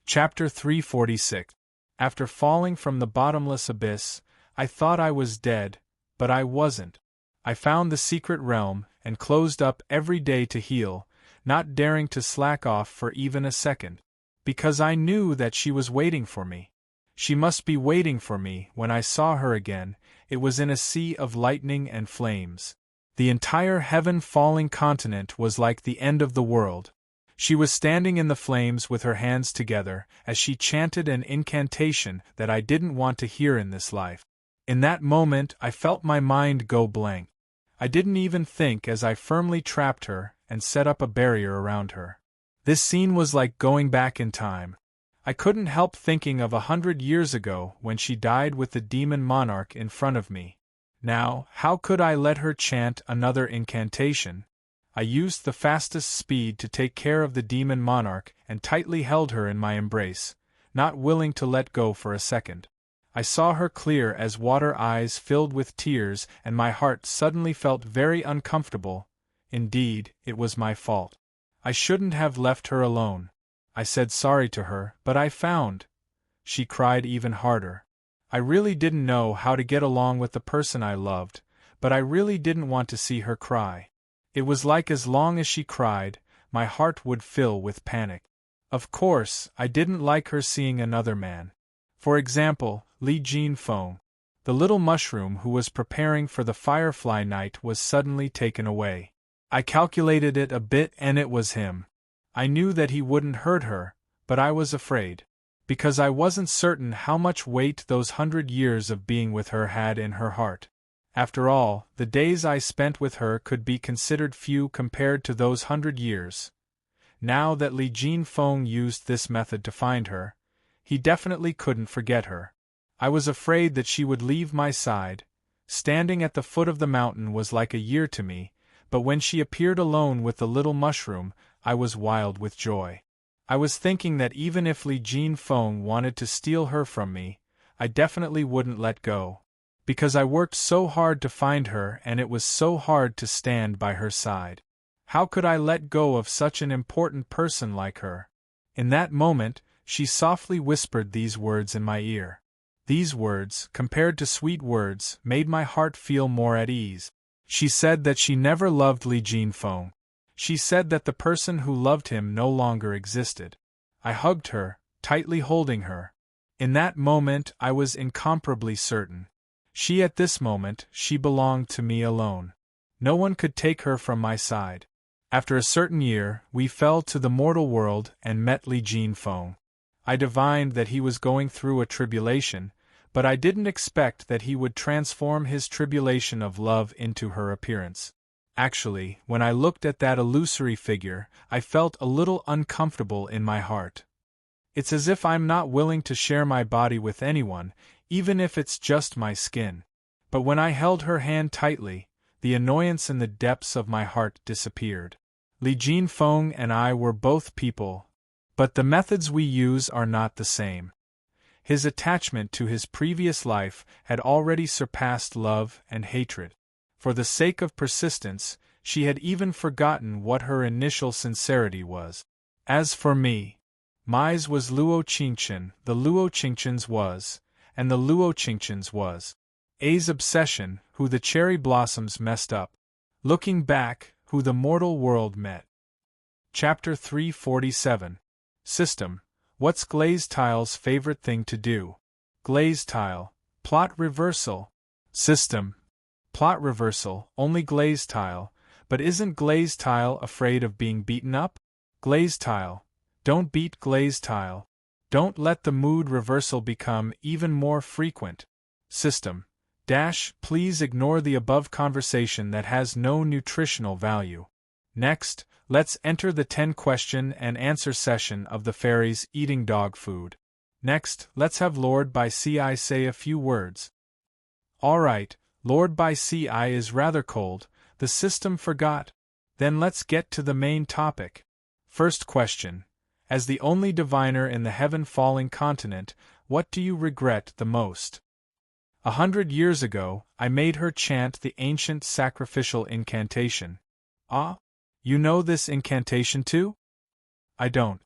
Chapter 346. After falling from the bottomless abyss, I thought I was dead, but I wasn't. I found the secret realm, and closed up every day to heal, not daring to slack off for even a second. Because I knew that she was waiting for me. She must be waiting for me. When I saw her again, it was in a sea of lightning and flames. The entire heaven-falling continent was like the end of the world. She was standing in the flames with her hands together, as she chanted an incantation that I didn't want to hear in this life. In that moment I felt my mind go blank. I didn't even think as I firmly trapped her and set up a barrier around her. This scene was like going back in time. I couldn't help thinking of 100 years ago when she died with the demon monarch in front of me. Now, how could I let her chant another incantation? I used the fastest speed to take care of the demon monarch and tightly held her in my embrace, not willing to let go for a second. I saw her clear as water, eyes filled with tears, and my heart suddenly felt very uncomfortable. Indeed, it was my fault. I shouldn't have left her alone. I said sorry to her, but I found. She cried even harder. I really didn't know how to get along with the person I loved, but I really didn't want to see her cry. It was like as long as she cried, my heart would fill with panic. Of course, I didn't like her seeing another man. For example, Li Jinfeng. The little mushroom who was preparing for the Firefly Night was suddenly taken away. I calculated it a bit and it was him. I knew that he wouldn't hurt her, but I was afraid. Because I wasn't certain how much weight those 100 years of being with her had in her heart. After all, the days I spent with her could be considered few compared to those 100 years. Now that Li Jinfeng used this method to find her, he definitely couldn't forget her. I was afraid that she would leave my side. Standing at the foot of the mountain was like a year to me, but when she appeared alone with the little mushroom, I was wild with joy. I was thinking that even if Li Jinfeng wanted to steal her from me, I definitely wouldn't let go. Because I worked so hard to find her and it was so hard to stand by her side. How could I let go of such an important person like her? In that moment, she softly whispered these words in my ear. These words, compared to sweet words, made my heart feel more at ease. She said that she never loved Li Jinfeng. She said that the person who loved him no longer existed. I hugged her, tightly holding her. In that moment I was incomparably certain. At this moment, she belonged to me alone. No one could take her from my side. After a certain year, we fell to the mortal world and met Li Jinfeng. I divined that he was going through a tribulation, but I didn't expect that he would transform his tribulation of love into her appearance. Actually, when I looked at that illusory figure, I felt a little uncomfortable in my heart. It's as if I'm not willing to share my body with anyone, even if it's just my skin. But when I held her hand tightly, the annoyance in the depths of my heart disappeared. Li Jinfeng and I were both people, but the methods we use are not the same. His attachment to his previous life had already surpassed love and hatred. For the sake of persistence, she had even forgotten what her initial sincerity was. As for me, mine was Luo Qingchen, the Luo Qingchen's was, and the Luo Qingchen's was. A's obsession, who the cherry blossoms messed up. Looking back, who the mortal world met. Chapter 347. System. What's glazed tile's favorite thing to do? Glazed tile. Plot reversal. System. Plot reversal, only glazed tile, but isn't glazed tile afraid of being beaten up? Glazed tile. Don't beat glazed tile. Don't let the mood reversal become even more frequent. System. Please ignore the above conversation that has no nutritional value. Next, let's enter the 10-question and answer session of the fairies eating dog food. Next, let's have Lord by Ci say a few words. Alright, Lord by Ci is rather cold, the system forgot. Then let's get to the main topic. First question. As the only diviner in the heaven-falling continent, what do you regret the most? 100 years ago, I made her chant the ancient sacrificial incantation. Ah? You know this incantation too? I don't.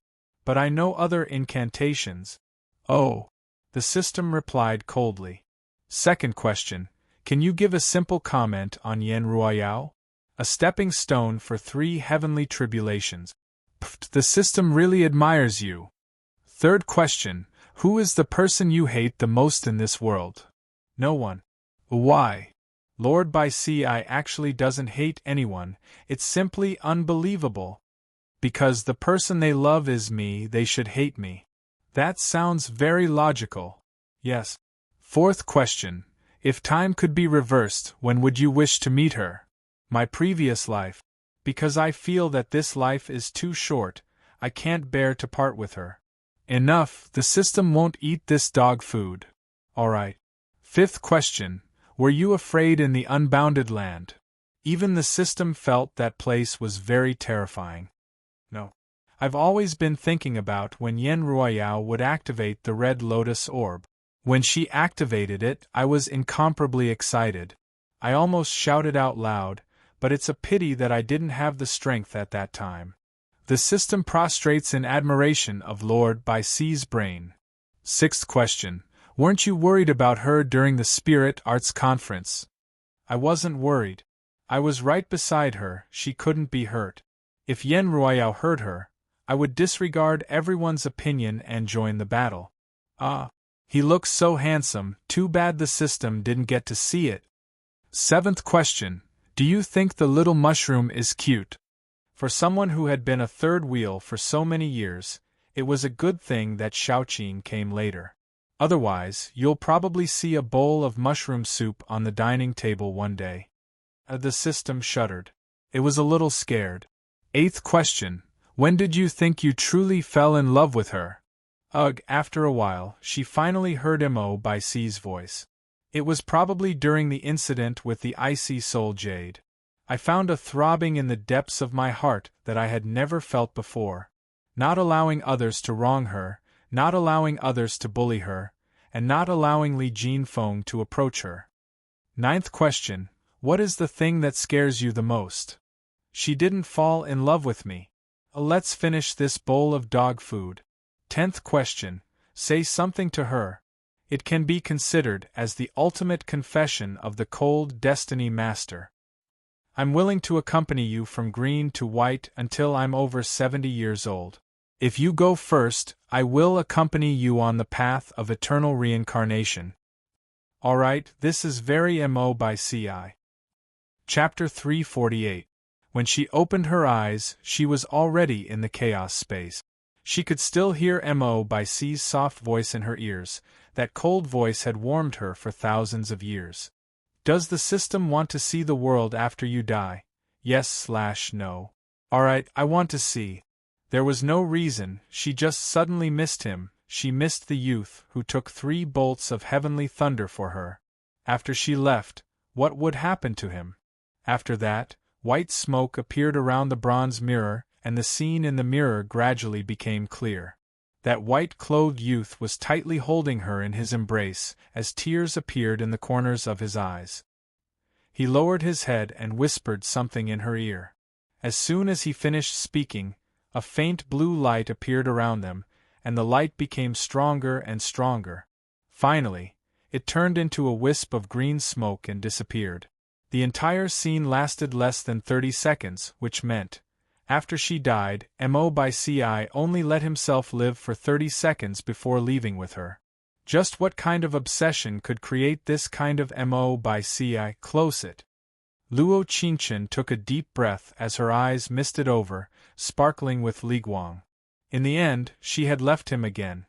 But I know other incantations. Oh. The system replied coldly. Second question. Can you give a simple comment on Yen Ruoyao? A stepping stone for 3 heavenly tribulations. Pfft, the system really admires you. Third question. Who is the person you hate the most in this world? No one. Why? Lord by Ci actually doesn't hate anyone, it's simply unbelievable. Because the person they love is me, they should hate me. That sounds very logical. Yes. Fourth question. If time could be reversed, when would you wish to meet her? My previous life. Because I feel that this life is too short, I can't bear to part with her. Enough, the system won't eat this dog food. Alright. Fifth question. Were you afraid in the unbounded land? Even the system felt that place was very terrifying. No. I've always been thinking about when Yen Ruoyao would activate the red lotus orb. When she activated it, I was incomparably excited. I almost shouted out loud, but it's a pity that I didn't have the strength at that time. The system prostrates in admiration of Lord by Ci's brain. Sixth question. Weren't you worried about her during the Spirit Arts Conference? I wasn't worried. I was right beside her, she couldn't be hurt. If Yen Ruoyao hurt her, I would disregard everyone's opinion and join the battle. Ah, he looks so handsome, too bad the system didn't get to see it. Seventh question. Do you think the little mushroom is cute? For someone who had been a third wheel for so many years, it was a good thing that Shaoqing came later. Otherwise, you'll probably see a bowl of mushroom soup on the dining table one day. The system shuddered. It was a little scared. Eighth question. When did you think you truly fell in love with her? Ugh, after a while, she finally heard Mo by Ci's voice. It was probably during the incident with the icy soul jade. I found a throbbing in the depths of my heart that I had never felt before. Not allowing others to wrong her, not allowing others to bully her, and not allowing Li Jinfeng to approach her. Ninth question. What is the thing that scares you the most? She didn't fall in love with me. Let's finish this bowl of dog food. 10th question. Say something to her. It can be considered as the ultimate confession of the cold destiny master. I'm willing to accompany you from green to white until I'm over 70 years old. If you go first, I will accompany you on the path of eternal reincarnation. Alright, this is very Mo by Ci. Chapter 348. When she opened her eyes, she was already in the chaos space. She could still hear Mo by Ci's soft voice in her ears. That cold voice had warmed her for thousands of years. Does the system want to see the world after you die? Yes/no. Alright, I want to see. There was no reason, she just suddenly missed him. She missed the youth who took 3 bolts of heavenly thunder for her. After she left, what would happen to him? After that, white smoke appeared around the bronze mirror, and the scene in the mirror gradually became clear. That white-clothed youth was tightly holding her in his embrace, as tears appeared in the corners of his eyes. He lowered his head and whispered something in her ear. As soon as he finished speaking, a faint blue light appeared around them, and the light became stronger and stronger. Finally, it turned into a wisp of green smoke and disappeared. The entire scene lasted less than 30 seconds, which meant, after she died, Mo by Ci only let himself live for 30 seconds before leaving with her. Just what kind of obsession could create this kind of Mo by Ci? Close it. Luo Qingchen took a deep breath as her eyes misted over, sparkling with Liguang. In the end, she had left him again.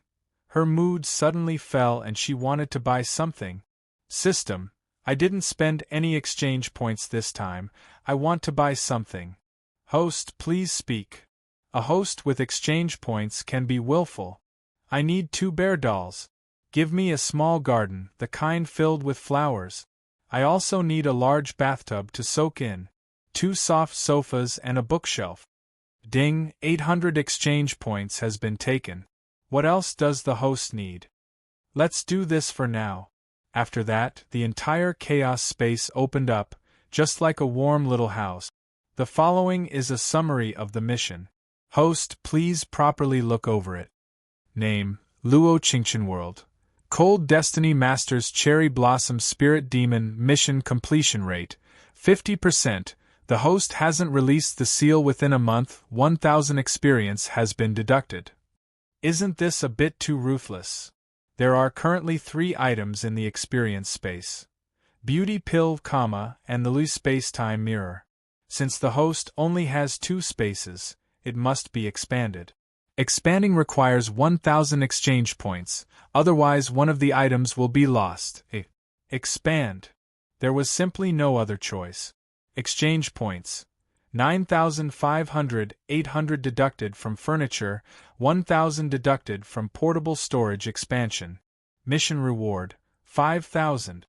Her mood suddenly fell and she wanted to buy something. System, I didn't spend any exchange points this time, I want to buy something. Host, please speak. A host with exchange points can be willful. I need 2 bear dolls. Give me a small garden, the kind filled with flowers. I also need a large bathtub to soak in, 2 soft sofas and a bookshelf. Ding, 800 exchange points has been taken. What else does the host need? Let's do this for now. After that, the entire chaos space opened up, just like a warm little house. The following is a summary of the mission. Host, please properly look over it. Name, Luo Qingchen World. Cold Destiny Masters Cherry Blossom Spirit Demon Mission Completion Rate, 50%. The host hasn't released the seal within a month, 1000 experience has been deducted. Isn't this a bit too ruthless? There are currently 3 items in the experience space. Beauty Pill, and the loose space-time mirror. Since the host only has 2 spaces, it must be expanded. Expanding requires 1000 exchange points, otherwise one of the items will be lost. Expand. There was simply no other choice. Exchange points. 9,500, 800 deducted from furniture, 1,000 deducted from portable storage expansion. Mission reward, 5,000.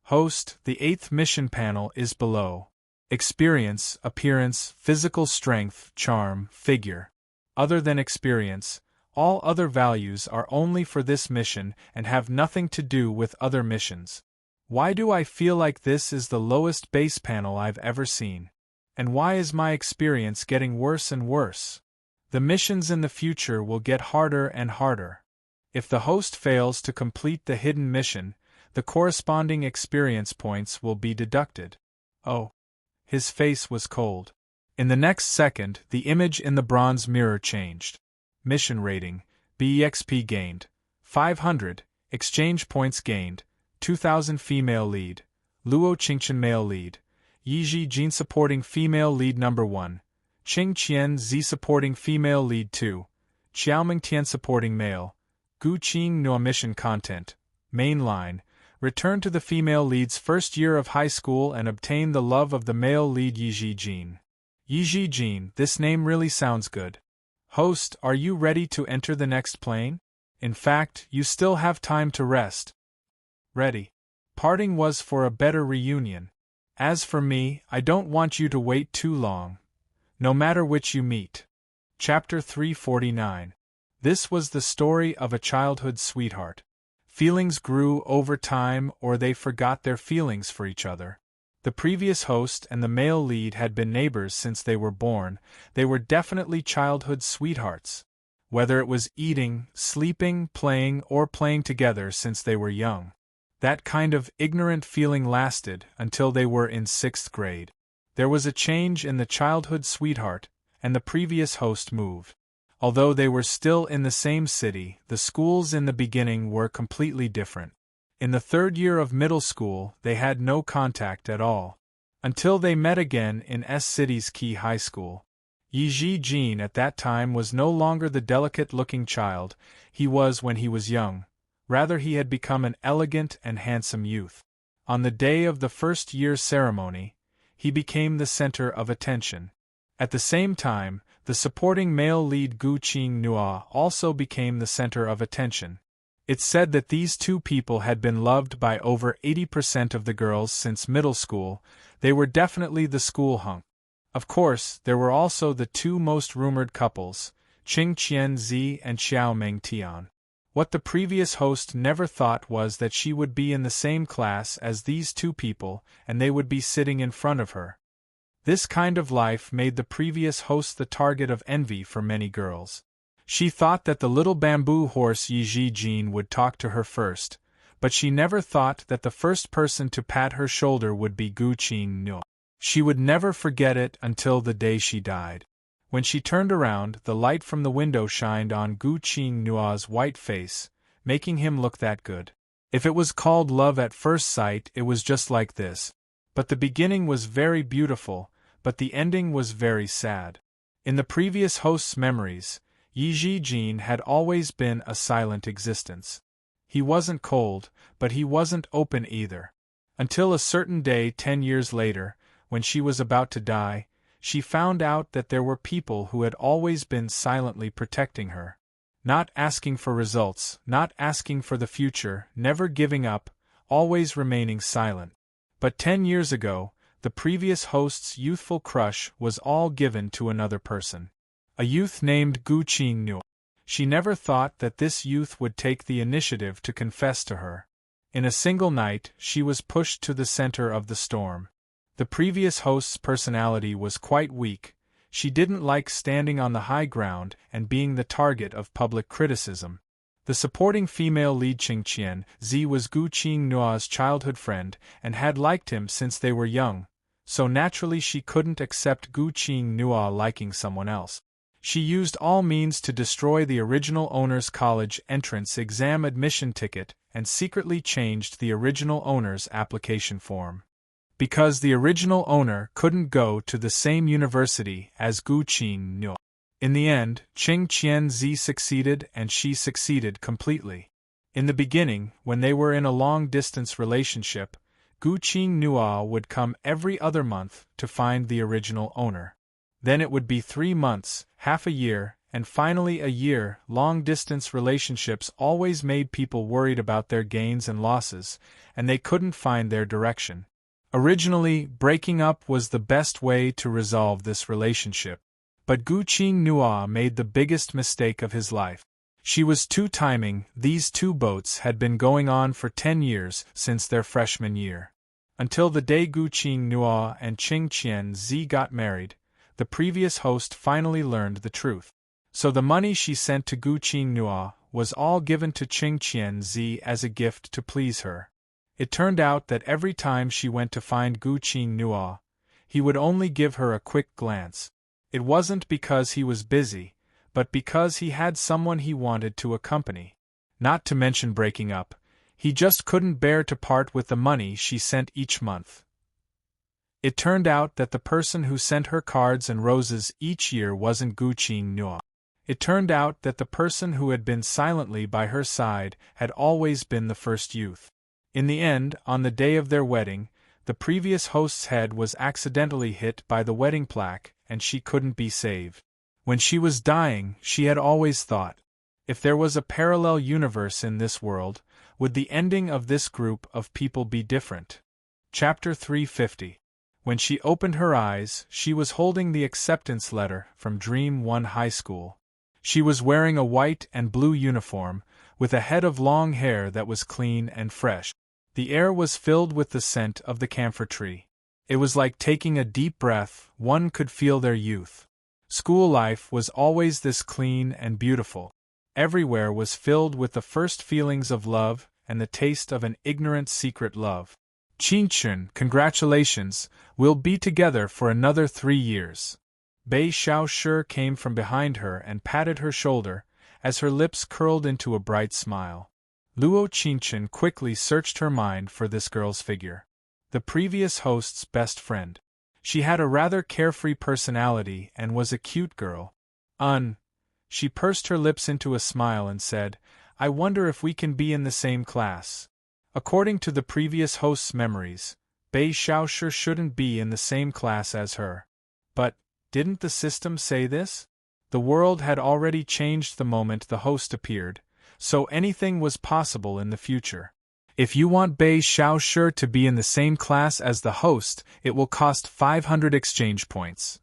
Host, the 8th mission panel is below. Experience, appearance, physical strength, charm, figure. Other than experience, all other values are only for this mission and have nothing to do with other missions. Why do I feel like this is the lowest base panel I've ever seen? And why is my experience getting worse and worse? The missions in the future will get harder and harder. If the host fails to complete the hidden mission, the corresponding experience points will be deducted. Oh. His face was cold. In the next second, the image in the bronze mirror changed. Mission rating, BEXP gained, 500, exchange points gained, 2000 female lead, Luo Qingchen male lead, Yiji Jin supporting female lead number 1, Qing Qian Zi supporting female lead 2, Xiaoming Tian supporting male, Gu Qing Nua mission content, main line, return to the female lead's first year of high school and obtain the love of the male lead Yiji Jin. Yiji Jin, this name really sounds good. Host, are you ready to enter the next plane? In fact, you still have time to rest. Ready. Parting was for a better reunion. As for me, I don't want you to wait too long. No matter which you meet. Chapter 349. This was the story of a childhood sweetheart. Feelings grew over time or they forgot their feelings for each other. The previous host and the male lead had been neighbors since they were born. They were definitely childhood sweethearts. Whether it was eating, sleeping, playing, or playing together since they were young. That kind of ignorant feeling lasted until they were in 6th grade. There was a change in the childhood sweetheart, and the previous host moved. Although they were still in the same city, the schools in the beginning were completely different. In the 3rd year of middle school, they had no contact at all. Until they met again in S City's Key High School. Yiji Jin at that time was no longer the delicate-looking child he was when he was young. Rather, he had become an elegant and handsome youth. On the day of the first-year ceremony, he became the center of attention. At the same time, the supporting male lead Gu Qing Nua also became the center of attention. It's said that these two people had been loved by over 80% of the girls since middle school. They were definitely the school hunk. Of course, there were also the 2 most rumored couples, Qing Qian Zi and Xiaoming Tian. What the previous host never thought was that she would be in the same class as these 2 people and they would be sitting in front of her. This kind of life made the previous host the target of envy for many girls. She thought that the little bamboo horse Yiji Jin would talk to her first, but she never thought that the first person to pat her shoulder would be Gu Qing Nua. She would never forget it until the day she died. When she turned around, the light from the window shined on Gu Qing Nua's white face, making him look that good. If it was called love at first sight, it was just like this. But the beginning was very beautiful, but the ending was very sad. In the previous host's memories, Yiji Jin had always been a silent existence. He wasn't cold, but he wasn't open either. Until a certain day 10 years later, when she was about to die, she found out that there were people who had always been silently protecting her. Not asking for results, not asking for the future, never giving up, always remaining silent. But 10 years ago, the previous host's youthful crush was all given to another person. A youth named Gu Qing Nua. She never thought that this youth would take the initiative to confess to her. In a single night, she was pushed to the center of the storm. The previous host's personality was quite weak. She didn't like standing on the high ground and being the target of public criticism. The supporting female lead Qingqian Zi was Gu Qingnua's childhood friend and had liked him since they were young, so naturally she couldn't accept Gu Qingnua liking someone else. She used all means to destroy the original owner's college entrance exam admission ticket and secretly changed the original owner's application form. Because the original owner couldn't go to the same university as Gu Qingnua. In the end, Qing Qianzi succeeded and she succeeded completely. In the beginning, when they were in a long-distance relationship, Gu Qingnua would come every other month to find the original owner. Then it would be 3 months, half a year, and finally a year. Long-distance relationships always made people worried about their gains and losses, and they couldn't find their direction. Originally, breaking up was the best way to resolve this relationship. But Gu Qingnua made the biggest mistake of his life. She was two-timing. These two boats had been going on for 10 years since their freshman year. Until the day Gu Qingnua and Qing Qianzi got married, the previous host finally learned the truth. So the money she sent to Gu Qingnua was all given to Qing Qianzi as a gift to please her. It turned out that every time she went to find Gu Qingnua, he would only give her a quick glance. It wasn't because he was busy, but because he had someone he wanted to accompany. Not to mention breaking up, he just couldn't bear to part with the money she sent each month. It turned out that the person who sent her cards and roses each year wasn't Gu Qingnua. It turned out that the person who had been silently by her side had always been the first youth. In the end, on the day of their wedding, the previous host's head was accidentally hit by the wedding plaque, and she couldn't be saved. When she was dying, she had always thought, if there was a parallel universe in this world, would the ending of this group of people be different? Chapter 350. When she opened her eyes, she was holding the acceptance letter from Dream One High School. She was wearing a white and blue uniform, with a head of long hair that was clean and fresh. The air was filled with the scent of the camphor tree. It was like taking a deep breath. One could feel their youth. School life was always this clean and beautiful. Everywhere was filled with the first feelings of love and the taste of an ignorant secret love. Qingchen, congratulations, we'll be together for another 3 years. Bei Xiaoshi came from behind her and patted her shoulder, as her lips curled into a bright smile. Luo Qingchen quickly searched her mind for this girl's figure. The previous host's best friend. She had a rather carefree personality and was a cute girl. She pursed her lips into a smile and said, I wonder if we can be in the same class. According to the previous host's memories, Bei Xiaoshi shouldn't be in the same class as her. But, didn't the system say this? The world had already changed the moment the host appeared, so anything was possible in the future. If you want Bei Xiaoshi to be in the same class as the host, it will cost 500 exchange points.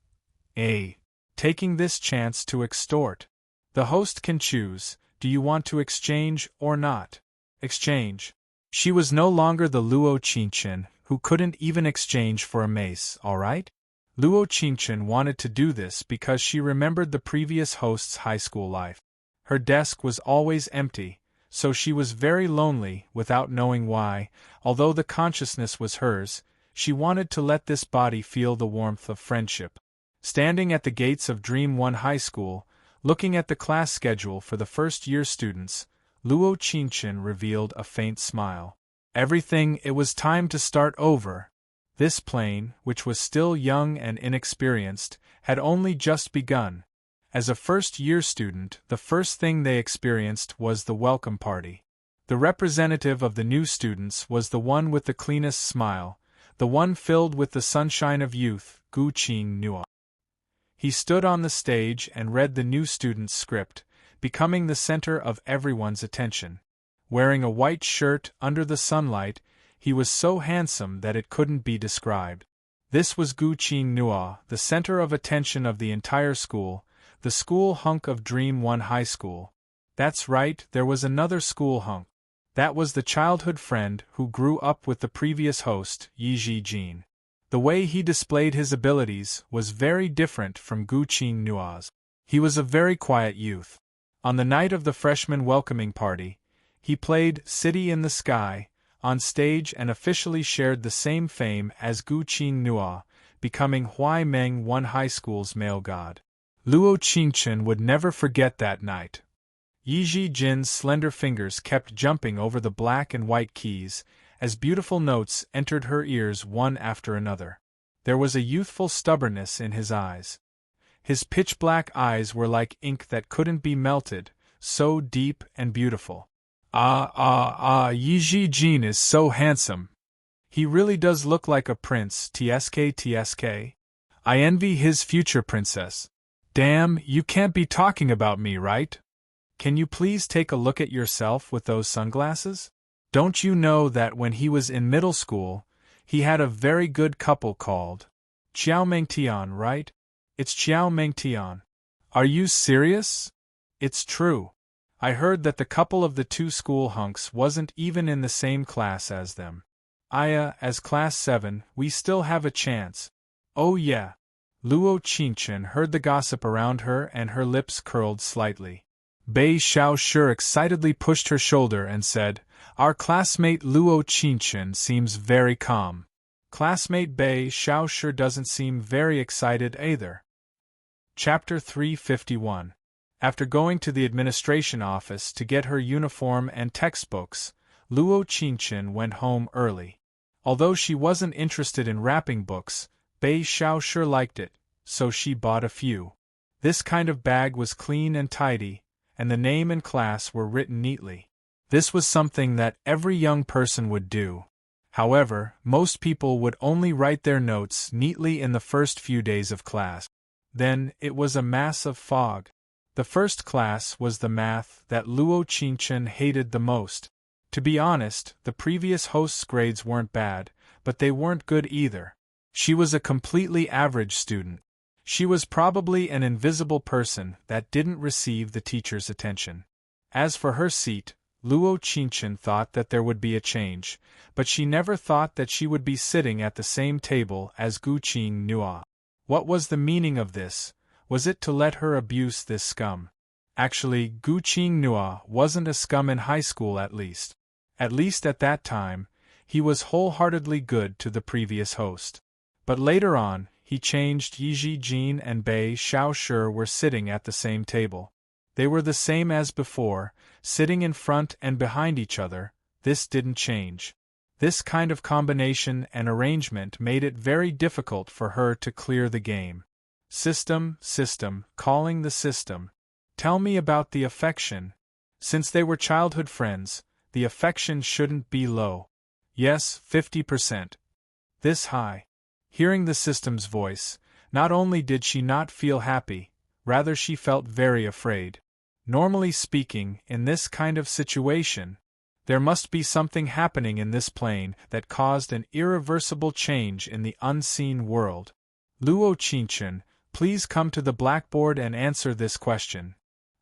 Taking this chance to extort. The host can choose, do you want to exchange or not? Exchange. She was no longer the Luo Qingchen, who couldn't even exchange for a mace, alright? Luo Qingchen wanted to do this because she remembered the previous host's high school life. Her desk was always empty, so she was very lonely without knowing why. Although the consciousness was hers, she wanted to let this body feel the warmth of friendship. Standing at the gates of Dream One High School, looking at the class schedule for the first-year students, Luo Qingchen revealed a faint smile. It was time to start over. This plane, which was still young and inexperienced, had only just begun. As a first-year student, the first thing they experienced was the welcome party. The representative of the new students was the one with the cleanest smile, the one filled with the sunshine of youth, Gu Qingnua. He stood on the stage and read the new student's script, becoming the center of everyone's attention. Wearing a white shirt under the sunlight, he was so handsome that it couldn't be described. This was Gu Qingnua, the center of attention of the entire school, the school hunk of Dream One High School. That's right, there was another school hunk. That was the childhood friend who grew up with the previous host, Yi Jin. The way he displayed his abilities was very different from Gu Qingnua's. He was a very quiet youth. On the night of the freshman welcoming party, he played City in the Sky on stage and officially shared the same fame as Gu Qingnua, becoming Huai Meng One High School's male god. Luo Qingchen would never forget that night. Yiji Jin's slender fingers kept jumping over the black and white keys, as beautiful notes entered her ears one after another. There was a youthful stubbornness in his eyes. His pitch-black eyes were like ink that couldn't be melted, so deep and beautiful. Yiji Jin is so handsome. He really does look like a prince, tsk. I envy his future princess. Damn, you can't be talking about me, right? Can you please take a look at yourself with those sunglasses? Don't you know that when he was in middle school, he had a very good couple called Qiao Mengtian, right? It's Qiao Mengtian. Are you serious? It's true. I heard that the couple of the two school hunks wasn't even in the same class as them. As class 7, we still have a chance. Oh yeah. Luo Qingchen heard the gossip around her and her lips curled slightly. Bei Xiaoshi excitedly pushed her shoulder and said, Our classmate Luo Qingchen seems very calm. Classmate Bei Xiaoshi doesn't seem very excited either. Chapter 351. After going to the administration office to get her uniform and textbooks, Luo Qingchen went home early. Although she wasn't interested in wrapping books, Bei Xiaoshi liked it, so she bought a few. This kind of bag was clean and tidy, and the name and class were written neatly. This was something that every young person would do. However, most people would only write their notes neatly in the first few days of class. Then, it was a mass of fog. The first class was the math that Luo Qingchen hated the most. To be honest, the previous host's grades weren't bad, but they weren't good either. She was a completely average student. She was probably an invisible person that didn't receive the teacher's attention. As for her seat, Luo Qingchen thought that there would be a change, but she never thought that she would be sitting at the same table as Gu Qingnua. What was the meaning of this? Was it to let her abuse this scum? Actually, Gu Qingnua wasn't a scum in high school at least. At least at that time, he was wholeheartedly good to the previous host. But later on, he changed. Yiji Jin and Bei Xiaoshi were sitting at the same table. They were the same as before, sitting in front and behind each other. This didn't change. This kind of combination and arrangement made it very difficult for her to clear the game. System, calling the system. Tell me about the affection. Since they were childhood friends, the affection shouldn't be low. Yes, 50%. This high. Hearing the system's voice, not only did she not feel happy, rather she felt very afraid. Normally speaking, in this kind of situation, there must be something happening in this plane that caused an irreversible change in the unseen world. Luo Qingchen, please come to the blackboard and answer this question.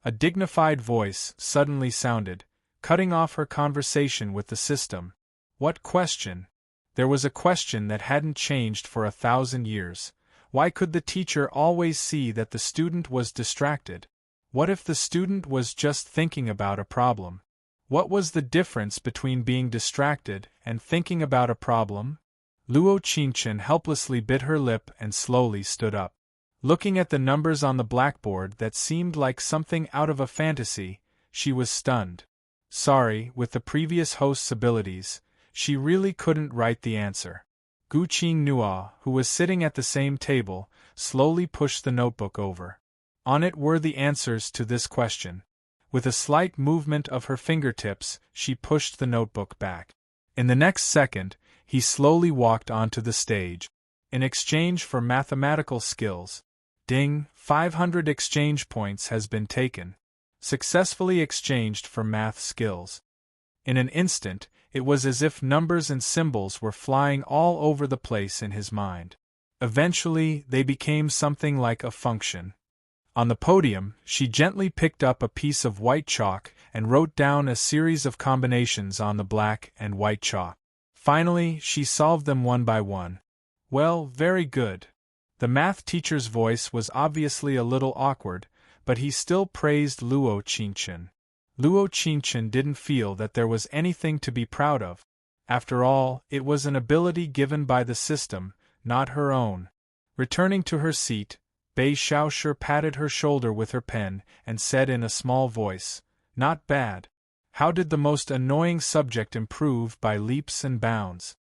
A dignified voice suddenly sounded, cutting off her conversation with the system. What question? There was a question that hadn't changed for 1,000 years. Why could the teacher always see that the student was distracted? What if the student was just thinking about a problem? What was the difference between being distracted and thinking about a problem? Luo Qingchen helplessly bit her lip and slowly stood up. Looking at the numbers on the blackboard that seemed like something out of a fantasy, she was stunned. Sorry, with the previous host's abilities, she really couldn't write the answer. Gu Qingnua, who was sitting at the same table, slowly pushed the notebook over. On it were the answers to this question. With a slight movement of her fingertips, she pushed the notebook back. In the next second, he slowly walked onto the stage. In exchange for mathematical skills. Ding, 500 exchange points has been taken. Successfully exchanged for math skills. In an instant, it was as if numbers and symbols were flying all over the place in his mind. Eventually, they became something like a function. On the podium, she gently picked up a piece of white chalk and wrote down a series of combinations on the black and white chalk. Finally, she solved them one by one. Well, very good. The math teacher's voice was obviously a little awkward, but he still praised Luo Qingchen. Luo Qingchen didn't feel that there was anything to be proud of. After all, it was an ability given by the system, not her own. Returning to her seat, Bei Xiaoshu patted her shoulder with her pen and said in a small voice, "Not bad. How did the most annoying subject improve by leaps and bounds?"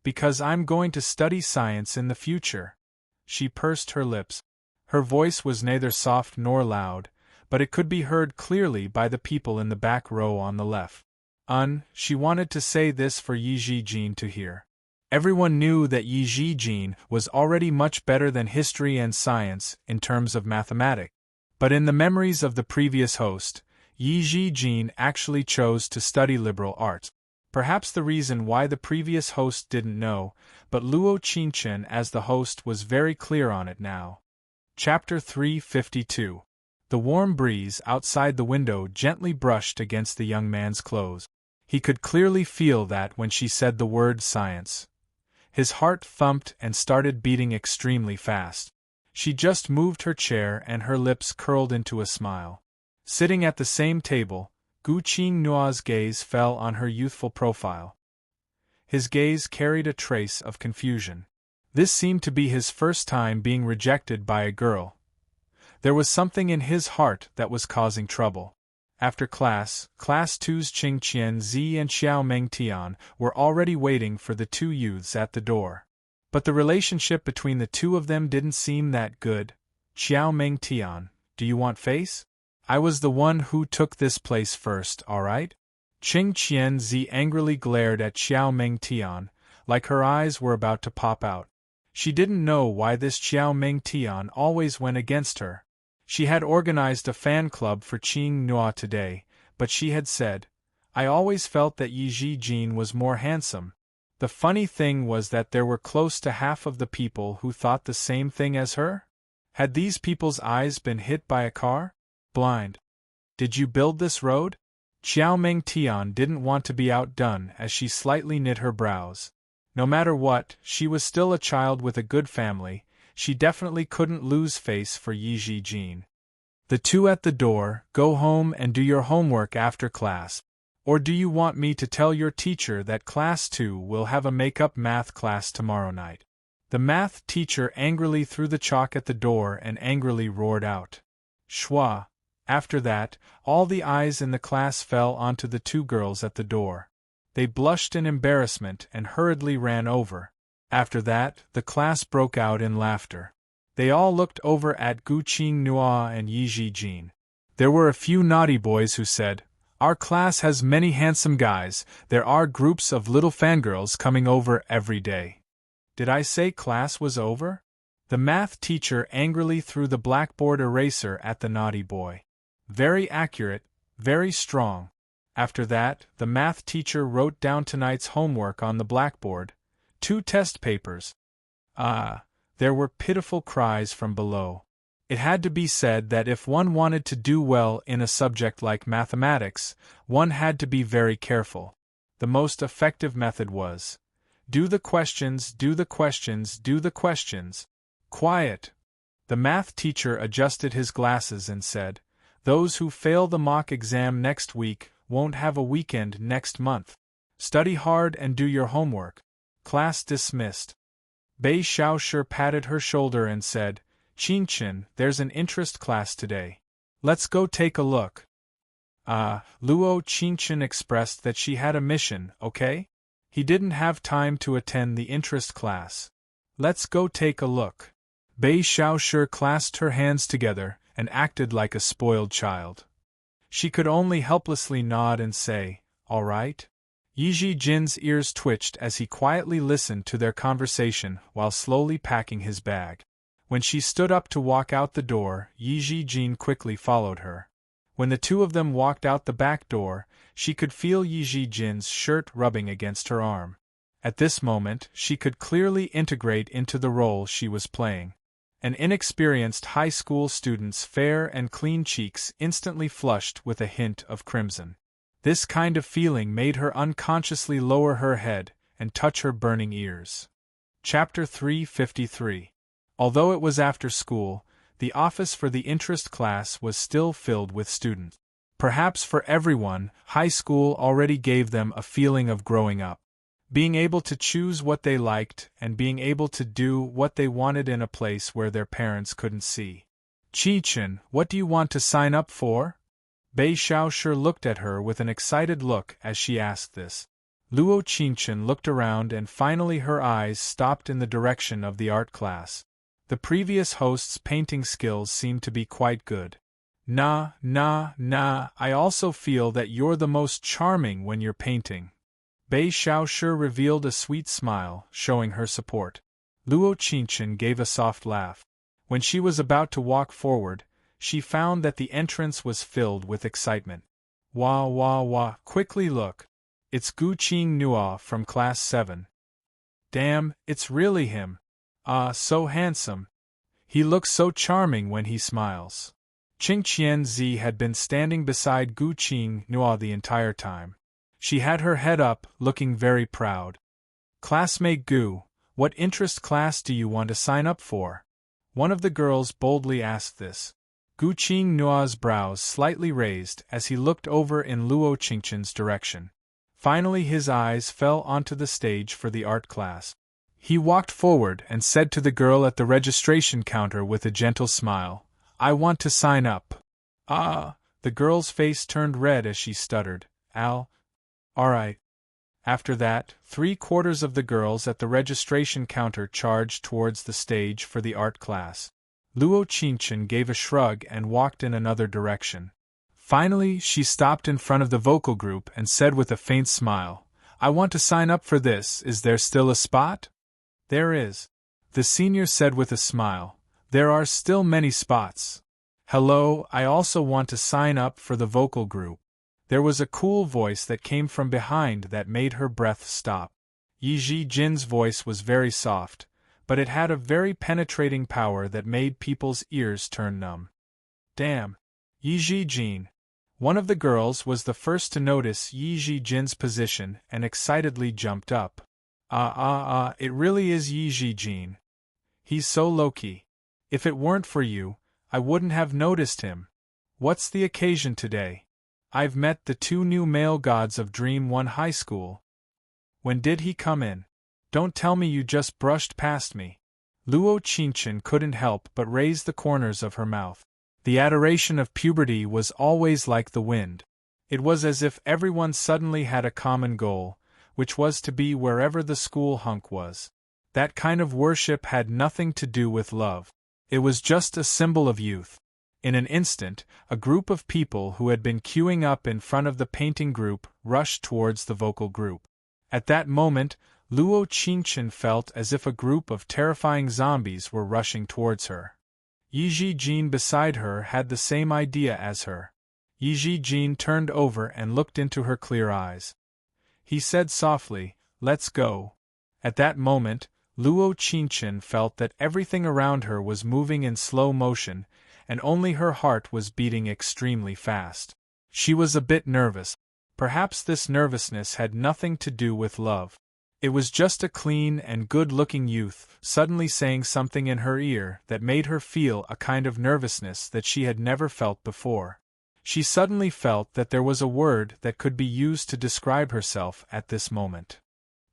"Because I'm going to study science in the future." She pursed her lips. Her voice was neither soft nor loud, but it could be heard clearly by the people in the back row on the left. She wanted to say this for Yi Zhijin to hear. Everyone knew that Yi Zhijin was already much better than history and science in terms of mathematics. But in the memories of the previous host, Yi Zhijin actually chose to study liberal arts. Perhaps the reason why the previous host didn't know, but Luo Qingchen as the host was very clear on it now. Chapter 352. The warm breeze outside the window gently brushed against the young man's clothes. He could clearly feel that when she said the word science. His heart thumped and started beating extremely fast. She just moved her chair and her lips curled into a smile. Sitting at the same table, Gu Qingnua's gaze fell on her youthful profile. His gaze carried a trace of confusion. This seemed to be his first time being rejected by a girl. There was something in his heart that was causing trouble. After Class 2's Qing Qianzi and Xiao Mengtian were already waiting for the two youths at the door. But the relationship between the two of them didn't seem that good. "Xiao Mengtian, do you want face? I was the one who took this place first, alright?" Qing Qianzi angrily glared at Xiao Mengtian, like her eyes were about to pop out. She didn't know why this Xiao Mengtian always went against her. She had organized a fan club for Qing Nua today, but she had said, "I always felt that Yi Zhijin was more handsome." The funny thing was that there were close to half of the people who thought the same thing as her. Had these people's eyes been hit by a car? Blind. "Did you build this road?" Xiao Mengtian didn't want to be outdone as she slightly knit her brows. No matter what, she was still a child with a good family. She definitely couldn't lose face for Yi Zhijin. "The two at the door, go home and do your homework after class. Or do you want me to tell your teacher that Class 2 will have a make-up math class tomorrow night?" The math teacher angrily threw the chalk at the door and angrily roared out, "Schwa!" After that, all the eyes in the class fell onto the two girls at the door. They blushed in embarrassment and hurriedly ran over. After that, the class broke out in laughter. They all looked over at Gu Qingnua and Yi Zhijin. There were a few naughty boys who said, "Our class has many handsome guys. There are groups of little fangirls coming over every day." Did I say class was over? The math teacher angrily threw the blackboard eraser at the naughty boy. Very accurate, very strong. After that, the math teacher wrote down tonight's homework on the blackboard. 2 test papers. There were pitiful cries from below. It had to be said that if one wanted to do well in a subject like mathematics, one had to be very careful. The most effective method was, "Do the questions, do the questions, do the questions." Quiet! The math teacher adjusted his glasses and said, "Those who fail the mock exam next week won't have a weekend next month. Study hard and do your homework." Class dismissed. Bei Xiaoshu patted her shoulder and said, "Qingchen, there's an interest class today. Let's go take a look." Luo Qingchen expressed that she had a mission, okay? He didn't have time to attend the interest class. "Let's go take a look." Bei Xiaoshu clasped her hands together and acted like a spoiled child. She could only helplessly nod and say, "All right." Yi Zhijin's ears twitched as he quietly listened to their conversation while slowly packing his bag. When she stood up to walk out the door, Yi Zhijin quickly followed her. When the two of them walked out the back door, she could feel Yi Zhijin's shirt rubbing against her arm. At this moment, she could clearly integrate into the role she was playing. An inexperienced high school student's fair and clean cheeks instantly flushed with a hint of crimson. This kind of feeling made her unconsciously lower her head and touch her burning ears. Chapter 353. Although it was after school, the office for the interest class was still filled with students. Perhaps for everyone, high school already gave them a feeling of growing up. Being able to choose what they liked and being able to do what they wanted in a place where their parents couldn't see. Qi-chen, what do you want to sign up for? Bei Xiaoshi looked at her with an excited look as she asked this. Luo Qingchen looked around and finally her eyes stopped in the direction of the art class. The previous host's painting skills seemed to be quite good. Nah, I also feel that you're the most charming when you're painting. Bei Xiaoshi revealed a sweet smile, showing her support. Luo Qingchen gave a soft laugh. When she was about to walk forward, she found that the entrance was filled with excitement. Wah, quickly look. It's Gu Qing Nua from Class 7. Damn, it's really him. Ah, so handsome. He looks so charming when he smiles. Qing Qianzi had been standing beside Gu Qing Nua the entire time. She had her head up, looking very proud. Classmate Gu, what interest class do you want to sign up for? One of the girls boldly asked this. Gu Qing Nua's brows slightly raised as he looked over in Luo Qingchen's direction. Finally his eyes fell onto the stage for the art class. He walked forward and said to the girl at the registration counter with a gentle smile, I want to sign up. Ah, the girl's face turned red as she stuttered, Alright. After that, 3/4 of the girls at the registration counter charged towards the stage for the art class. Luo Qingchen gave a shrug and walked in another direction. Finally, she stopped in front of the vocal group and said with a faint smile, I want to sign up for this, is there still a spot? There is. The senior said with a smile, there are still many spots. Hello, I also want to sign up for the vocal group. There was a cool voice that came from behind that made her breath stop. Yi Jin's voice was very soft, but it had a very penetrating power that made people's ears turn numb. Damn. Yi Jin. One of the girls was the first to notice Yi Jin's position and excitedly jumped up. It really is Yi Jin. He's so low-key. If it weren't for you, I wouldn't have noticed him. What's the occasion today? I've met the 2 new male gods of Dream 1 High School. When did he come in? Don't tell me you just brushed past me. Luo Qingchen couldn't help but raise the corners of her mouth. The adoration of puberty was always like the wind. It was as if everyone suddenly had a common goal, which was to be wherever the school hunk was. That kind of worship had nothing to do with love. It was just a symbol of youth. In an instant, a group of people who had been queuing up in front of the painting group rushed towards the vocal group. At that moment, Luo Qingchen felt as if a group of terrifying zombies were rushing towards her. Yi Jin beside her had the same idea as her. Yi Jin turned over and looked into her clear eyes. He said softly, Let's go. At that moment, Luo Qingchen felt that everything around her was moving in slow motion, and only her heart was beating extremely fast. She was a bit nervous. Perhaps this nervousness had nothing to do with love. It was just a clean and good-looking youth suddenly saying something in her ear that made her feel a kind of nervousness that she had never felt before. She suddenly felt that there was a word that could be used to describe herself at this moment.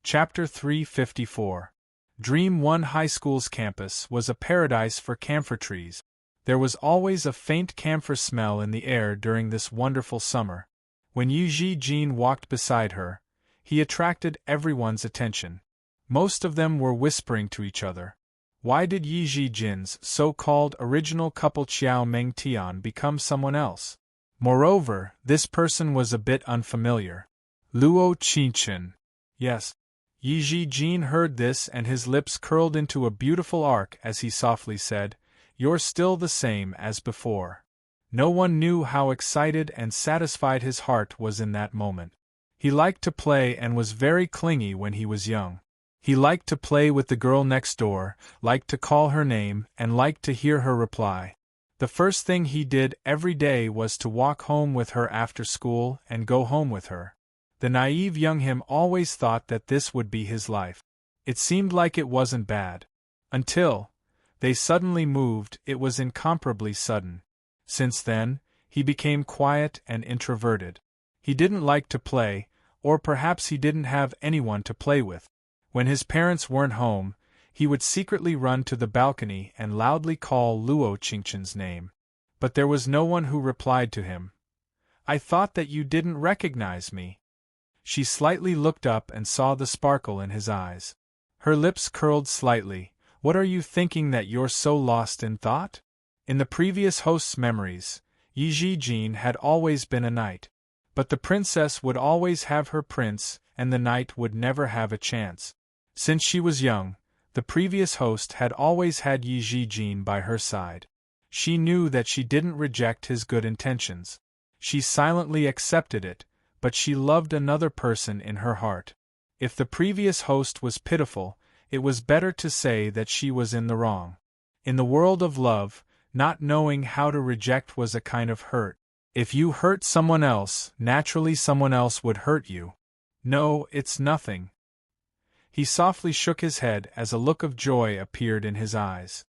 Chapter 354. Dream 1 High School's campus was a paradise for camphor trees. There was always a faint camphor smell in the air during this wonderful summer. When Yi Jin walked beside her, he attracted everyone's attention. Most of them were whispering to each other. Why did Yi Jin's so-called original couple Qiao Meng Tian become someone else? Moreover, this person was a bit unfamiliar. Luo Qingchen. Yes. Yi Jin heard this and his lips curled into a beautiful arc as he softly said, You're still the same as before. No one knew how excited and satisfied his heart was in that moment. He liked to play and was very clingy when he was young. He liked to play with the girl next door, liked to call her name, and liked to hear her reply. The first thing he did every day was to walk home with her after school and go home with her. The naive young him always thought that this would be his life. It seemed like it wasn't bad. Until they suddenly moved. It was incomparably sudden. Since then, he became quiet and introverted. He didn't like to play, or perhaps he didn't have anyone to play with. When his parents weren't home, he would secretly run to the balcony and loudly call Luo Qingchen's name. But there was no one who replied to him. "I thought that you didn't recognize me." She slightly looked up and saw the sparkle in his eyes. Her lips curled slightly. "What are you thinking that you're so lost in thought?" In the previous host's memories, Yi Jin had always been a knight. But the princess would always have her prince, and the knight would never have a chance. Since she was young, the previous host had always had Yi Jin by her side. She knew that she didn't reject his good intentions. She silently accepted it, but she loved another person in her heart. If the previous host was pitiful, it was better to say that she was in the wrong. In the world of love, not knowing how to reject was a kind of hurt. If you hurt someone else, naturally someone else would hurt you. "No, it's nothing." He softly shook his head as a look of joy appeared in his eyes.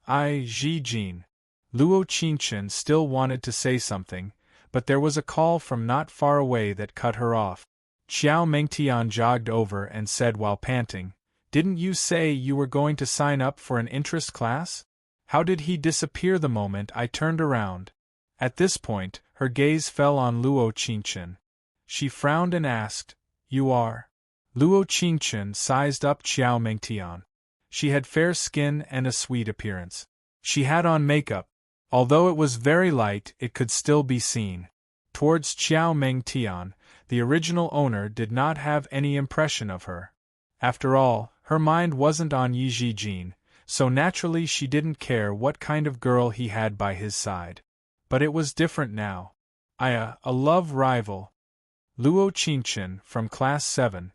Yi Jin. Luo Qingchen still wanted to say something, but there was a call from not far away that cut her off. Xiao Mengtian jogged over and said while panting, "Didn't you say you were going to sign up for an interest class? How did he disappear the moment I turned around?" At this point, her gaze fell on Luo Qingchen. She frowned and asked, "You are?" Luo Qingchen sized up Xiao Mengtian. She had fair skin and a sweet appearance. She had on makeup. Although it was very light, it could still be seen. Towards Xiao Mengtian, the original owner did not have any impression of her. After all, her mind wasn't on Yi Jin, so naturally she didn't care what kind of girl he had by his side. But it was different now. A love rival. Luo Qingchen, from Class 7.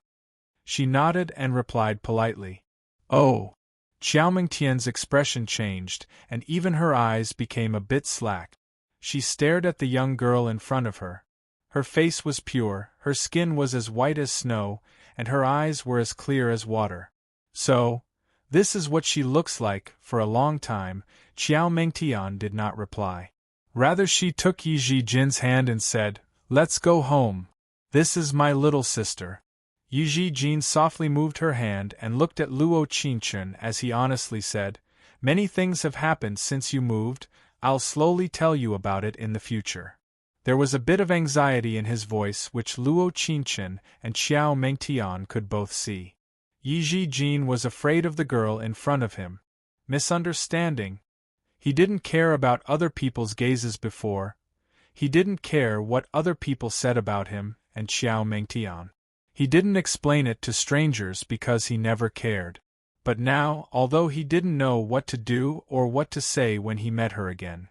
She nodded and replied politely. "Oh." Xiao Mengtian's expression changed, and even her eyes became a bit slack. She stared at the young girl in front of her. Her face was pure, her skin was as white as snow, and her eyes were as clear as water. "So, this is what she looks like." For a long time, Xiao Mengtian did not reply. Rather, she took Yi Jin's hand and said, "Let's go home. This is my little sister." Yi Jin softly moved her hand and looked at Luo Qingchen as he honestly said, "Many things have happened since you moved. I'll slowly tell you about it in the future." There was a bit of anxiety in his voice which Luo Qingchen and Xiao Mengtian could both see. Yi Jin was afraid of the girl in front of him. Misunderstanding. He didn't care about other people's gazes before. He didn't care what other people said about him and Xiao Mengtian. He didn't explain it to strangers because he never cared. But now, although he didn't know what to do or what to say when he met her again.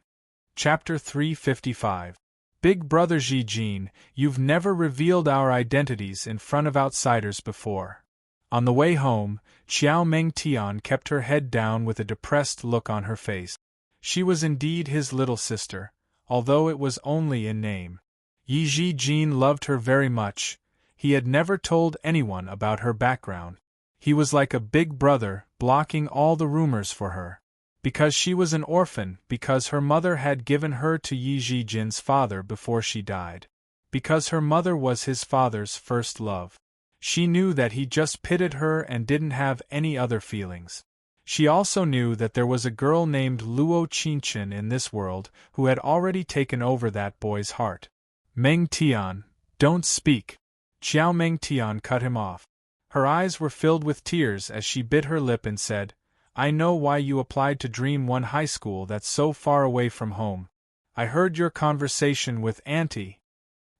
Chapter 355. Big Brother Yi Jin, you've never revealed our identities in front of outsiders before. On the way home, Xiao Mengtian kept her head down with a depressed look on her face. She was indeed his little sister, although it was only in name. Yi Jin loved her very much. He had never told anyone about her background. He was like a big brother, blocking all the rumors for her. Because she was an orphan, because her mother had given her to Yi Jin's father before she died. Because her mother was his father's first love. She knew that he just pitied her and didn't have any other feelings. She also knew that there was a girl named Luo Qingchen in this world who had already taken over that boy's heart. "Mengtian, don't speak." Xiao Mengtian cut him off. Her eyes were filled with tears as she bit her lip and said, "I know why you applied to Dream One High School that's so far away from home. I heard your conversation with Auntie."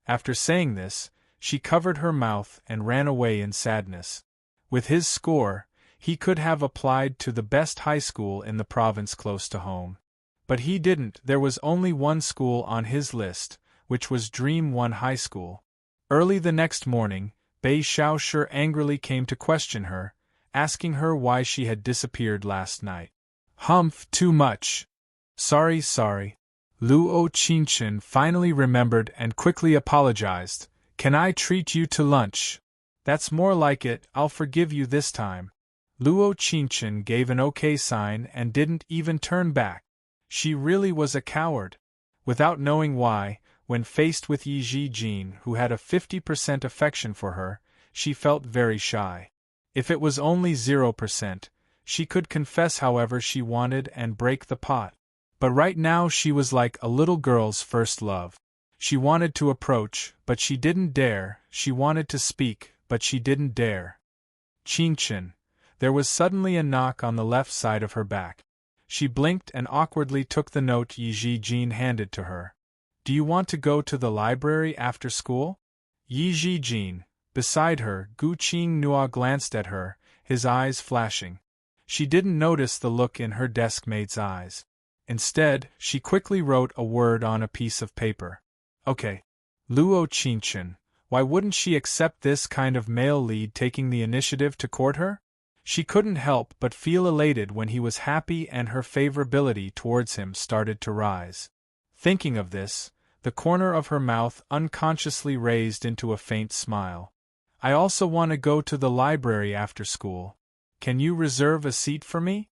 After saying this, she covered her mouth and ran away in sadness. With his score, he could have applied to the best high school in the province close to home. But he didn't. There was only one school on his list, which was Dream One High School. Early the next morning, Bei Xiaoshi angrily came to question her, asking her why she had disappeared last night. "Humph, too much. Sorry. Luo Qingchen finally remembered and quickly apologized. "Can I treat you to lunch?" "That's more like it, I'll forgive you this time." Luo Qingchen gave an okay sign and didn't even turn back. She really was a coward. Without knowing why, when faced with Yi Jin, who had a 50% affection for her, she felt very shy. If it was only 0%, she could confess however she wanted and break the pot. But right now she was like a little girl's first love. She wanted to approach, but she didn't dare, she wanted to speak, but she didn't dare. Qingchen. There was suddenly a knock on the left side of her back. She blinked and awkwardly took the note Yi Jin handed to her. Do you want to go to the library after school? Yi Jin. Beside her, Gu Qinghua glanced at her, his eyes flashing. She didn't notice the look in her desk mate's eyes. Instead, she quickly wrote a word on a piece of paper. Okay. Luo Qingchen. Why wouldn't she accept this kind of male lead taking the initiative to court her? She couldn't help but feel elated when he was happy and her favorability towards him started to rise. Thinking of this, the corner of her mouth unconsciously raised into a faint smile. I also want to go to the library after school. Can you reserve a seat for me?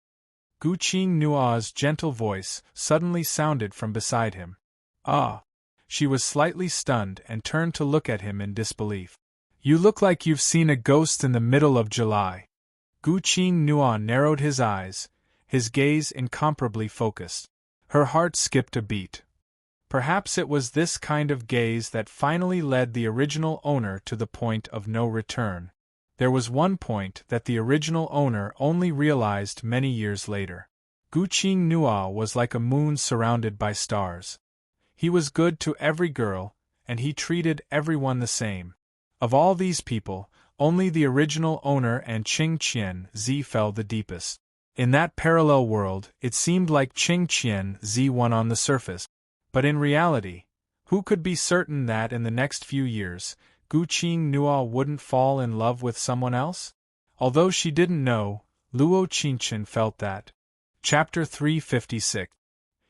Gu Qinghua's gentle voice suddenly sounded from beside him. Ah! She was slightly stunned and turned to look at him in disbelief. You look like you've seen a ghost in the middle of July. Gu Qinghua narrowed his eyes, his gaze incomparably focused. Her heart skipped a beat. Perhaps it was this kind of gaze that finally led the original owner to the point of no return. There was one point that the original owner only realized many years later. Gu Qinghua was like a moon surrounded by stars. He was good to every girl, and he treated everyone the same. Of all these people, only the original owner and Qing Qian fell the deepest. In that parallel world, it seemed like Qing Qian won on the surface. But in reality, who could be certain that in the next few years, Gu Qinghua wouldn't fall in love with someone else? Although she didn't know, Luo Qingchen felt that. Chapter 356.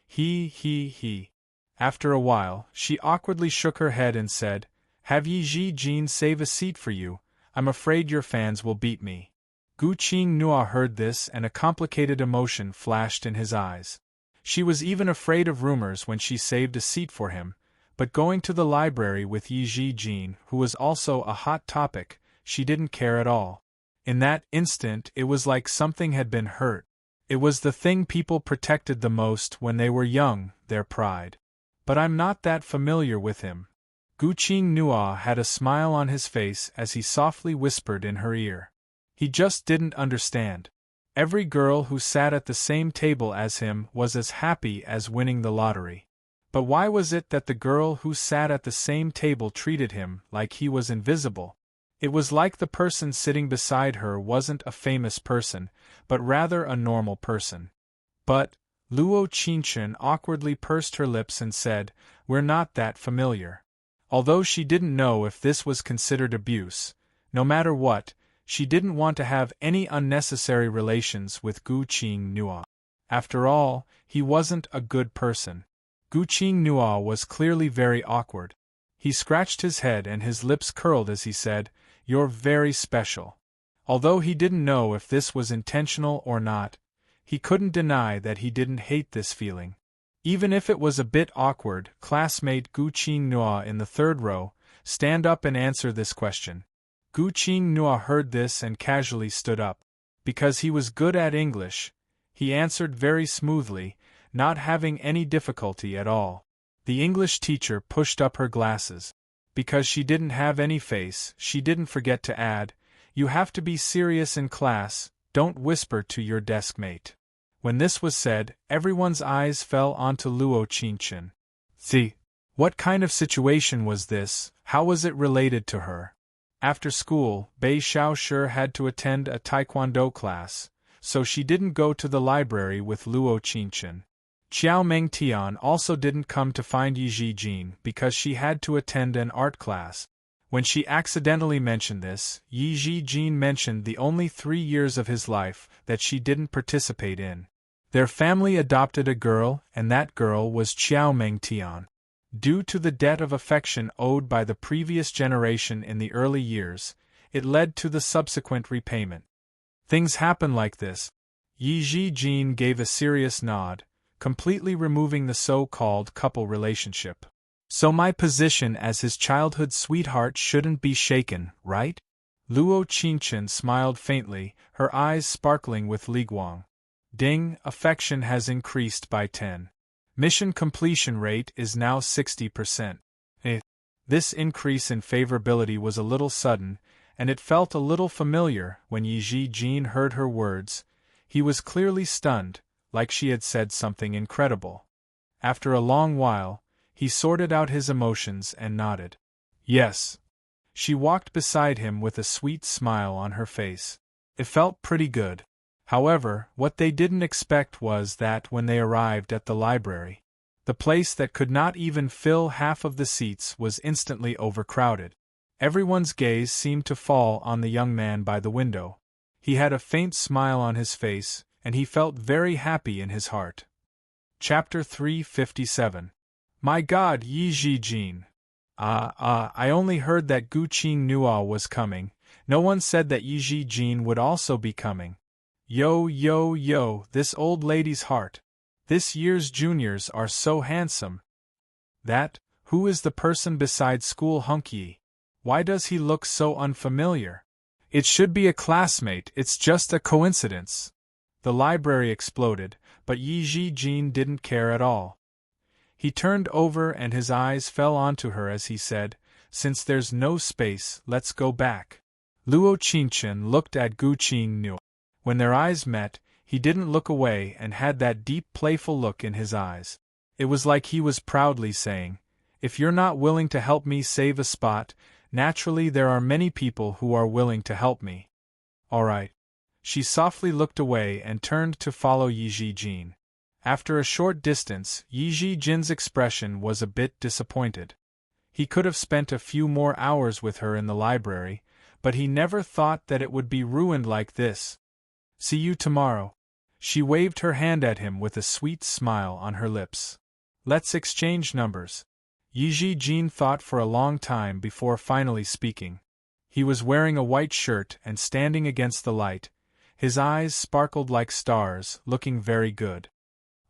He. After a while, she awkwardly shook her head and said, Have Yi Jin save a seat for you? I'm afraid your fans will beat me. Gu Qinghua heard this and a complicated emotion flashed in his eyes. She was even afraid of rumors when she saved a seat for him, but going to the library with Yi Jin, who was also a hot topic, she didn't care at all. In that instant it was like something had been hurt. It was the thing people protected the most when they were young, their pride. But I'm not that familiar with him. Gu Qinghua had a smile on his face as he softly whispered in her ear. He just didn't understand. Every girl who sat at the same table as him was as happy as winning the lottery. But why was it that the girl who sat at the same table treated him like he was invisible? It was like the person sitting beside her wasn't a famous person, but rather a normal person. But Luo Qingchen awkwardly pursed her lips and said, We're not that familiar. Although she didn't know if this was considered abuse, no matter what, she didn't want to have any unnecessary relations with Gu Qinghua. After all, he wasn't a good person. Gu Qinghua was clearly very awkward. He scratched his head and his lips curled as he said, You're very special. Although he didn't know if this was intentional or not, he couldn't deny that he didn't hate this feeling. Even if it was a bit awkward, classmate Gu Qinghua in the third row, stand up and answer this question. Gu Qinghua heard this and casually stood up. Because he was good at English, he answered very smoothly, not having any difficulty at all. The English teacher pushed up her glasses. Because she didn't have any face, she didn't forget to add, You have to be serious in class, don't whisper to your desk mate. When this was said, everyone's eyes fell onto Luo Qingchen. See, what kind of situation was this? How was it related to her? After school, Bei Xiaoshi had to attend a taekwondo class, so she didn't go to the library with Luo Qingchen. Qiao Mengtian also didn't come to find Yi Jin because she had to attend an art class. When she accidentally mentioned this, Yi Jin mentioned the only 3 years of his life that she didn't participate in. Their family adopted a girl, and that girl was Qiao Mengtian. Due to the debt of affection owed by the previous generation in the early years, it led to the subsequent repayment. Things happen like this. Yi Jin gave a serious nod, completely removing the so-called couple relationship. So my position as his childhood sweetheart shouldn't be shaken, right? Luo Qingchen smiled faintly, her eyes sparkling with Liguang. Ding, affection has increased by 10. Mission completion rate is now 60%. This increase in favorability was a little sudden, and it felt a little familiar when Yi Jin heard her words. He was clearly stunned, like she had said something incredible. After a long while, he sorted out his emotions and nodded. Yes. She walked beside him with a sweet smile on her face. It felt pretty good. However, what they didn't expect was that when they arrived at the library, the place that could not even fill half of the seats was instantly overcrowded. Everyone's gaze seemed to fall on the young man by the window. He had a faint smile on his face, and he felt very happy in his heart. Chapter 357. My God, Yi Jin. I only heard that Gu Qingnua was coming. No one said that Yi Jin would also be coming. Yo, this old lady's heart. This year's juniors are so handsome. Who is the person beside School Hunk Yi? Why does he look so unfamiliar? It should be a classmate, it's just a coincidence. The library exploded, but Yi Jin didn't care at all. He turned over and his eyes fell onto her as he said, Since there's no space, let's go back. Luo Qingchen looked at Gu Qingnua. When their eyes met, he didn't look away and had that deep playful look in his eyes. It was like he was proudly saying, If you're not willing to help me save a spot, naturally there are many people who are willing to help me. All right. She softly looked away and turned to follow Yi Jin. After a short distance, Yi Jin's expression was a bit disappointed. He could have spent a few more hours with her in the library, but he never thought that it would be ruined like this. See you tomorrow. She waved her hand at him with a sweet smile on her lips. Let's exchange numbers. Yi Jin thought for a long time before finally speaking. He was wearing a white shirt and standing against the light. His eyes sparkled like stars, looking very good.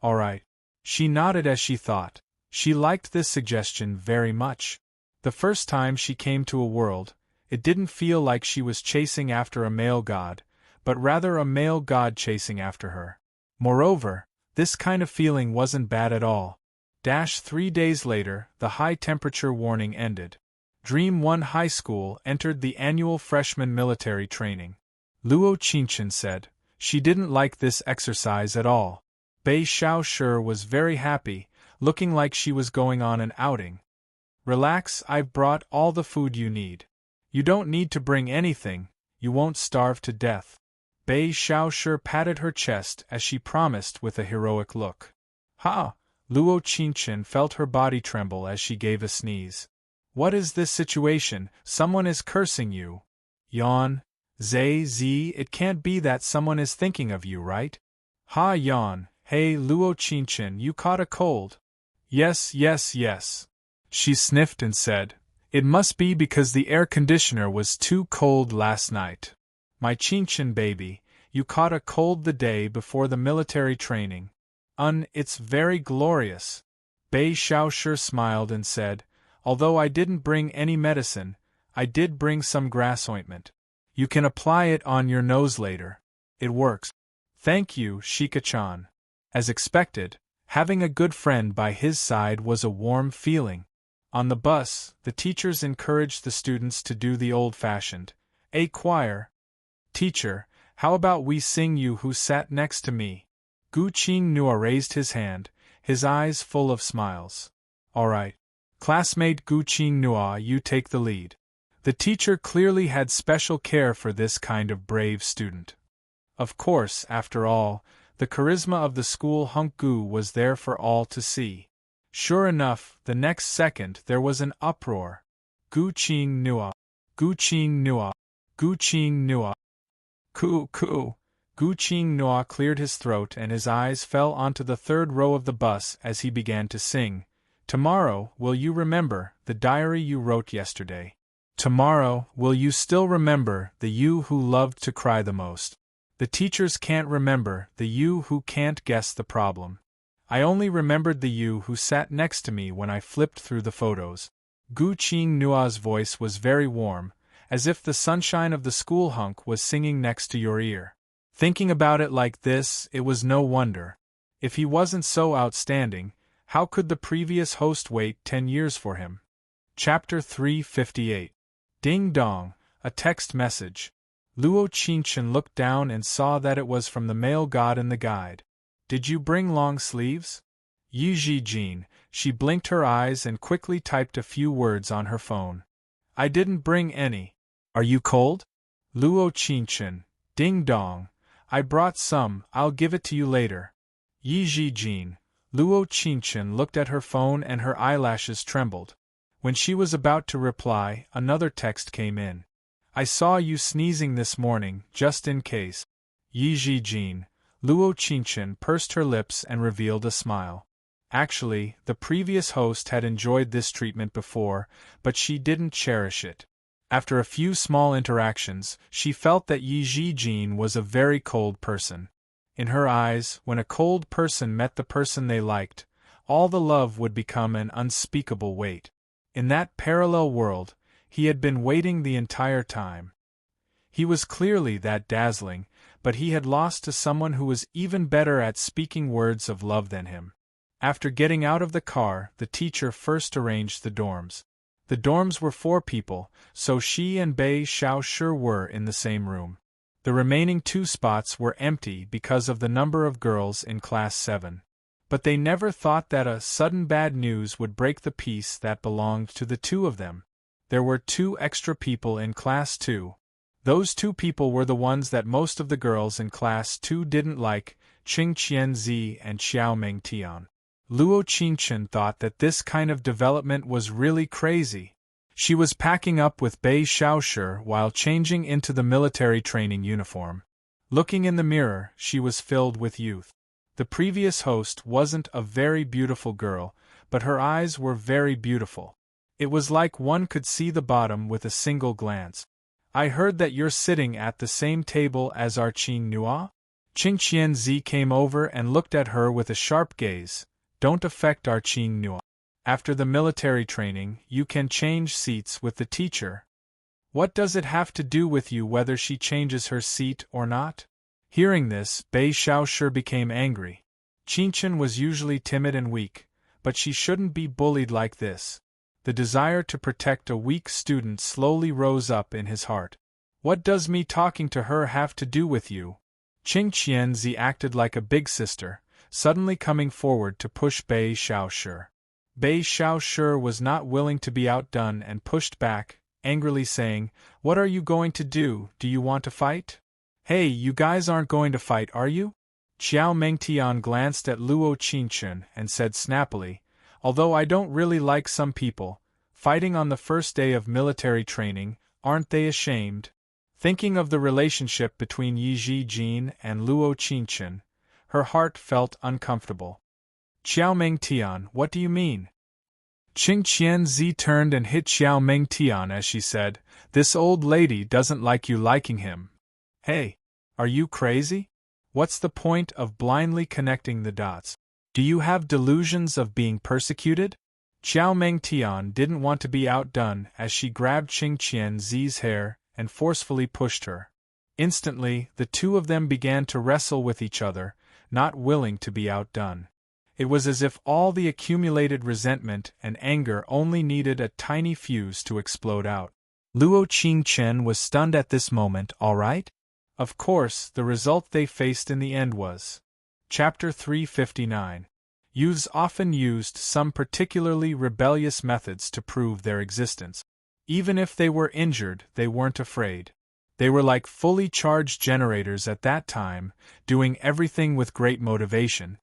All right. She nodded as she thought. She liked this suggestion very much. The first time she came to a world, it didn't feel like she was chasing after a male god, but rather a male god chasing after her. Moreover, this kind of feeling wasn't bad at all. 3 days later, the high-temperature warning ended. Dream 1 High School entered the annual freshman military training. Luo Qingchen said. She didn't like this exercise at all. Bei Xiaoshi was very happy, looking like she was going on an outing. Relax, I've brought all the food you need. You don't need to bring anything, you won't starve to death. Bei Xiaoshi patted her chest as she promised with a heroic look. Ha! Luo Qingchen felt her body tremble as she gave a sneeze. What is this situation? Someone is cursing you. Yawn. Z, it can't be that someone is thinking of you, right? Ha yawn. Hey Luo Qingchen, you caught a cold. Yes. She sniffed and said, It must be because the air conditioner was too cold last night. My Qingchen baby, you caught a cold the day before the military training. It's very glorious. Bei Xiaoshi smiled and said, Although I didn't bring any medicine, I did bring some grass ointment. You can apply it on your nose later. It works. Thank you, Shika-chan. As expected, having a good friend by his side was a warm feeling. On the bus, the teachers encouraged the students to do the old-fashioned, "A choir." Teacher, how about we sing You Who Sat Next to Me? Gu Qingnua raised his hand, his eyes full of smiles. All right. Classmate Gu Qingnua, you take the lead. The teacher clearly had special care for this kind of brave student. Of course, after all, the charisma of the school Hunk Gu was there for all to see. Sure enough, the next second there was an uproar. Gu Qingnua, Gu Qingnua, Gu Qingnua. Coo. Gu Qingnua cleared his throat and his eyes fell onto the third row of the bus as he began to sing. Tomorrow, will you remember the diary you wrote yesterday? Tomorrow, will you still remember the you who loved to cry the most? The teachers can't remember the you who can't guess the problem. I only remembered the you who sat next to me when I flipped through the photos. Gu Qingnua's voice was very warm, as if the sunshine of the school hunk was singing next to your ear. Thinking about it like this, it was no wonder. If he wasn't so outstanding, how could the previous host wait 10 years for him? Chapter 358. Ding dong, a text message. Luo Qingchen looked down and saw that it was from the male god in the guide. Did you bring long sleeves? Yi Jin, she blinked her eyes and quickly typed a few words on her phone. I didn't bring any. Are you cold? Luo Qingchen, ding dong. I brought some, I'll give it to you later. Yi Jin, Luo Qingchen looked at her phone and her eyelashes trembled. When she was about to reply, another text came in. I saw you sneezing this morning, just in case. Yi Jin, Luo Qingchen pursed her lips and revealed a smile. Actually, the previous host had enjoyed this treatment before, but she didn't cherish it. After a few small interactions, she felt that Yi Jin was a very cold person. In her eyes, when a cold person met the person they liked, all the love would become an unspeakable weight. In that parallel world, he had been waiting the entire time. He was clearly that dazzling, but he had lost to someone who was even better at speaking words of love than him. After getting out of the car, the teacher first arranged the dorms. The dorms were 4 people, so she and Bei Xiaoshi were in the same room. The remaining 2 spots were empty because of the number of girls in Class 7. But they never thought that a sudden bad news would break the peace that belonged to the 2 of them. There were 2 extra people in Class 2. Those 2 people were the ones that most of the girls in Class 2 didn't like, Qing Qianzi and Xiao Mengtian. Luo Qingchen thought that this kind of development was really crazy. She was packing up with Bei Xiaoshi while changing into the military training uniform. Looking in the mirror, she was filled with youth. The previous host wasn't a very beautiful girl, but her eyes were very beautiful. It was like one could see the bottom with a single glance. I heard that you're sitting at the same table as our Qingnua? Qing Qianzi came over and looked at her with a sharp gaze. Don't affect our Qingnua. After the military training, you can change seats with the teacher. What does it have to do with you whether she changes her seat or not? Hearing this, Bei Xiaoshi became angry. Qingchen was usually timid and weak, but she shouldn't be bullied like this. The desire to protect a weak student slowly rose up in his heart. What does me talking to her have to do with you? Qing Qianzi acted like a big sister, suddenly coming forward to push Bei Xiaoshi. Bei Xiaoshi was not willing to be outdone and pushed back, angrily saying, What are you going to do? Do you want to fight? Hey, you guys aren't going to fight, are you? Xiao Mengtian glanced at Luo Qingchen and said snappily, Although I don't really like some people, fighting on the first day of military training, aren't they ashamed? Thinking of the relationship between Yi Jin and Luo Qingchen, her heart felt uncomfortable. Xiao Mengtian, what do you mean? Qing Qianzi turned and hit Xiao Mengtian as she said, This old lady doesn't like you liking him. Hey, are you crazy? What's the point of blindly connecting the dots? Do you have delusions of being persecuted? Xiao Mengtian didn't want to be outdone as she grabbed Qing Qianzi's hair and forcefully pushed her. Instantly, the 2 of them began to wrestle with each other, not willing to be outdone. It was as if all the accumulated resentment and anger only needed a tiny fuse to explode out. Luo Qingchen was stunned at this moment, all right? Of course, the result they faced in the end was. Chapter 359. Youths often used some particularly rebellious methods to prove their existence. Even if they were injured, they weren't afraid. They were like fully charged generators at that time, doing everything with great motivation.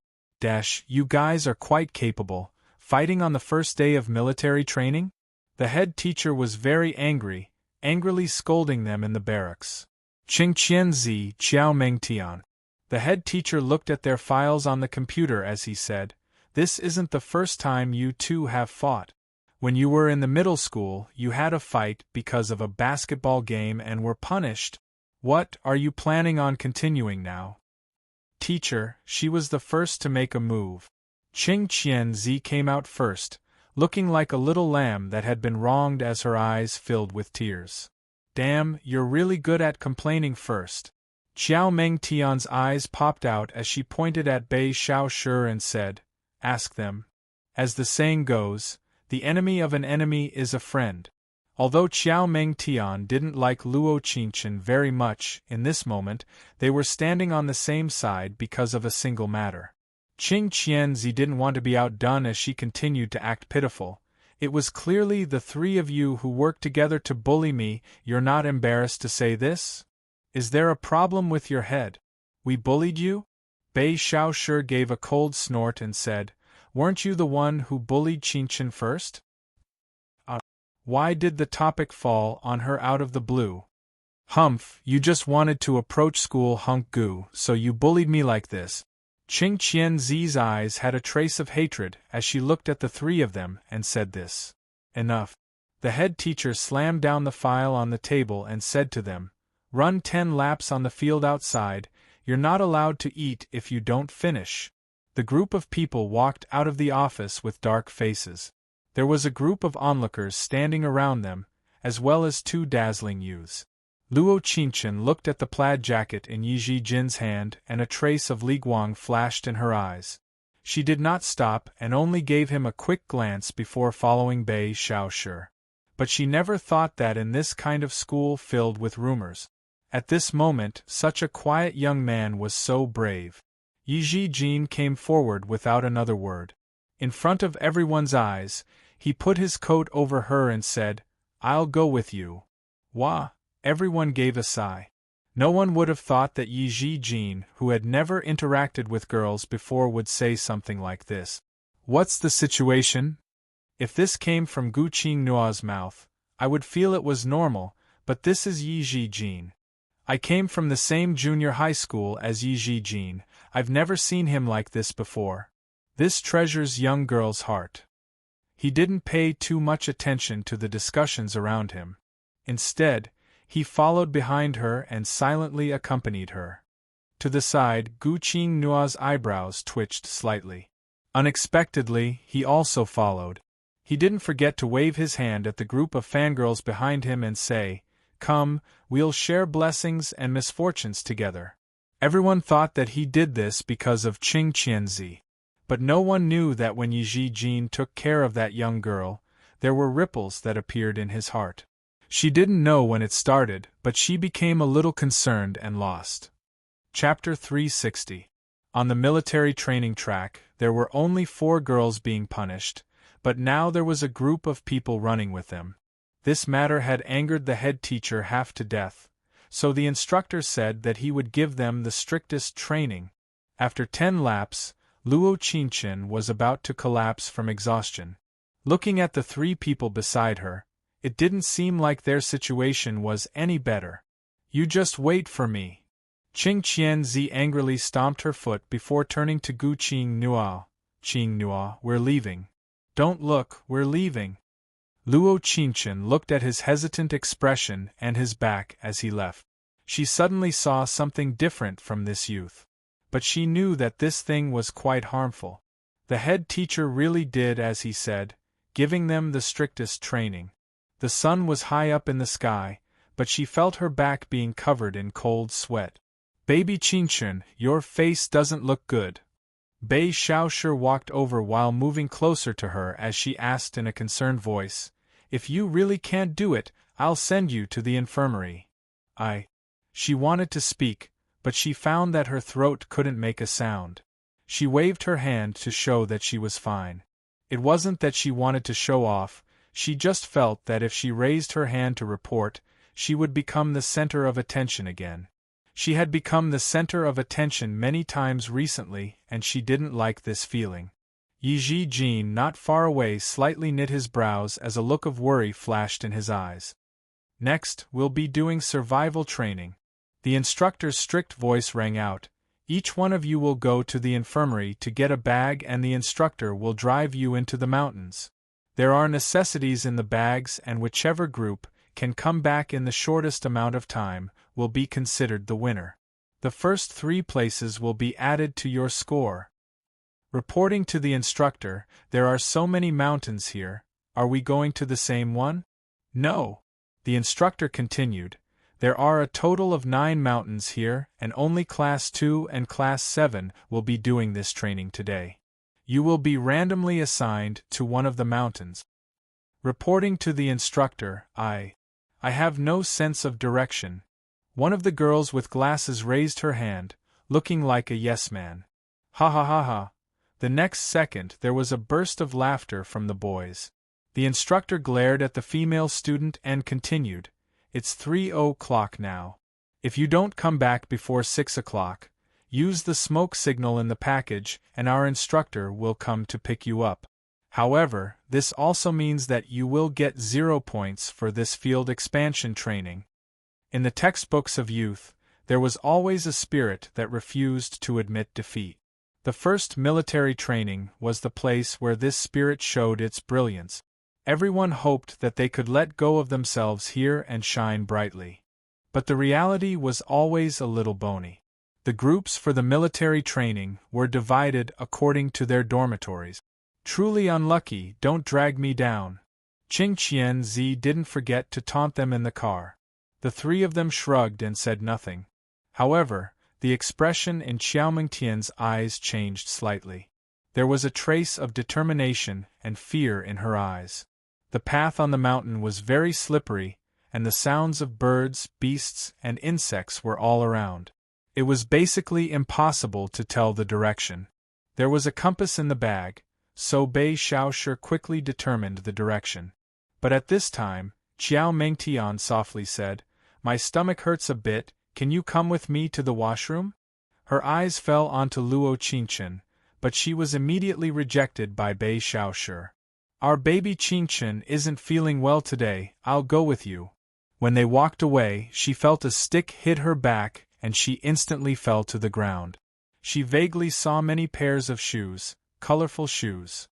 You guys are quite capable, fighting on the first day of military training? The head teacher was very angry, angrily scolding them in the barracks. Qing Qianzi, Xiao Mengtian. The head teacher looked at their files on the computer as he said, This isn't the first time you 2 have fought. When you were in the middle school, you had a fight because of a basketball game and were punished. What, are you planning on continuing now? Teacher, she was the first to make a move. Qing Qianzi came out first, looking like a little lamb that had been wronged as her eyes filled with tears. Damn, you're really good at complaining first. Xiao Mengtian's eyes popped out as she pointed at Bei Xiaoshi and said, Ask them. As the saying goes, the enemy of an enemy is a friend. Although Xiao Mengtian didn't like Luo Qingchen very much, in this moment, they were standing on the same side because of a single matter. Qing Qianzi didn't want to be outdone as she continued to act pitiful. It was clearly the three of you who worked together to bully me. You're not embarrassed to say this? Is there a problem with your head? We bullied you? Bei Xiaoshi gave a cold snort and said, Weren't you the one who bullied Qingchen first? Why did the topic fall on her out of the blue? Humph, you just wanted to approach school hunk goo, so you bullied me like this. Qing Qianzi's eyes had a trace of hatred as she looked at the three of them and said this. Enough. The head teacher slammed down the file on the table and said to them, Run 10 laps on the field outside, you're not allowed to eat if you don't finish. The group of people walked out of the office with dark faces. There was a group of onlookers standing around them, as well as 2 dazzling youths. Luo Qingchen looked at the plaid jacket in Yi Zhijin's hand and a trace of Li Guang flashed in her eyes. She did not stop and only gave him a quick glance before following Bei Xiaoshi. But she never thought that in this kind of school filled with rumors. At this moment, such a quiet young man was so brave. Yi Zhijin came forward without another word. In front of everyone's eyes, he put his coat over her and said, I'll go with you. Wah! Everyone gave a sigh. No one would have thought that Yi Zhijin, who had never interacted with girls before, would say something like this. What's the situation? If this came from Gu Qingnua's mouth, I would feel it was normal, but this is Yi Zhijin. I came from the same junior high school as Yi Zhijin. I've never seen him like this before. This treasures young girl's heart. He didn't pay too much attention to the discussions around him. Instead, he followed behind her and silently accompanied her. To the side, Gu Qingnua's eyebrows twitched slightly. Unexpectedly, he also followed. He didn't forget to wave his hand at the group of fangirls behind him and say, Come, we'll share blessings and misfortunes together. Everyone thought that he did this because of Qing Qianzi. But no one knew that when Yi Zhijin took care of that young girl, there were ripples that appeared in his heart. She didn't know when it started, but she became a little concerned and lost. Chapter 360. On the military training track, there were only 4 girls being punished, but now there was a group of people running with them. This matter had angered the head teacher half to death, so the instructor said that he would give them the strictest training. After 10 laps, Luo Qingchen was about to collapse from exhaustion. Looking at the 3 people beside her, it didn't seem like their situation was any better. You just wait for me. Qing Qianzi angrily stomped her foot before turning to Gu Qingnua. Qingnua, we're leaving. Don't look, we're leaving. Luo Qingchen looked at his hesitant expression and his back as he left. She suddenly saw something different from this youth. But she knew that this thing was quite harmful. The head teacher really did as he said, giving them the strictest training. The sun was high up in the sky, but she felt her back being covered in cold sweat. Baby Qingchen, your face doesn't look good. Bei Xiaoshi walked over while moving closer to her as she asked in a concerned voice, If you really can't do it, I'll send you to the infirmary. She wanted to speak, but she found that her throat couldn't make a sound. She waved her hand to show that she was fine. It wasn't that she wanted to show off, she just felt that if she raised her hand to report, she would become the center of attention again. She had become the center of attention many times recently, and she didn't like this feeling. Yi Zhijin, not far away, slightly knit his brows as a look of worry flashed in his eyes. Next, we'll be doing survival training. The instructor's strict voice rang out. Each one of you will go to the infirmary to get a bag and the instructor will drive you into the mountains. There are necessities in the bags and whichever group can come back in the shortest amount of time will be considered the winner. The first 3 places will be added to your score. Reporting to the instructor, there are so many mountains here, are we going to the same one? No. The instructor continued, there are a total of 9 mountains here, and only Class 2 and Class 7 will be doing this training today. You will be randomly assigned to one of the mountains. Reporting to the instructor, I have no sense of direction. One of the girls with glasses raised her hand, looking like a yes man. Ha ha ha ha. The next second there was a burst of laughter from the boys. The instructor glared at the female student and continued, it's 3:00 now. If you don't come back before 6 o'clock, use the smoke signal in the package and our instructor will come to pick you up. However, this also means that you will get 0 points for this field expansion training. In the textbooks of youth, there was always a spirit that refused to admit defeat. The first military training was the place where this spirit showed its brilliance. Everyone hoped that they could let go of themselves here and shine brightly. But the reality was always a little bony. The groups for the military training were divided according to their dormitories. Truly unlucky, don't drag me down. Qing Qian Zi didn't forget to taunt them in the car. The 3 of them shrugged and said nothing. However, the expression in Xiao Mingtian's eyes changed slightly. There was a trace of determination and fear in her eyes. The path on the mountain was very slippery, and the sounds of birds, beasts, and insects were all around. It was basically impossible to tell the direction. There was a compass in the bag, so Bei Xiaoshi quickly determined the direction. But at this time, Xiao Mengtian softly said, my stomach hurts a bit, can you come with me to the washroom? Her eyes fell onto Luo Qingchen, but she was immediately rejected by Bei Xiaoshi. Our baby Qingchen isn't feeling well today, I'll go with you. When they walked away, she felt a stick hit her back and she instantly fell to the ground. She vaguely saw many pairs of shoes, colorful shoes.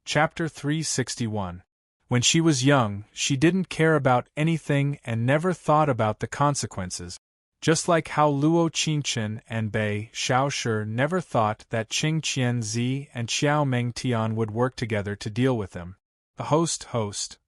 Chapter 361. When she was young, she didn't care about anything and never thought about the consequences. Just like how Luo Qingchen and Bei Xiaoshi never thought that Qing Qianzi and Xiao Mengtian would work together to deal with them. The host.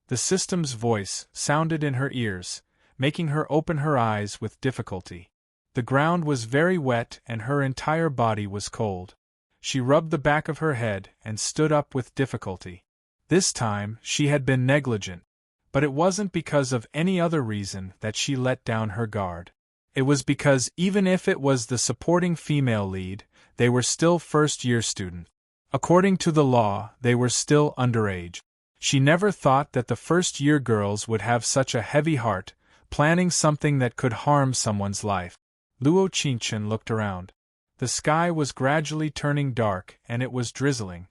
The system's voice sounded in her ears, making her open her eyes with difficulty. The ground was very wet and her entire body was cold. She rubbed the back of her head and stood up with difficulty. This time, she had been negligent. But it wasn't because of any other reason that she let down her guard. It was because even if it was the supporting female lead, they were still first-year students. According to the law, they were still underage. She never thought that the first-year girls would have such a heavy heart, planning something that could harm someone's life. Luo Qingchen looked around. The sky was gradually turning dark and it was drizzling.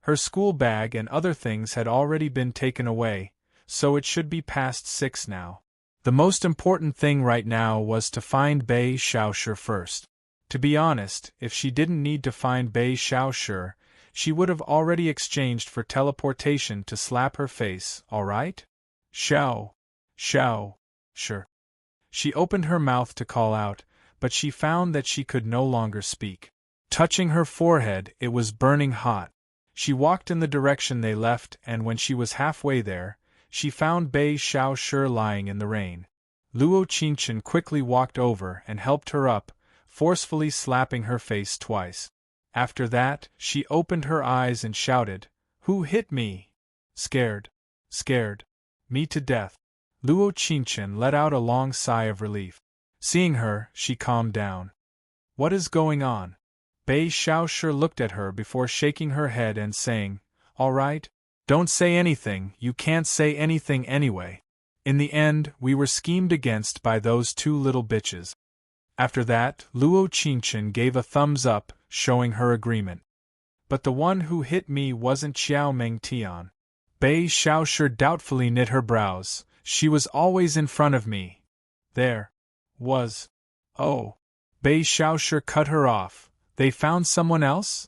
Her school bag and other things had already been taken away, so it should be past 6 now. The most important thing right now was to find Bei Xiaoshi first. To be honest, if she didn't need to find Bei Xiaoshi, she would have already exchanged for teleportation to slap her face, alright? Xiao. Sure. She opened her mouth to call out, but she found that she could no longer speak. Touching her forehead, it was burning hot. She walked in the direction they left and when she was halfway there, she found Bei Xiaoshi lying in the rain. Luo Qingchen quickly walked over and helped her up, forcefully slapping her face twice. After that, she opened her eyes and shouted, "Who hit me?" Scared. Me to death. Luo Qingchen let out a long sigh of relief. Seeing her, she calmed down. What is going on? Bei Xiaoshi looked at her before shaking her head and saying, All right, don't say anything, you can't say anything anyway. In the end, we were schemed against by those 2 little bitches. After that, Luo Qingchen gave a thumbs up, showing her agreement. But the one who hit me wasn't Xiao Mengtian. Bei Xiaoshi doubtfully knit her brows. She was always in front of me. There was. Oh. Bei Xiaoshi cut her off. They found someone else?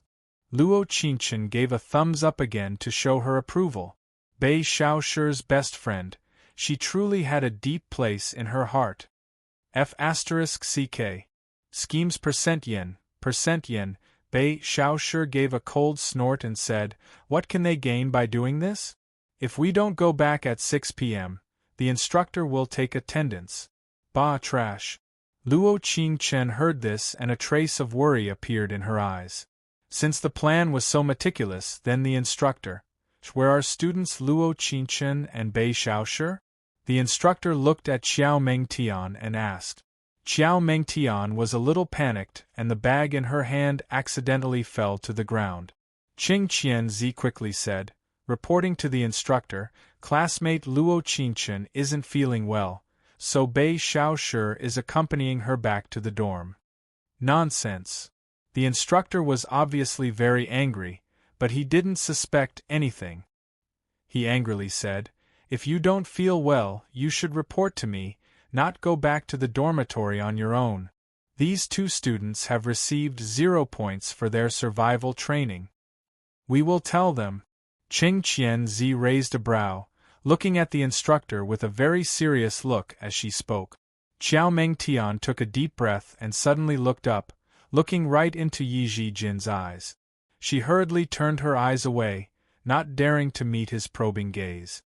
Luo Qingchen gave a thumbs up again to show her approval. Bei Xiaoshi's best friend, she truly had a deep place in her heart. F***ck. Schemes percent yen. Bei Xiaoshi gave a cold snort and said, "What can they gain by doing this? If we don't go back at 6 p.m., the instructor will take attendance. Bah trash." Luo Qingchen heard this and a trace of worry appeared in her eyes. Since the plan was so meticulous, then the instructor. Where are students Luo Qingchen and Bei Xiaoshi? The instructor looked at Xiao Mengtian and asked. Xiao Mengtian was a little panicked and the bag in her hand accidentally fell to the ground. Qing Qianzi quickly said, reporting to the instructor, classmate Luo Qingchen isn't feeling well, so Bei Xiaoshi is accompanying her back to the dorm. Nonsense. The instructor was obviously very angry, but he didn't suspect anything. He angrily said, "If you don't feel well, you should report to me, not go back to the dormitory on your own. These two students have received 0 points for their survival training. We will tell them." Qing Qianzi raised a brow, looking at the instructor with a very serious look as she spoke. Xiao Mengtian took a deep breath and suddenly looked up, looking right into Yi Zhijin's eyes. She hurriedly turned her eyes away, not daring to meet his probing gaze.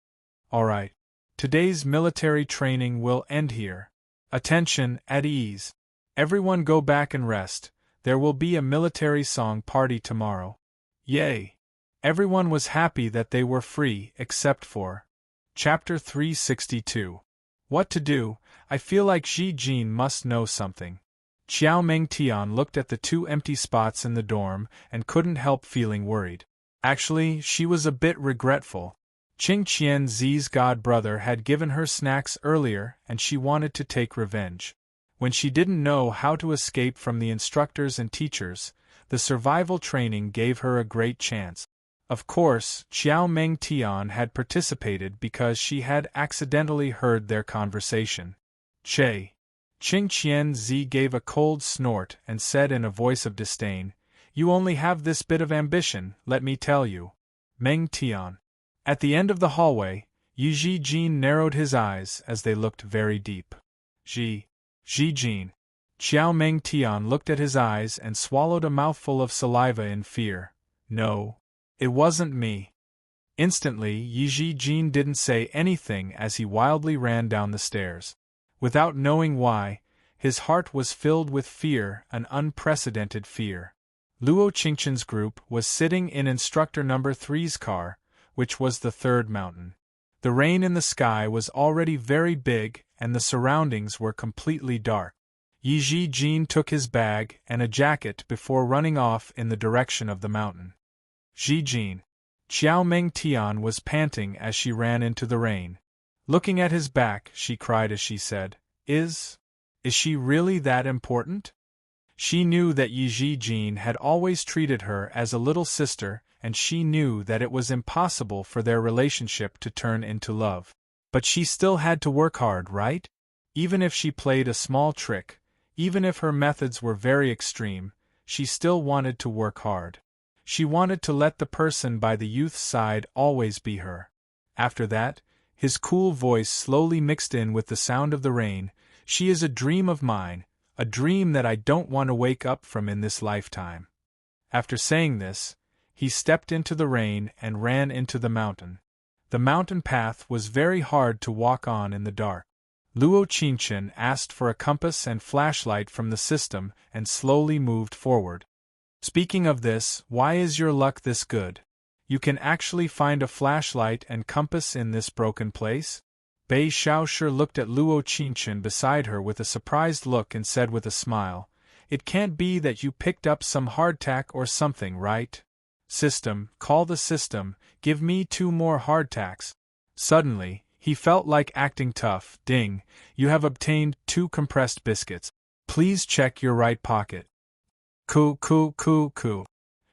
"All right. Today's military training will end here. Attention, at ease. Everyone go back and rest. There will be a military song party tomorrow." Yay! Everyone was happy that they were free, except for Chapter 362. What to do? I feel like Xi Jin must know something. Xiao Mengtian looked at the 2 empty spots in the dorm and couldn't help feeling worried. Actually, she was a bit regretful. Qing Qianzi's god-brother had given her snacks earlier and she wanted to take revenge. When she didn't know how to escape from the instructors and teachers, the survival training gave her a great chance. Of course, Xiao Mengtian had participated because she had accidentally heard their conversation. Qing Qianzi gave a cold snort and said in a voice of disdain, "You only have this bit of ambition, let me tell you." Mengtian. At the end of the hallway, Yi Zhijin narrowed his eyes as they looked very deep. Zhijin. Xiao Mengtian looked at his eyes and swallowed a mouthful of saliva in fear. "No. It wasn't me." Instantly, Yi Zhijin didn't say anything as he wildly ran down the stairs. Without knowing why, his heart was filled with fear, an unprecedented fear. Luo Qingchen's group was sitting in instructor number 3's car, which was the 3rd mountain. The rain in the sky was already very big and the surroundings were completely dark. Yi Zhijin took his bag and a jacket before running off in the direction of the mountain. Zhijin. Xiao Mengtian was panting as she ran into the rain. Looking at his back, she cried as she said, Is she really that important?" She knew that Yi Zhijin had always treated her as a little sister, and she knew that it was impossible for their relationship to turn into love. But she still had to work hard, right? Even if she played a small trick, even if her methods were very extreme, she still wanted to work hard. She wanted to let the person by the youth's side always be her. After that, his cool voice slowly mixed in with the sound of the rain. "She is a dream of mine, a dream that I don't want to wake up from in this lifetime." After saying this, he stepped into the rain and ran into the mountain. The mountain path was very hard to walk on in the dark. Luo Qingchen asked for a compass and flashlight from the system and slowly moved forward. "Speaking of this, why is your luck this good? You can actually find a flashlight and compass in this broken place?" Bei Xiaoshi looked at Luo Qingchen beside her with a surprised look and said with a smile, "It can't be that you picked up some hardtack or something, right? System, call the system, give me 2 more hardtacks." Suddenly, he felt like acting tough. "Ding, you have obtained 2 compressed biscuits. Please check your right pocket." Coo.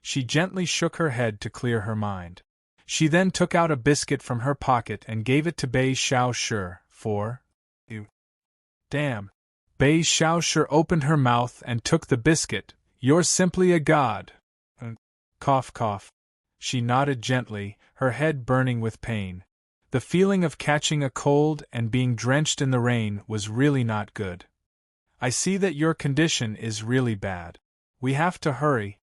She gently shook her head to clear her mind. She then took out a biscuit from her pocket and gave it to Bei Xiaoshi for you. Damn. Bei Xiaoshi opened her mouth and took the biscuit. "You're simply a god." Cough. She nodded gently, her head burning with pain. The feeling of catching a cold and being drenched in the rain was really not good. I see that your condition is really bad. We have to hurry.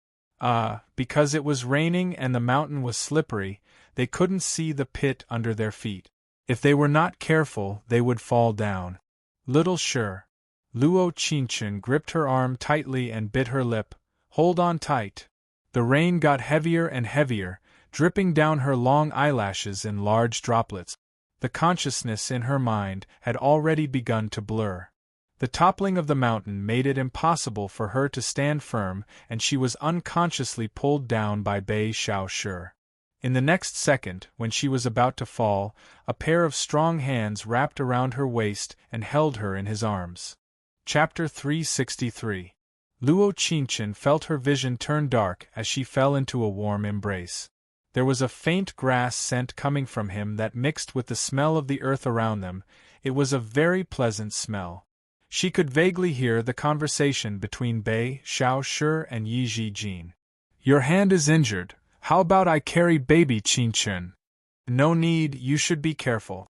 Because it was raining and the mountain was slippery, they couldn't see the pit under their feet. If they were not careful, they would fall down. Little sure. Luo Qingchen gripped her arm tightly and bit her lip. Hold on tight. The rain got heavier and heavier, dripping down her long eyelashes in large droplets. The consciousness in her mind had already begun to blur. The toppling of the mountain made it impossible for her to stand firm, and she was unconsciously pulled down by Bei Xiaoshi. In the next second, when she was about to fall, a pair of strong hands wrapped around her waist and held her in his arms. Chapter 363. Luo Qingchen felt her vision turn dark as she fell into a warm embrace. There was a faint grass scent coming from him that mixed with the smell of the earth around them. It was a very pleasant smell. She could vaguely hear the conversation between Bei Xiaoshi and Yi Zhijin. Your hand is injured. How about I carry baby Qingchen? No need, you should be careful.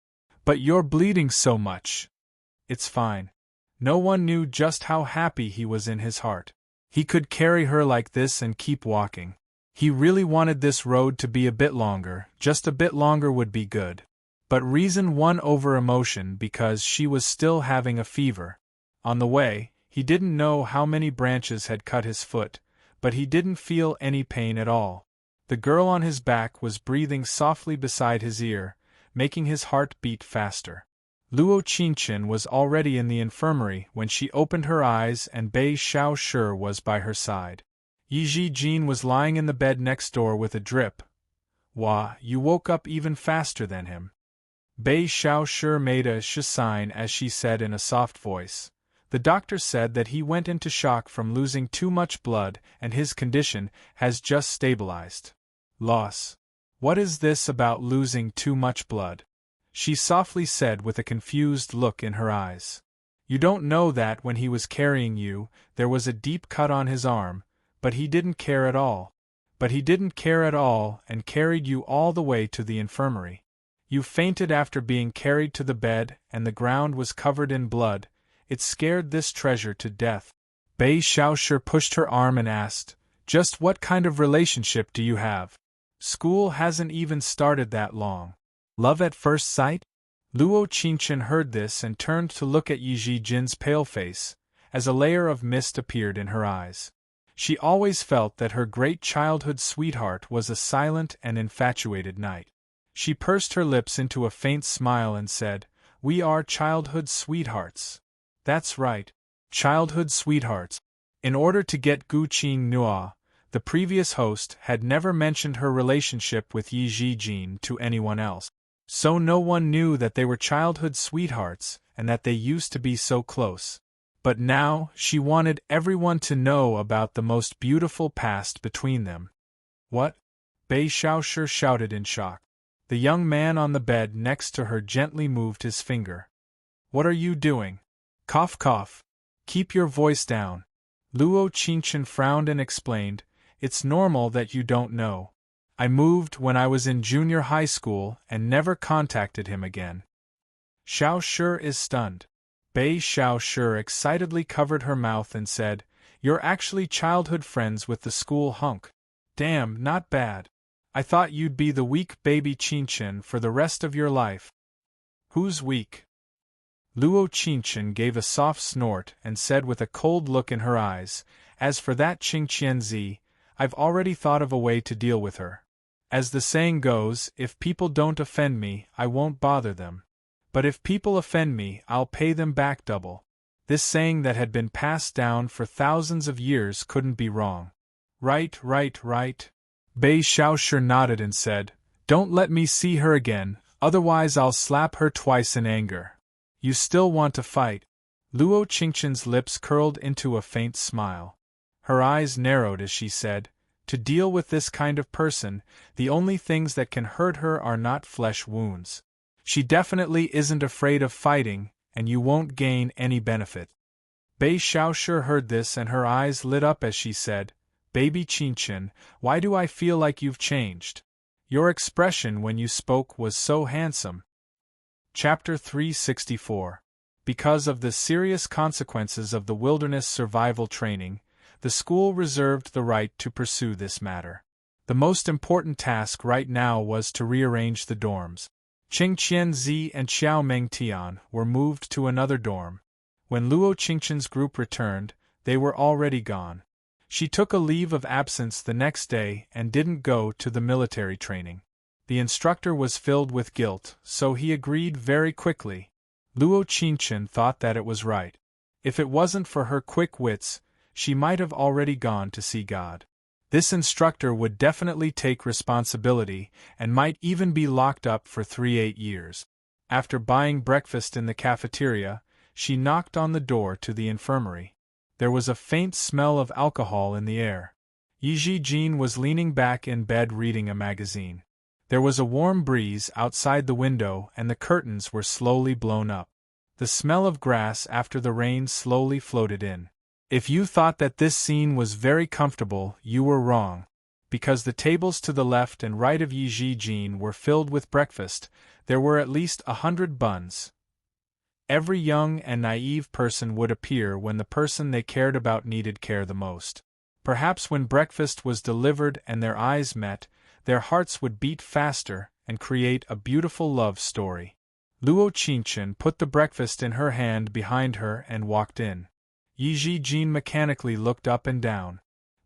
But you're bleeding so much. It's fine. No one knew just how happy he was in his heart. He could carry her like this and keep walking. He really wanted this road to be a bit longer, just a bit longer would be good. But reason won over emotion because she was still having a fever. On the way, he didn't know how many branches had cut his foot, but he didn't feel any pain at all. The girl on his back was breathing softly beside his ear, making his heart beat faster. Luo Qingchen was already in the infirmary when she opened her eyes and Bei Xiaoshi was by her side. Yi Zhijin was lying in the bed next door with a drip. Wah, you woke up even faster than him. Bei Xiaoshi made a sh sign as she said in a soft voice. The doctor said that he went into shock from losing too much blood and his condition has just stabilized. Loss. What is this about losing too much blood? She softly said with a confused look in her eyes. You don't know that when he was carrying you, there was a deep cut on his arm, but he didn't care at all. But he didn't care at all and carried you all the way to the infirmary. You fainted after being carried to the bed and the ground was covered in blood. It scared this treasure to death. Bei Xiaoshi pushed her arm and asked, just what kind of relationship do you have? School hasn't even started that long. Love at first sight? Luo Qingchen heard this and turned to look at Yi Zhijin's pale face, as a layer of mist appeared in her eyes. She always felt that her great childhood sweetheart was a silent and infatuated knight. She pursed her lips into a faint smile and said, We are childhood sweethearts. That's right, childhood sweethearts. In order to get Gu Qing Nua, the previous host had never mentioned her relationship with Yi Zhijin to anyone else. So no one knew that they were childhood sweethearts and that they used to be so close. But now she wanted everyone to know about the most beautiful past between them. What? Bei Xiaoshi shouted in shock. The young man on the bed next to her gently moved his finger. What are you doing? Cough cough. Keep your voice down. Luo Qingchen frowned and explained, It's normal that you don't know. I moved when I was in junior high school and never contacted him again. Xiaoshi is stunned. Bei Xiaoshi excitedly covered her mouth and said, You're actually childhood friends with the school hunk. Damn, not bad. I thought you'd be the weak baby Qingchen for the rest of your life. Who's weak? Luo Qingchen gave a soft snort and said with a cold look in her eyes, As for that Qingqianzi, I've already thought of a way to deal with her. As the saying goes, if people don't offend me, I won't bother them. But if people offend me, I'll pay them back double. This saying that had been passed down for thousands of years couldn't be wrong. Right. Bei Xiaoshi nodded and said, Don't let me see her again, otherwise I'll slap her twice in anger. You still want to fight? Luo Qingchen's lips curled into a faint smile. Her eyes narrowed as she said, To deal with this kind of person, the only things that can hurt her are not flesh wounds. She definitely isn't afraid of fighting, and you won't gain any benefit. Bei Xiaoshi heard this and her eyes lit up as she said, Baby Qingchen, why do I feel like you've changed? Your expression when you spoke was so handsome. Chapter 364. Because of the serious consequences of the wilderness survival training, the school reserved the right to pursue this matter. The most important task right now was to rearrange the dorms. Qing Qianzi and Xiao Mengtian were moved to another dorm. When Luo Qingchen's group returned, they were already gone. She took a leave of absence the next day and didn't go to the military training. The instructor was filled with guilt, so he agreed very quickly. Luo Qingchen thought that it was right. If it wasn't for her quick wits, she might have already gone to see God. This instructor would definitely take responsibility and might even be locked up for 3-8 years. After buying breakfast in the cafeteria, she knocked on the door to the infirmary. There was a faint smell of alcohol in the air. Yi Jin was leaning back in bed reading a magazine. There was a warm breeze outside the window and the curtains were slowly blown up. The smell of grass after the rain slowly floated in. If you thought that this scene was very comfortable, you were wrong. Because the tables to the left and right of Yi Jin were filled with breakfast, there were at least 100 buns. Every young and naive person would appear when the person they cared about needed care the most. Perhaps when breakfast was delivered and their eyes met, their hearts would beat faster and create a beautiful love story. Luo Qingchen put the breakfast in her hand behind her and walked in. Yi Jin mechanically looked up and down.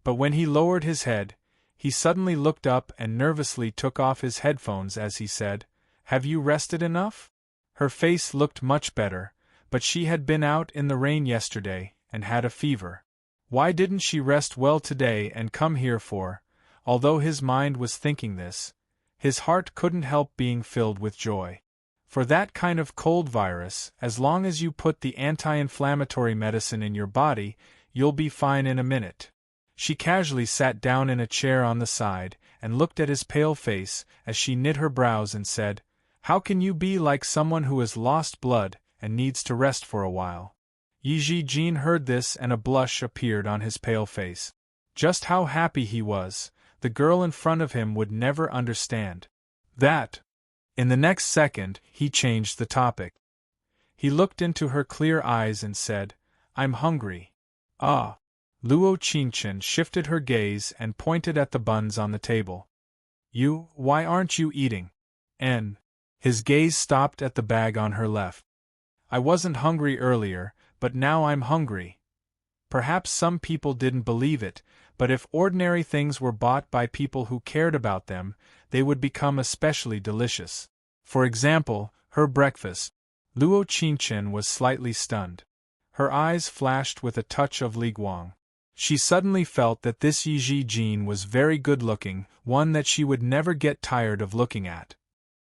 But when he lowered his head, he suddenly looked up and nervously took off his headphones as he said, "Have you rested enough?" Her face looked much better, but she had been out in the rain yesterday and had a fever. Why didn't she rest well today and come here for? Although his mind was thinking this, his heart couldn't help being filled with joy. For that kind of cold virus, as long as you put the anti-inflammatory medicine in your body, you'll be fine in a minute. She casually sat down in a chair on the side and looked at his pale face as she knit her brows and said, "How can you be like someone who has lost blood and needs to rest for a while?" Yi Jin heard this and a blush appeared on his pale face. Just how happy he was, the girl in front of him would never understand. That. In the next second, he changed the topic. He looked into her clear eyes and said, "I'm hungry." "Ah." Luo Qingchen shifted her gaze and pointed at the buns on the table. Why aren't you eating?" His gaze stopped at the bag on her left. "I wasn't hungry earlier, but now I'm hungry." Perhaps some people didn't believe it, but if ordinary things were bought by people who cared about them, they would become especially delicious. For example, her breakfast. Luo Qingchen was slightly stunned. Her eyes flashed with a touch of liguang. She suddenly felt that this Yi Jin was very good-looking, one that she would never get tired of looking at.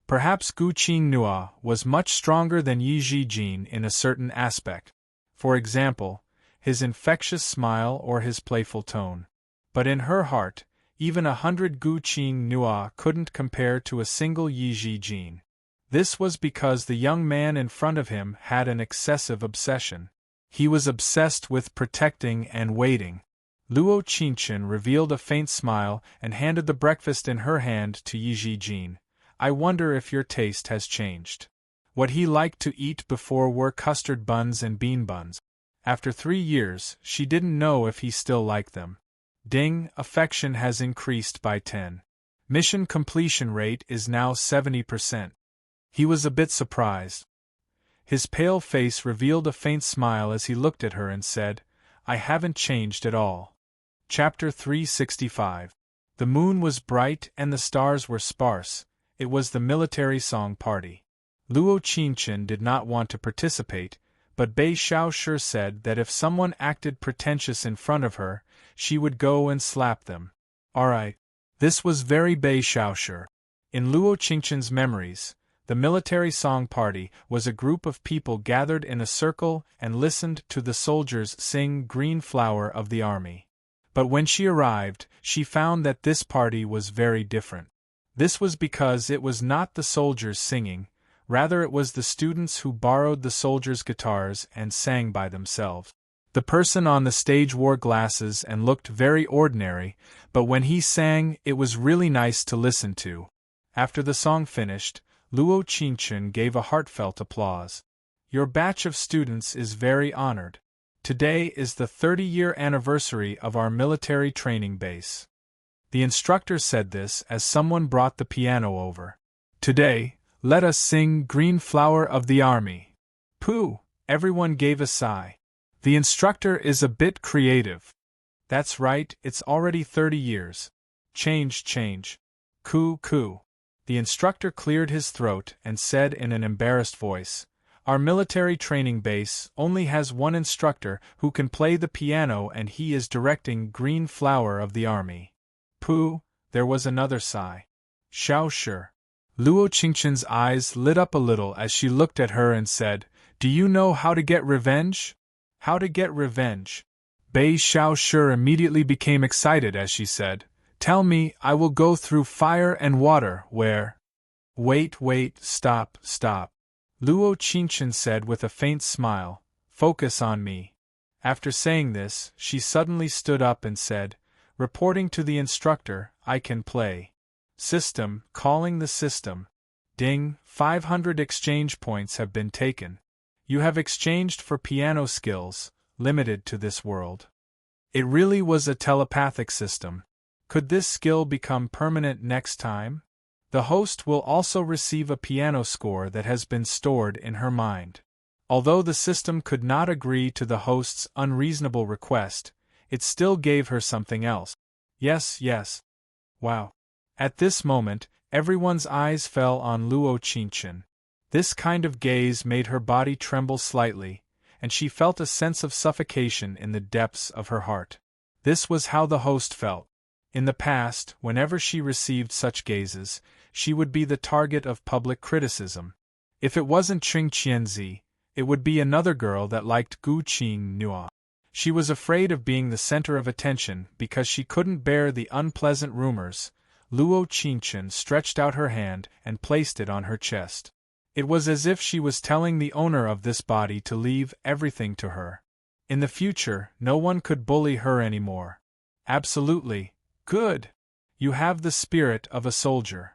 Perhaps Gu Qingnua was much stronger than Yi Jin in a certain aspect. For example, his infectious smile or his playful tone. But in her heart, even 100 Gu Qingnua couldn't compare to a single Yi Jin. This was because the young man in front of him had an excessive obsession. He was obsessed with protecting and waiting. Luo Qingchen revealed a faint smile and handed the breakfast in her hand to Yi Jin. "I wonder if your taste has changed." What he liked to eat before were custard buns and bean buns. After 3 years, she didn't know if he still liked them. Ding, affection has increased by 10. Mission completion rate is now 70%. He was a bit surprised. His pale face revealed a faint smile as he looked at her and said, "I haven't changed at all." Chapter 365. The moon was bright and the stars were sparse. It was the military song party. Luo Qingchen did not want to participate, but Bei Xiaoshi said that if someone acted pretentious in front of her, she would go and slap them. Alright. This was very Bei Xiaoshi. In Luo Qingchen's memories, the military song party was a group of people gathered in a circle and listened to the soldiers sing Green Flower of the Army. But when she arrived, she found that this party was very different. This was because it was not the soldiers singing, rather it was the students who borrowed the soldiers' guitars and sang by themselves. The person on the stage wore glasses and looked very ordinary, but when he sang, it was really nice to listen to. After the song finished, Luo Qingchen gave a heartfelt applause. Your batch of students is very honored. Today is the 30-year anniversary of our military training base. The instructor said this as someone brought the piano over. Today, let us sing Green Flower of the Army. Pooh! Everyone gave a sigh. The instructor is a bit creative. That's right, it's already 30 years. Change. Coo coo. The instructor cleared his throat and said in an embarrassed voice, Our military training base only has one instructor who can play the piano and he is directing Green Flower of the Army. Pooh, there was another sigh. Xiao Shi. Luo Qingqian's eyes lit up a little as she looked at her and said, Do you know how to get revenge? How to get revenge? Bei Xiao Shi immediately became excited as she said, Tell me, I will go through fire and water where… Wait, stop. Luo Qingqian said with a faint smile, Focus on me. After saying this, she suddenly stood up and said, Reporting to the instructor, I can play. System, calling the system. Ding, 500 exchange points have been taken. You have exchanged for piano skills, limited to this world. It really was a telepathic system. Could this skill become permanent next time? The host will also receive a piano score that has been stored in her mind. Although the system could not agree to the host's unreasonable request, it still gave her something else. Yes. Wow. At this moment, everyone's eyes fell on Luo Qingqian. This kind of gaze made her body tremble slightly, and she felt a sense of suffocation in the depths of her heart. This was how the host felt. In the past, whenever she received such gazes, she would be the target of public criticism. If it wasn't Ching Qianzi, it would be another girl that liked Gu Qingnua. She was afraid of being the center of attention because she couldn't bear the unpleasant rumors. Luo Qingqian stretched out her hand and placed it on her chest. It was as if she was telling the owner of this body to leave everything to her. In the future, no one could bully her anymore. Absolutely. Good. You have the spirit of a soldier.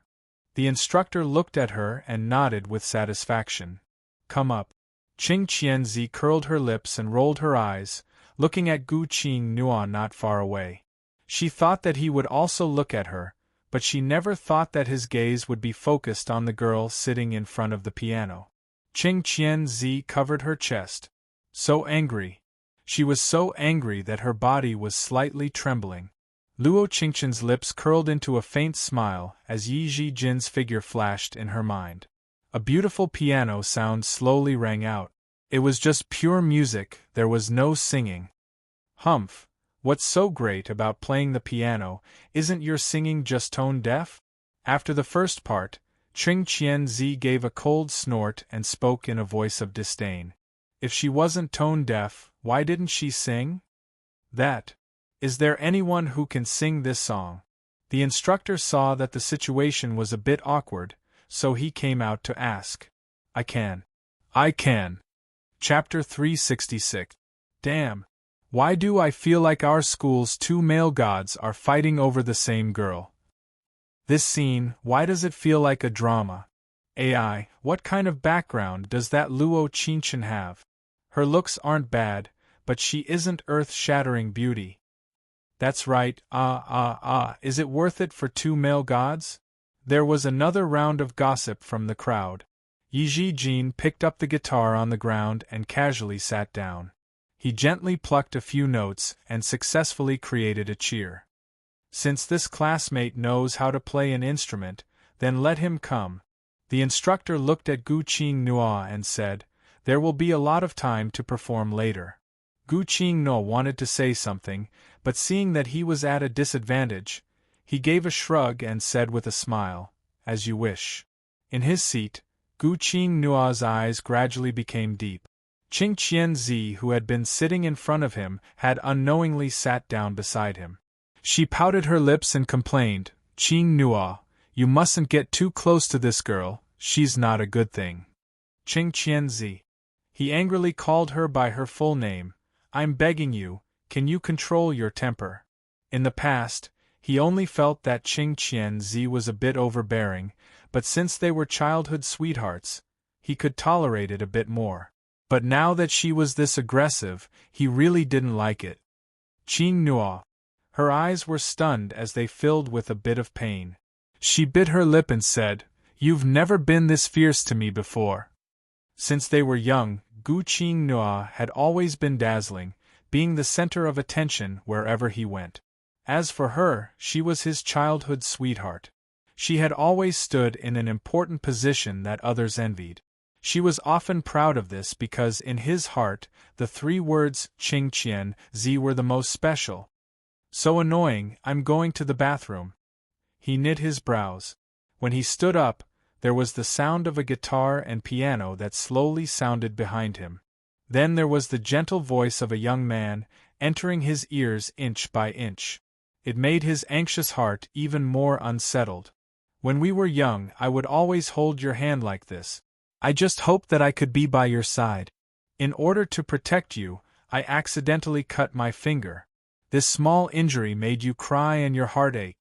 The instructor looked at her and nodded with satisfaction. Come up. Ching Qianzi curled her lips and rolled her eyes, looking at Gu Qingnua not far away. She thought that he would also look at her, but she never thought that his gaze would be focused on the girl sitting in front of the piano. Ching Qianzi covered her chest. So angry. She was so angry that her body was slightly trembling. Luo Qingqian's lips curled into a faint smile as Yi Zhijin's figure flashed in her mind. A beautiful piano sound slowly rang out. It was just pure music, there was no singing. Humph! What's so great about playing the piano, isn't your singing just tone deaf? After the first part, Ching Qianzi gave a cold snort and spoke in a voice of disdain. If she wasn't tone deaf, why didn't she sing? Is there anyone who can sing this song? The instructor saw that the situation was a bit awkward, so he came out to ask. I can. Chapter 366. Damn. Why do I feel like our school's two male gods are fighting over the same girl? This scene, why does it feel like a drama? AI, what kind of background does that Luo Qingqian have? Her looks aren't bad, but she isn't earth-shattering beauty. That's right, is it worth it for two male gods? There was another round of gossip from the crowd. Yi Zhijin picked up the guitar on the ground and casually sat down. He gently plucked a few notes and successfully created a cheer. Since this classmate knows how to play an instrument, then let him come. The instructor looked at Gu Qingnua and said, There will be a lot of time to perform later. Gu Qingnua wanted to say something, but seeing that he was at a disadvantage, he gave a shrug and said with a smile, As you wish. In his seat, Gu Qingnua's eyes gradually became deep. Ching Qianzi, who had been sitting in front of him, had unknowingly sat down beside him. She pouted her lips and complained, Qingnua, you mustn't get too close to this girl, she's not a good thing. Ching Qianzi. He angrily called her by her full name. I'm begging you, can you control your temper? In the past, he only felt that Ching Qianzi was a bit overbearing, but since they were childhood sweethearts, he could tolerate it a bit more. But now that she was this aggressive, he really didn't like it. Qing Nua. Her eyes were stunned as they filled with a bit of pain. She bit her lip and said, "You've never been this fierce to me before." Since they were young, Gu Qing Nua had always been dazzling, being the center of attention wherever he went. As for her, she was his childhood sweetheart. She had always stood in an important position that others envied. She was often proud of this because in his heart, the 3 words Qing Qian Zi were the most special. "So annoying, I'm going to the bathroom." He knit his brows. When he stood up, there was the sound of a guitar and piano that slowly sounded behind him. Then there was the gentle voice of a young man, entering his ears inch by inch. It made his anxious heart even more unsettled. "When we were young, I would always hold your hand like this. I just hoped that I could be by your side. In order to protect you, I accidentally cut my finger. This small injury made you cry and your heart ache.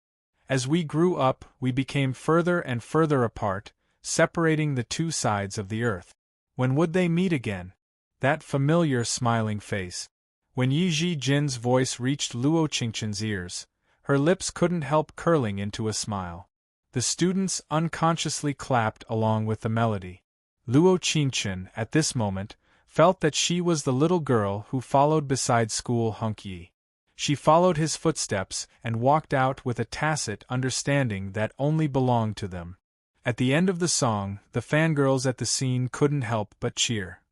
As we grew up, we became further and further apart, separating the 2 sides of the earth. When would they meet again?" That familiar smiling face. When Yi Jin's voice reached Luo Qingqian's ears, her lips couldn't help curling into a smile. The students unconsciously clapped along with the melody. Luo Qingqian, at this moment, felt that she was the little girl who followed beside school Hunk Yi. She followed his footsteps and walked out with a tacit understanding that only belonged to them. At the end of the song, the fangirls at the scene couldn't help but cheer.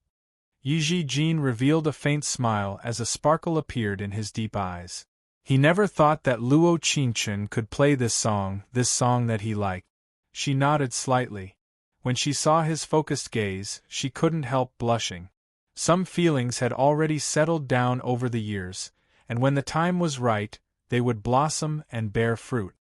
Yi Jin revealed a faint smile as a sparkle appeared in his deep eyes. He never thought that Luo Qingqian could play this song that he liked. She nodded slightly. When she saw his focused gaze, she couldn't help blushing. Some feelings had already settled down over the years, and when the time was right, they would blossom and bear fruit.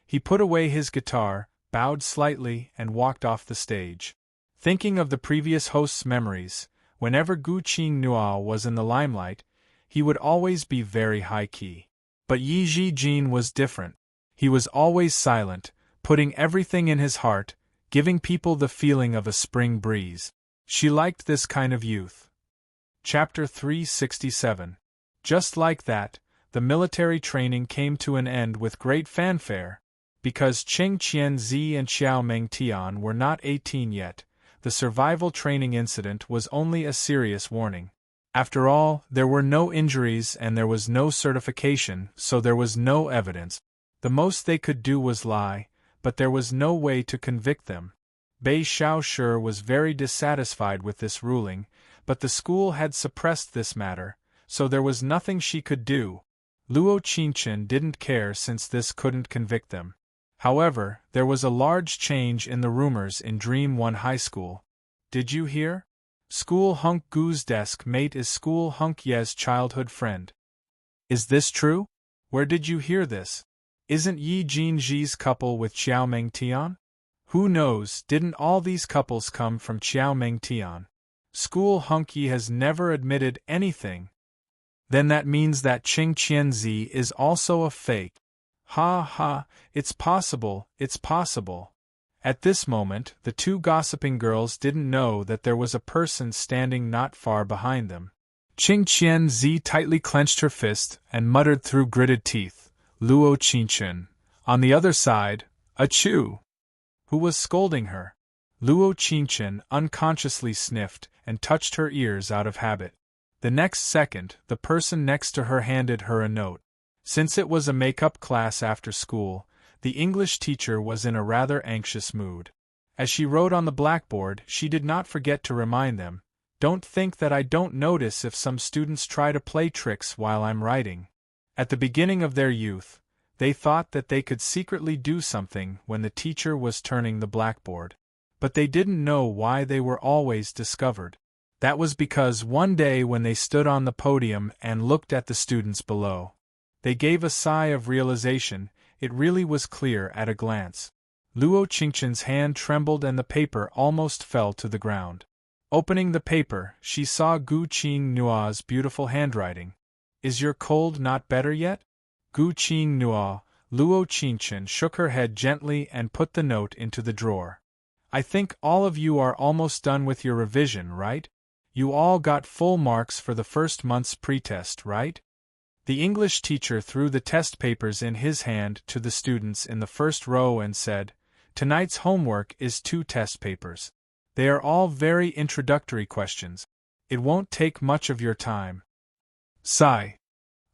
He put away his guitar, bowed slightly, and walked off the stage. Thinking of the previous host's memories, whenever Gu Qing Nua was in the limelight, he would always be very high-key. But Yi Jin was different. He was always silent, putting everything in his heart, giving people the feeling of a spring breeze. She liked this kind of youth. Chapter 367. Just like that, the military training came to an end with great fanfare. Because Qing Qian Zi and Xiao Meng Tian were not 18 yet, the survival training incident was only a serious warning. After all, there were no injuries and there was no certification, so there was no evidence. The most they could do was lie, but there was no way to convict them. Bei Xiaoshi was very dissatisfied with this ruling, but the school had suppressed this matter, so there was nothing she could do. Luo Qingqian didn't care since this couldn't convict them. However, there was a large change in the rumors in Dream 1 High School. Did you hear? School Hunk Gu's desk mate is School Hunk Ye's childhood friend. Is this true? Where did you hear this? Isn't Yi Jin's couple with Xiao Meng Tian? Who knows, didn't all these couples come from Xiao Meng Tian? School Hunk Yi has never admitted anything. Then that means that Qing Qian Zi is also a fake. Ha ha, it's possible, it's possible. At this moment, the 2 gossiping girls didn't know that there was a person standing not far behind them. Qing Qian Zi tightly clenched her fist and muttered through gritted teeth, "Luo Qingqian." On the other side, "Achoo!" Who was scolding her? Luo Qingqian unconsciously sniffed and touched her ears out of habit. The next second, the person next to her handed her a note. Since it was a makeup class after school, the English teacher was in a rather anxious mood. As she wrote on the blackboard, she did not forget to remind them, "Don't think that I don't notice if some students try to play tricks while I'm writing." At the beginning of their youth, they thought that they could secretly do something when the teacher was turning the blackboard. But they didn't know why they were always discovered. That was because one day when they stood on the podium and looked at the students below, they gave a sigh of realization. It really was clear at a glance. Luo Qingqian's hand trembled and the paper almost fell to the ground. Opening the paper, she saw Gu Qing Nua's beautiful handwriting. "Is your cold not better yet?" Gu Qing Nua. Luo Qingqian shook her head gently and put the note into the drawer. "I think all of you are almost done with your revision, right? You all got full marks for the first month's pretest, right? The English teacher threw the test papers in his hand to the students in the first row and said, "Tonight's homework is 2 test papers. They are all very introductory questions. It won't take much of your time." Sigh.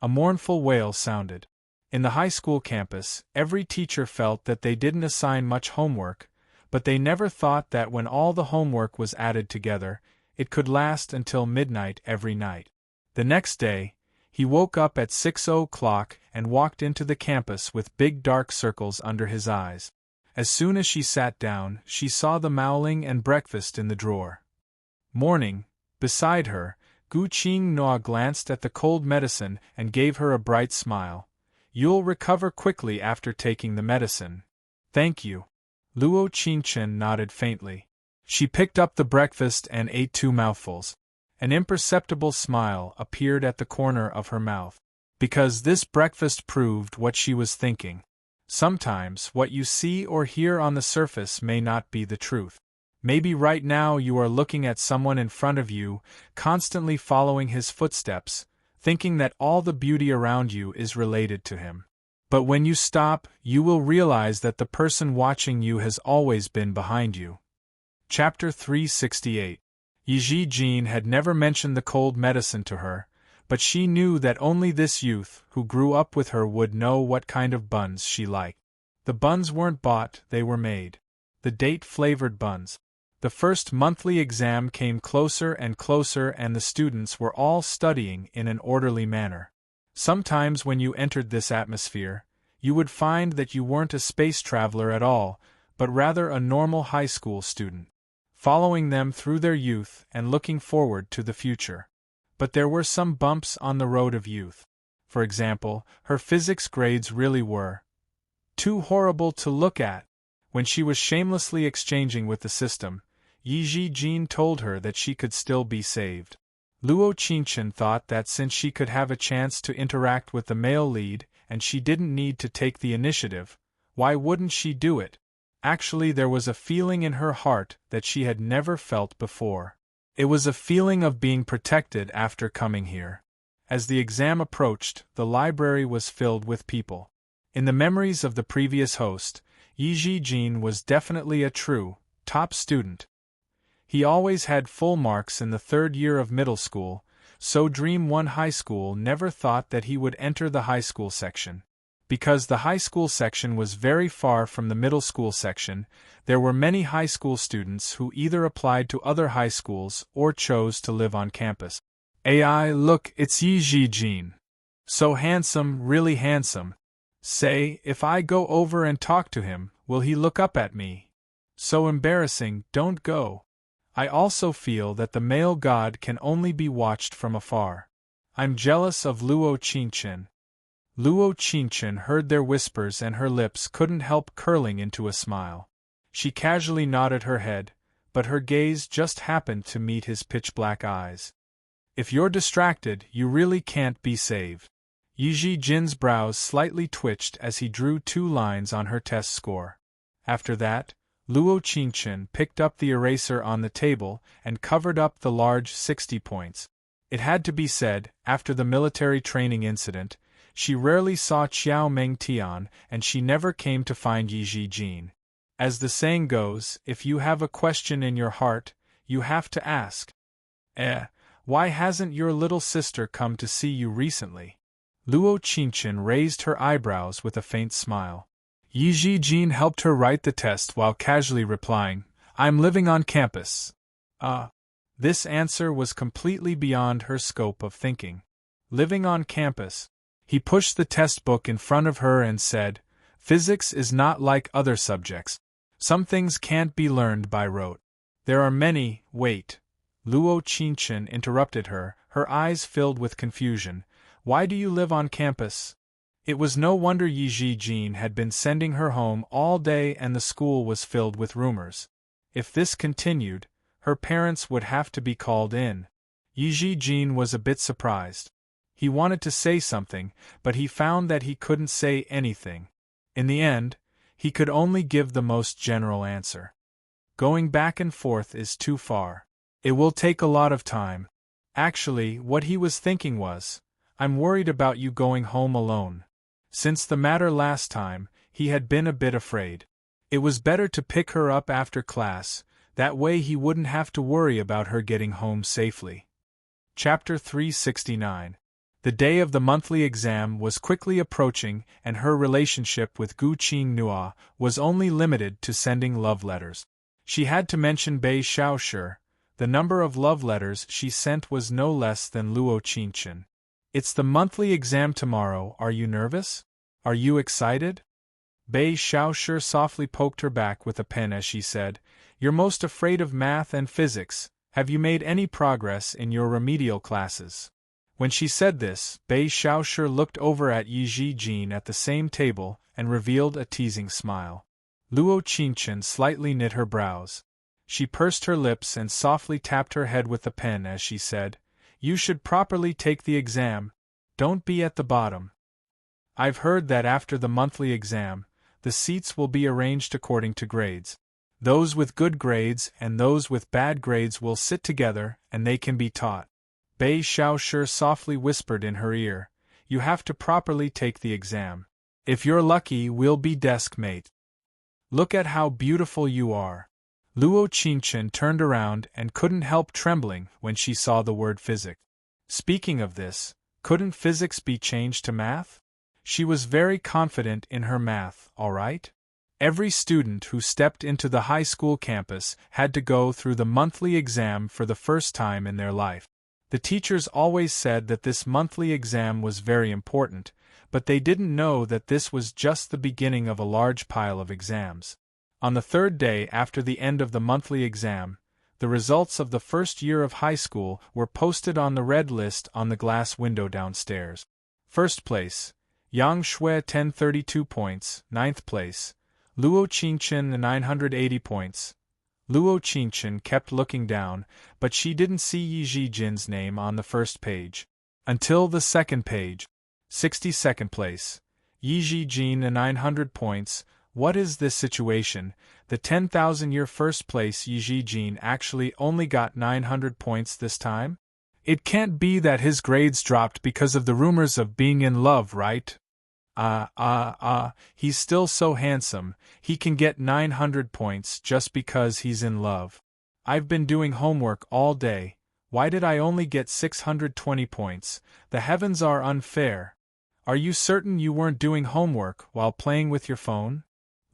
A mournful wail sounded. In the high school campus, every teacher felt that they didn't assign much homework, but they never thought that when all the homework was added together, it could last until midnight every night. The next day, he woke up at 6 o'clock and walked into the campus with big dark circles under his eyes. As soon as she sat down, she saw the mowling and breakfast in the drawer. Morning, beside her, Gu Qing Noa glanced at the cold medicine and gave her a bright smile. "You'll recover quickly after taking the medicine." "Thank you." Luo Qingchen nodded faintly. She picked up the breakfast and ate 2 mouthfuls. An imperceptible smile appeared at the corner of her mouth. Because this breakfast proved what she was thinking. Sometimes what you see or hear on the surface may not be the truth. Maybe right now you are looking at someone in front of you, constantly following his footsteps, thinking that all the beauty around you is related to him. But when you stop, you will realize that the person watching you has always been behind you. Chapter 368. Yiji Jin had never mentioned the cold medicine to her, but she knew that only this youth who grew up with her would know what kind of buns she liked. The buns weren't bought, they were made. The date-flavored buns. The first monthly exam came closer and closer, and the students were all studying in an orderly manner. Sometimes when you entered this atmosphere, you would find that you weren't a space traveler at all, but rather a normal high school student, following them through their youth and looking forward to the future. But there were some bumps on the road of youth. For example, her physics grades really were too horrible to look at. When she was shamelessly exchanging with the system, Yiji Jin told her that she could still be saved. Luo Qingchen thought that since she could have a chance to interact with the male lead and she didn't need to take the initiative, why wouldn't she do it? Actually, there was a feeling in her heart that she had never felt before. It was a feeling of being protected after coming here. As the exam approached, the library was filled with people. In the memories of the previous host, Yiji Jin was definitely a true, top student. He always had full marks in the 3rd year of middle school, so Dream One High School never thought that he would enter the high school section. Because the high school section was very far from the middle school section, there were many high school students who either applied to other high schools or chose to live on campus. "AI, look, it's Yiji Jin. So handsome, really handsome. Say, if I go over and talk to him, will he look up at me? So embarrassing, don't go. I also feel that the male god can only be watched from afar. I'm jealous of Luo Qingchen." Luo Qingchen heard their whispers and her lips couldn't help curling into a smile. She casually nodded her head, but her gaze just happened to meet his pitch-black eyes. "If you're distracted, you really can't be saved." Yiji Jin's brows slightly twitched as he drew 2 lines on her test score. After that, Luo Qingchen picked up the eraser on the table and covered up the large 60 points. It had to be said, after the military training incident, she rarely saw Qiao Meng Tian and she never came to find Yiji Jin. As the saying goes, if you have a question in your heart, you have to ask. Why hasn't your little sister come to see you recently? Luo Qingchen raised her eyebrows with a faint smile. Yiji Jin helped her write the test while casually replying, "I'm living on campus." This answer was completely beyond her scope of thinking. Living on campus. He pushed the test book in front of her and said, "Physics is not like other subjects. Some things can't be learned by rote. There are many." Wait. Luo Qingchen interrupted her, her eyes filled with confusion. "Why do you live on campus?" It was no wonder Yiji Jin had been sending her home all day and the school was filled with rumors. If this continued, her parents would have to be called in. Yiji Jin was a bit surprised. He wanted to say something, but he found that he couldn't say anything. In the end, he could only give the most general answer. Going back and forth is too far. It will take a lot of time. Actually, what he was thinking was, I'm worried about you going home alone. Since the matter last time, he had been a bit afraid. It was better to pick her up after class, that way he wouldn't have to worry about her getting home safely. Chapter 369. The day of the monthly exam was quickly approaching, and her relationship with Gu Qinghua was only limited to sending love letters. She had to mention Bei Xiaoshi. The number of love letters she sent was no less than Luo Qingchen. It's the monthly exam tomorrow, are you nervous? Are you excited? Bei Xiaoshi softly poked her back with a pen as she said, You're most afraid of math and physics. Have you made any progress in your remedial classes? When she said this, Bei Xiaoshi looked over at Yi Zhijin at the same table and revealed a teasing smile. Luo Qingchen slightly knit her brows. She pursed her lips and softly tapped her head with the pen as she said, You should properly take the exam. Don't be at the bottom. I've heard that after the monthly exam, the seats will be arranged according to grades. Those with good grades and those with bad grades will sit together and they can be taught. Bei Xiaoshi softly whispered in her ear, You have to properly take the exam. If you're lucky, we'll be desk mate. Look at how beautiful you are. Luo Qingchen turned around and couldn't help trembling when she saw the word physics. Speaking of this, couldn't physics be changed to math? She was very confident in her math, all right? Every student who stepped into the high school campus had to go through the monthly exam for the first time in their life. The teachers always said that this monthly exam was very important, but they didn't know that this was just the beginning of a large pile of exams. On the third day after the end of the monthly exam, the results of the first year of high school were posted on the red list on the glass window downstairs. First place, Yang Shui 1032 points, ninth place, Luo Qingchen 980 points. Luo Qingchen kept looking down, but she didn't see Yi Zhijin's name on the first page. Until the second page. 62nd place, Yi Zhijin 900 points. What is this situation? The 10,000-year first place Yi Zhijin actually only got 900 points this time? It can't be that his grades dropped because of the rumors of being in love, right? He's still so handsome, he can get 900 points just because he's in love. I've been doing homework all day, why did I only get 620 points? The heavens are unfair. Are you certain you weren't doing homework while playing with your phone?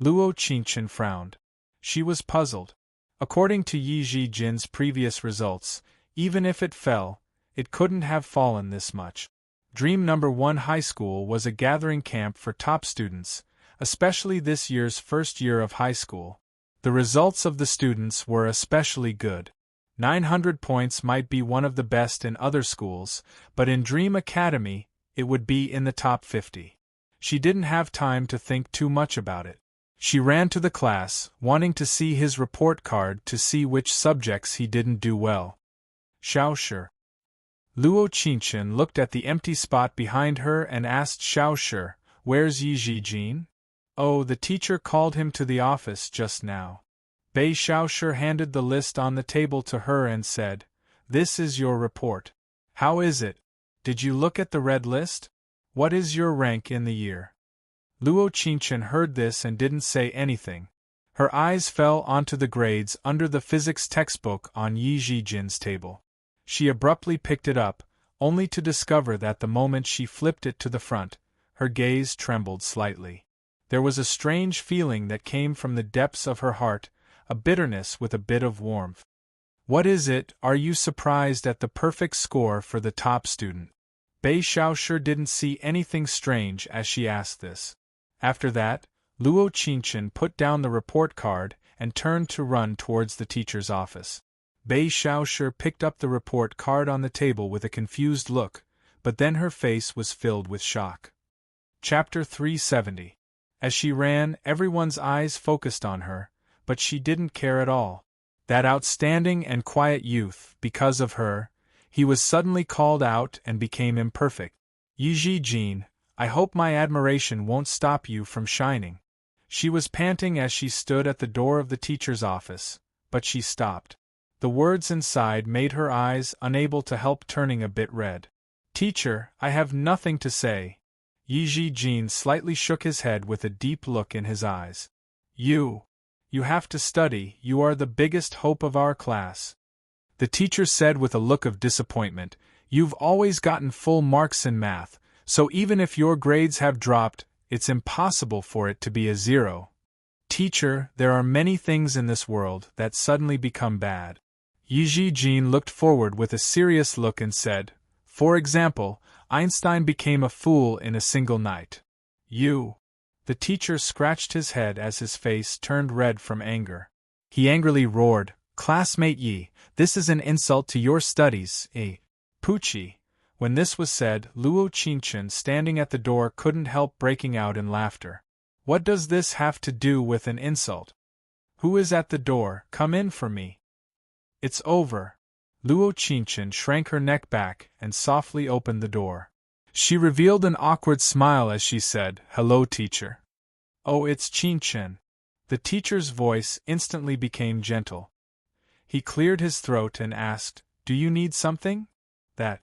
Luo Qingchen frowned. She was puzzled. According to Yi Zhijin's previous results, even if it fell, it couldn't have fallen this much. Dream Number 1 High School was a gathering camp for top students, especially this year's first year of high school. The results of the students were especially good. 900 points might be one of the best in other schools, but in Dream Academy, it would be in the top 50. She didn't have time to think too much about it. She ran to the class, wanting to see his report card to see which subjects he didn't do well. Xiaoshi. Luo Qingchen looked at the empty spot behind her and asked Xiaoshi, Where's Yi Zhijin? Oh, the teacher called him to the office just now. Bei Xiaoshi handed the list on the table to her and said, This is your report. How is it? Did you look at the red list? What is your rank in the year? Luo Qingchen heard this and didn't say anything. Her eyes fell onto the grades under the physics textbook on Yi Zhijin's table. She abruptly picked it up, only to discover that the moment she flipped it to the front, her gaze trembled slightly. There was a strange feeling that came from the depths of her heart, a bitterness with a bit of warmth. What is it? Are you surprised at the perfect score for the top student? Bei Xiaoshi didn't see anything strange as she asked this. After that, Luo Qingchen put down the report card and turned to run towards the teacher's office. Bei Xiaoshi picked up the report card on the table with a confused look, but then her face was filled with shock. Chapter 370. As she ran, everyone's eyes focused on her, but she didn't care at all. That outstanding and quiet youth, because of her, he was suddenly called out and became imperfect. Yi Zhijin, I hope my admiration won't stop you from shining. She was panting as she stood at the door of the teacher's office, but she stopped. The words inside made her eyes unable to help turning a bit red. Teacher, I have nothing to say. Yi Jin slightly shook his head with a deep look in his eyes. You have to study, you are the biggest hope of our class. The teacher said with a look of disappointment, you've always gotten full marks in math, so even if your grades have dropped, it's impossible for it to be a 0. Teacher, there are many things in this world that suddenly become bad. Yi Jin looked forward with a serious look and said, for example, Einstein became a fool in a single night. You. The teacher scratched his head as his face turned red from anger. He angrily roared, Classmate Yi, this is an insult to your studies, eh? Poochie. When this was said, Luo Qingchen standing at the door couldn't help breaking out in laughter. What does this have to do with an insult? Who is at the door? Come in for me. It's over. Luo Qingchen shrank her neck back and softly opened the door. She revealed an awkward smile as she said, Hello, teacher. Oh, it's Qingchen. The teacher's voice instantly became gentle. He cleared his throat and asked, Do you need something? That.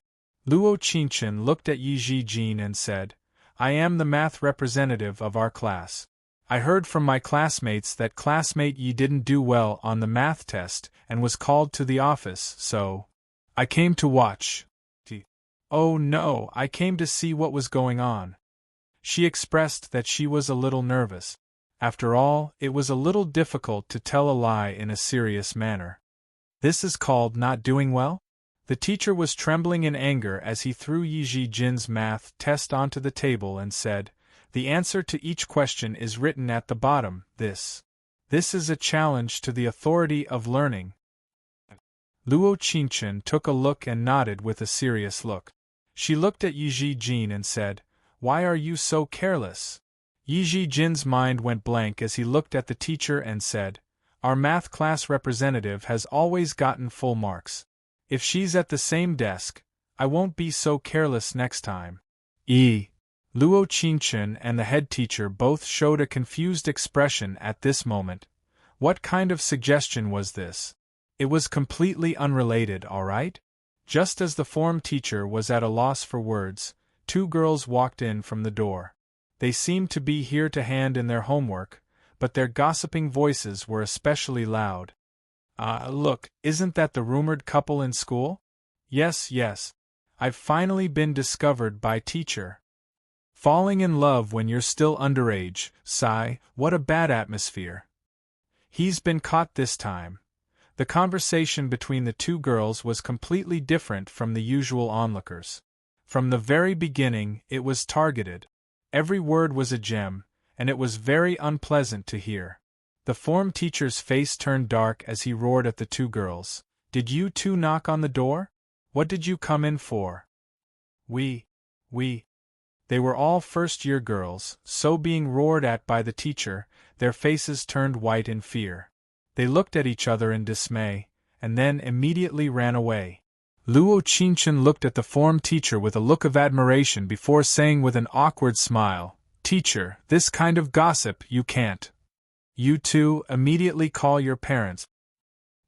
Luo Qingchen looked at Yi Jin and said, I am the math representative of our class. I heard from my classmates that classmate Yi didn't do well on the math test and was called to the office, so I came to watch. Oh no, I came to see what was going on. She expressed that she was a little nervous. After all, it was a little difficult to tell a lie in a serious manner. This is called not doing well? The teacher was trembling in anger as he threw Yi Jin's math test onto the table and said, The answer to each question is written at the bottom. This is a challenge to the authority of learning. Luo Qingchen took a look and nodded with a serious look. She looked at Yi Jin and said, Why are you so careless? Yi Jin's mind went blank as he looked at the teacher and said, Our math class representative has always gotten full marks. If she's at the same desk, I won't be so careless next time. Luo Qingchen and the head teacher both showed a confused expression at this moment. What kind of suggestion was this? It was completely unrelated, all right? Just as the form teacher was at a loss for words, 2 girls walked in from the door. They seemed to be here to hand in their homework, but their gossiping voices were especially loud. Look, isn't that the rumored couple in school? Yes. I've finally been discovered by teacher. Falling in love when you're still underage, sigh, what a bad atmosphere. He's been caught this time. The conversation between the 2 girls was completely different from the usual onlookers. From the very beginning, it was targeted. Every word was a gem, and it was very unpleasant to hear. The form teacher's face turned dark as he roared at the 2 girls. Did you 2 knock on the door? What did you come in for? We. They were all first-year girls, so being roared at by the teacher, their faces turned white in fear. They looked at each other in dismay, and then immediately ran away. Luo Qingchen looked at the form teacher with a look of admiration before saying with an awkward smile, Teacher, this kind of gossip you can't. You 2 immediately call your parents.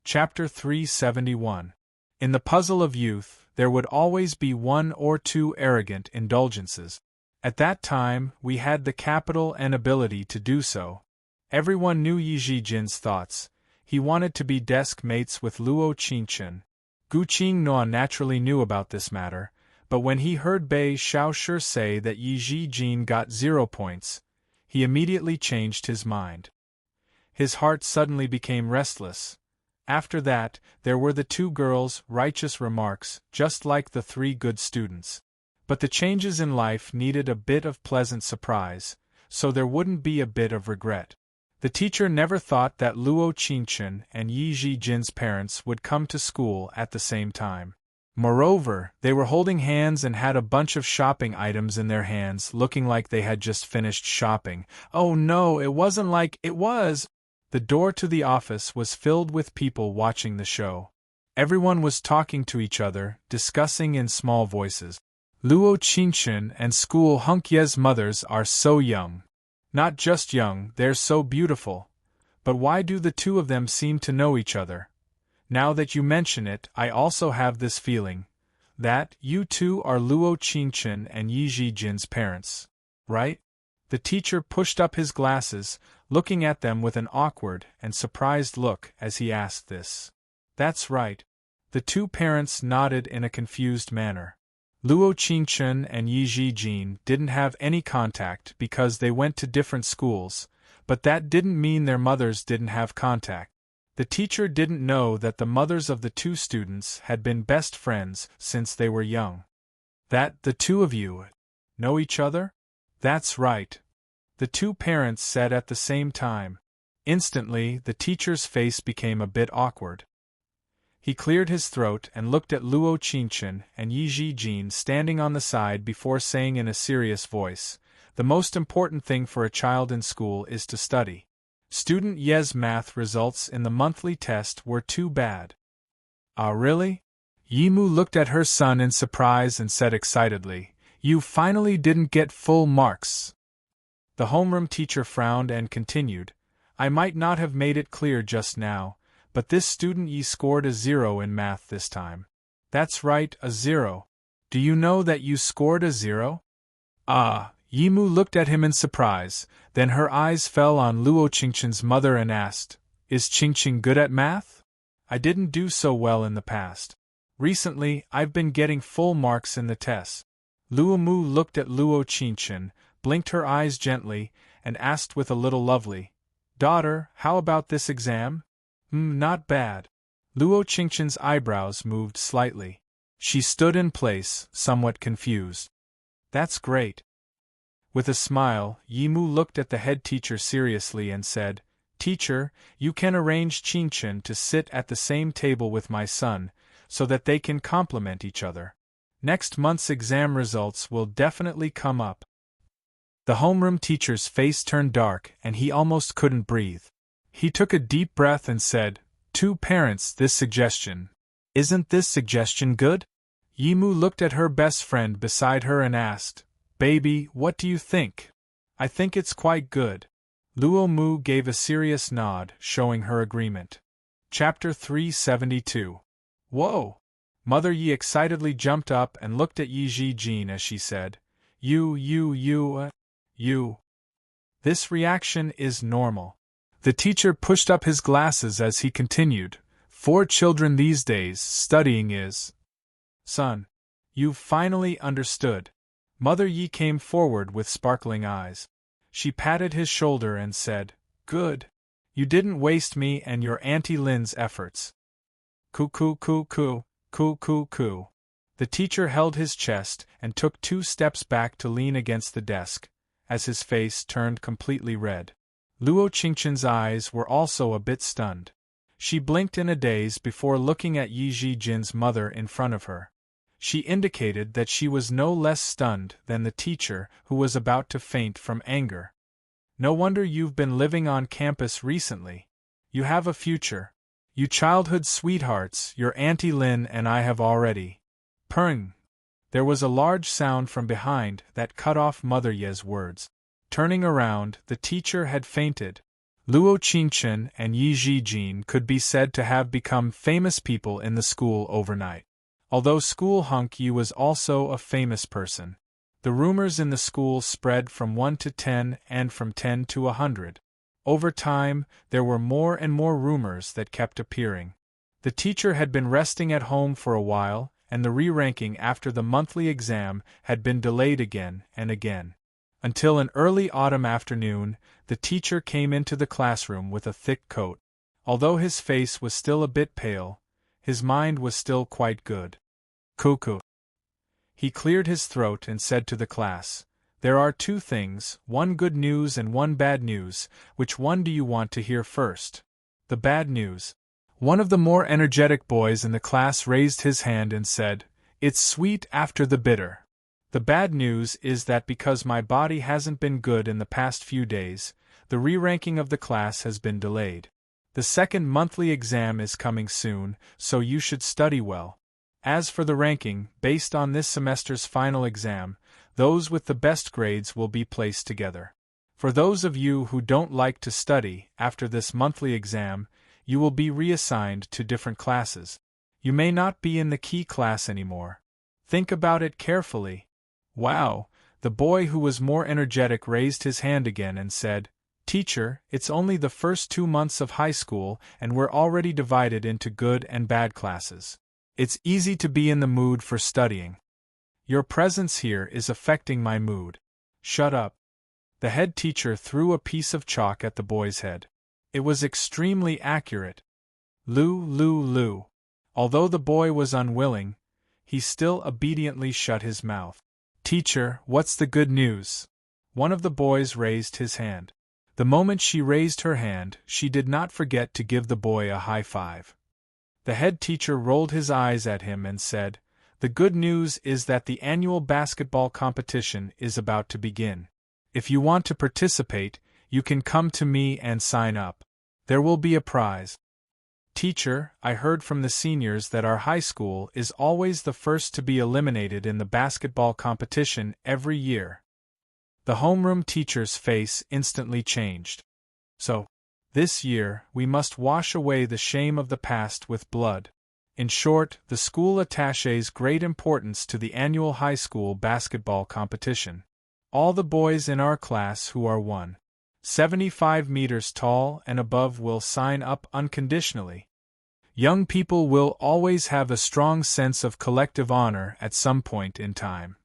Chapter 371. In the puzzle of youth, there would always be 1 or 2 arrogant indulgences. At that time, we had the capital and ability to do so. Everyone knew Yi Jin's thoughts. He wanted to be desk mates with Luo Qingchen. Gu Qingnua naturally knew about this matter, but when he heard Bei Xiaoshi say that Yi Jin got 0 points, he immediately changed his mind. His heart suddenly became restless. After that, there were the 2 girls' righteous remarks, just like the 3 good students. But the changes in life needed a bit of pleasant surprise, so there wouldn't be a bit of regret. The teacher never thought that Luo Qingchen and Yi Jin's parents would come to school at the same time. Moreover, they were holding hands and had a bunch of shopping items in their hands, looking like they had just finished shopping. Oh no, it wasn't like it was! The door to the office was filled with people watching the show. Everyone was talking to each other, discussing in small voices. Luo Qingchen and School Hunkye's mothers are so young. Not just young, they're so beautiful. But why do the 2 of them seem to know each other? Now that you mention it, I also have this feeling that you two are Luo Qingchen and Yi Zhijin's parents, right? The teacher pushed up his glasses, looking at them with an awkward and surprised look as he asked this. That's right. The two parents nodded in a confused manner. Luo Qingchen and Yi Zhijin didn't have any contact because they went to different schools, but that didn't mean their mothers didn't have contact. The teacher didn't know that the mothers of the two students had been best friends since they were young. That the two of you know each other? That's right. The two parents said at the same time. Instantly, the teacher's face became a bit awkward. He cleared his throat and looked at Luo Qingchen and Yi Zhijin standing on the side before saying in a serious voice, "The most important thing for a child in school is to study. Student Ye's math results in the monthly test were too bad." "Ah, really?" Yimu looked at her son in surprise and said excitedly, "You finally didn't get full marks." The homeroom teacher frowned and continued, "I might not have made it clear just now, but this student Yi scored a 0 in math this time." "That's right, a 0. Do you know that you scored a 0? "Ah." Yimu looked at him in surprise, then her eyes fell on Luo Qingchen's mother and asked, "Is Qingqing good at math? I didn't do so well in the past. Recently, I've been getting full marks in the tests." Luo Mu looked at Luo Qingchen, blinked her eyes gently, and asked with a little lovely, "Daughter, how about this exam?" Not bad." Luo Qingchen's eyebrows moved slightly. She stood in place, somewhat confused. "That's great." With a smile, Yimu looked at the head teacher seriously and said, "Teacher, you can arrange Qingchen to sit at the same table with my son, so that they can complement each other. Next month's exam results will definitely come up." The homeroom teacher's face turned dark and he almost couldn't breathe. He took a deep breath and said, "Two parents, this suggestion. Isn't this suggestion good?" Yimu looked at her best friend beside her and asked, "Baby, what do you think?" "I think it's quite good." Luo Mu gave a serious nod, showing her agreement. Chapter 372. Whoa! Mother Yi excitedly jumped up and looked at Yi Zhijin as she said, You. This reaction is normal. The teacher pushed up his glasses as he continued, "For children these days, studying is..." "Son, you've finally understood." Mother Yi came forward with sparkling eyes. She patted his shoulder and said, "Good. You didn't waste me and your Auntie Lin's efforts." Coo. The teacher held his chest and took 2 steps back to lean against the desk, as his face turned completely red. Luo Qingchen's eyes were also a bit stunned. She blinked in a daze before looking at Yi Zhijin's mother in front of her. She indicated that she was no less stunned than the teacher, who was about to faint from anger. "No wonder you've been living on campus recently. You have a future. You childhood sweethearts, your Auntie Lin and I have already..." Purring. There was a large sound from behind that cut off Mother Ye's words. Turning around, the teacher had fainted. Luo Qingchen and Yi Zhijin could be said to have become famous people in the school overnight. Although School Hunk Yi was also a famous person. The rumors in the school spread from 1 to 10 and from 10 to 100. Over time, there were more and more rumors that kept appearing. The teacher had been resting at home for a while, and the re-ranking after the monthly exam had been delayed again and again. Until an early autumn afternoon, the teacher came into the classroom with a thick coat. Although his face was still a bit pale, his mind was still quite good. Cuckoo. He cleared his throat and said to the class, "There are 2 things, one good news and one bad news. Which one do you want to hear first?" "The bad news." One of the more energetic boys in the class raised his hand and said, "It's sweet after the bitter. The bad news is that because my body hasn't been good in the past few days, the re-ranking of the class has been delayed. The second monthly exam is coming soon, so you should study well. As for the ranking, based on this semester's final exam, those with the best grades will be placed together. For those of you who don't like to study after this monthly exam, you will be reassigned to different classes. You may not be in the key class anymore. Think about it carefully. Wow, the boy who was more energetic raised his hand again and said, Teacher, it's only the first 2 months of high school and we're already divided into good and bad classes. It's easy to be in the mood for studying. Your presence here is affecting my mood. Shut up. The head teacher threw a piece of chalk at the boy's head. It was extremely accurate. Loo. Although the boy was unwilling, he still obediently shut his mouth. Teacher, what's the good news? One of the boys raised his hand. The moment she raised her hand, she did not forget to give the boy a high five. The head teacher rolled his eyes at him and said, The good news is that the annual basketball competition is about to begin. If you want to participate, you can come to me and sign up. There will be a prize. Teacher, I heard from the seniors that our high school is always the first to be eliminated in the basketball competition every year. The homeroom teacher's face instantly changed. So, this year, we must wash away the shame of the past with blood. In short, the school attaches great importance to the annual high school basketball competition. All the boys in our class who are 175 meters tall and above will sign up unconditionally. Young people will always have a strong sense of collective honor at some point in time.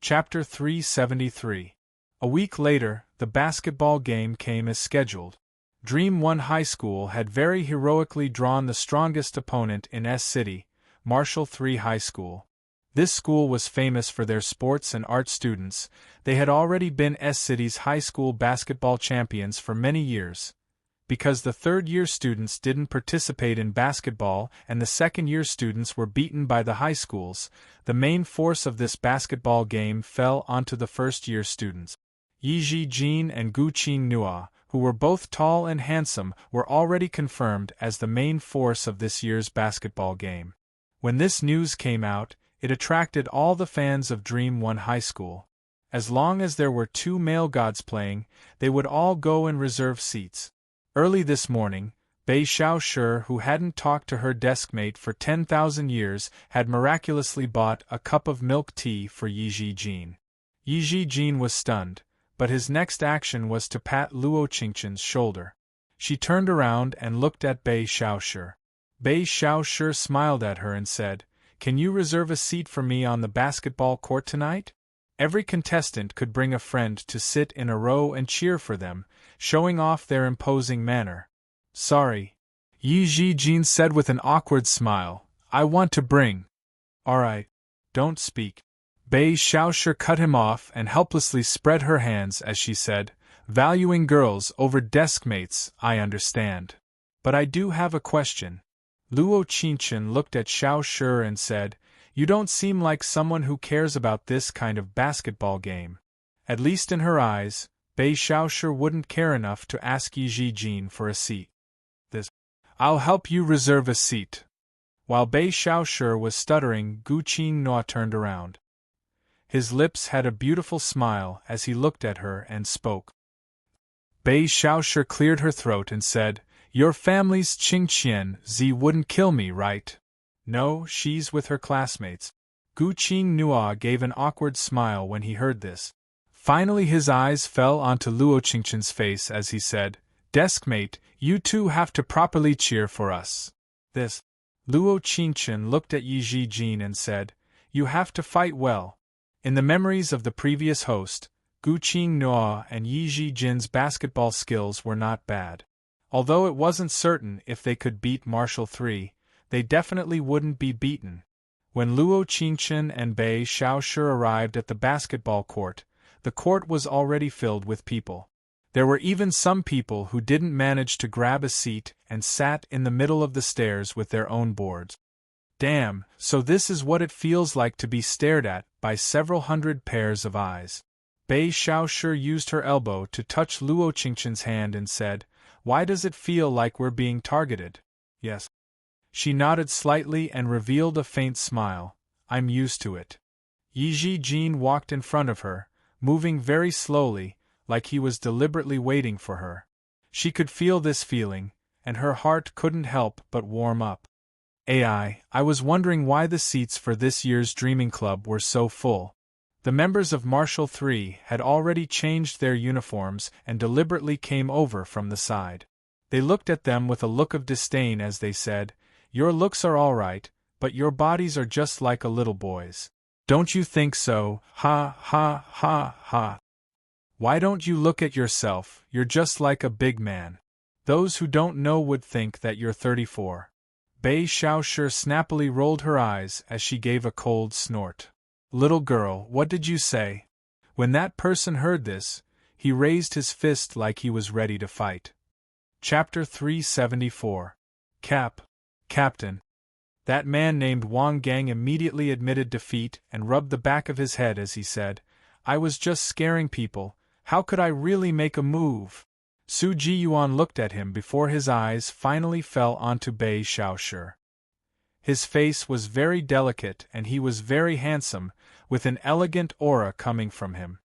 Chapter 373. A week later, the basketball game came as scheduled. Dream 1 High School had very heroically drawn the strongest opponent in S City, Marshall 3 High School. This school was famous for their sports and art students. They had already been S City's high school basketball champions for many years. Because the third-year students didn't participate in basketball and the second-year students were beaten by the high schools, the main force of this basketball game fell onto the first-year students. Yiji Jin and Gu Qing Nua, who were both tall and handsome, were already confirmed as the main force of this year's basketball game. When this news came out, it attracted all the fans of Dream 1 High School. As long as there were 2 male gods playing, they would all go and reserve seats. Early this morning, Bei Xiaoshi, who hadn't talked to her deskmate for 10,000 years, had miraculously bought a cup of milk tea for Yiji Jin. Yiji Jin was stunned, but his next action was to pat Luo Qingqin's shoulder. She turned around and looked at Bei Xiaoshi. Bei Xiaoshi smiled at her and said, Can you reserve a seat for me on the basketball court tonight? Every contestant could bring a friend to sit in a row and cheer for them, showing off their imposing manner. Sorry, Yiji Jin said with an awkward smile, I want to bring. Alright, don't speak. Bei Xiaoshi cut him off and helplessly spread her hands as she said, Valuing girls over deskmates, I understand. But I do have a question. Luo Qingqin looked at Xiaoshi and said, You don't seem like someone who cares about this kind of basketball game. At least in her eyes, Bei Xiaoshi wouldn't care enough to ask Yiji Jin for a seat. I'll help you reserve a seat. While Bei Xiaoshi was stuttering, Gu Qinghua turned around. His lips had a beautiful smile as he looked at her and spoke. Bei Xiaoshi cleared her throat and said, Your family's Qingqian Zi wouldn't kill me, right? No, she's with her classmates. Gu Qinghua gave an awkward smile when he heard this. Finally his eyes fell onto Luo Qingqin's face as he said, Deskmate, you two have to properly cheer for us. Luo Qingqin looked at Yiji Jin and said, You have to fight well. In the memories of the previous host, Gu Qinghua and Yiji Jin's basketball skills were not bad. Although it wasn't certain if they could beat Marshall 3, they definitely wouldn't be beaten. When Luo Qingqin and Bei Xiaoshi arrived at the basketball court, the court was already filled with people. There were even some people who didn't manage to grab a seat and sat in the middle of the stairs with their own boards. Damn, so this is what it feels like to be stared at by several hundred pairs of eyes. Bei Xiaoshi used her elbow to touch Luo Qingqin's hand and said, Why does it feel like we're being targeted? Yes. She nodded slightly and revealed a faint smile. I'm used to it. Yiji Jin walked in front of her, moving very slowly, like he was deliberately waiting for her. She could feel this feeling, and her heart couldn't help but warm up. I was wondering why the seats for this year's Dreaming Club were so full. The members of Marshall 3 had already changed their uniforms and deliberately came over from the side. They looked at them with a look of disdain as they said, "Your looks are all right, but your bodies are just like a little boy's. Don't you think so? Ha ha ha ha. Why don't you look at yourself? You're just like a big man. Those who don't know would think that you're 34. Bei Xiaoshi snappily rolled her eyes as she gave a cold snort. "Little girl, what did you say?" When that person heard this, he raised his fist like he was ready to fight. Chapter 374. Captain. That man named Wang Gang immediately admitted defeat and rubbed the back of his head as he said, "I was just scaring people. How could I really make a move?" Su Jiyuan looked at him before his eyes finally fell onto Bei Xiaoshi. His face was very delicate and he was very handsome, with an elegant aura coming from him.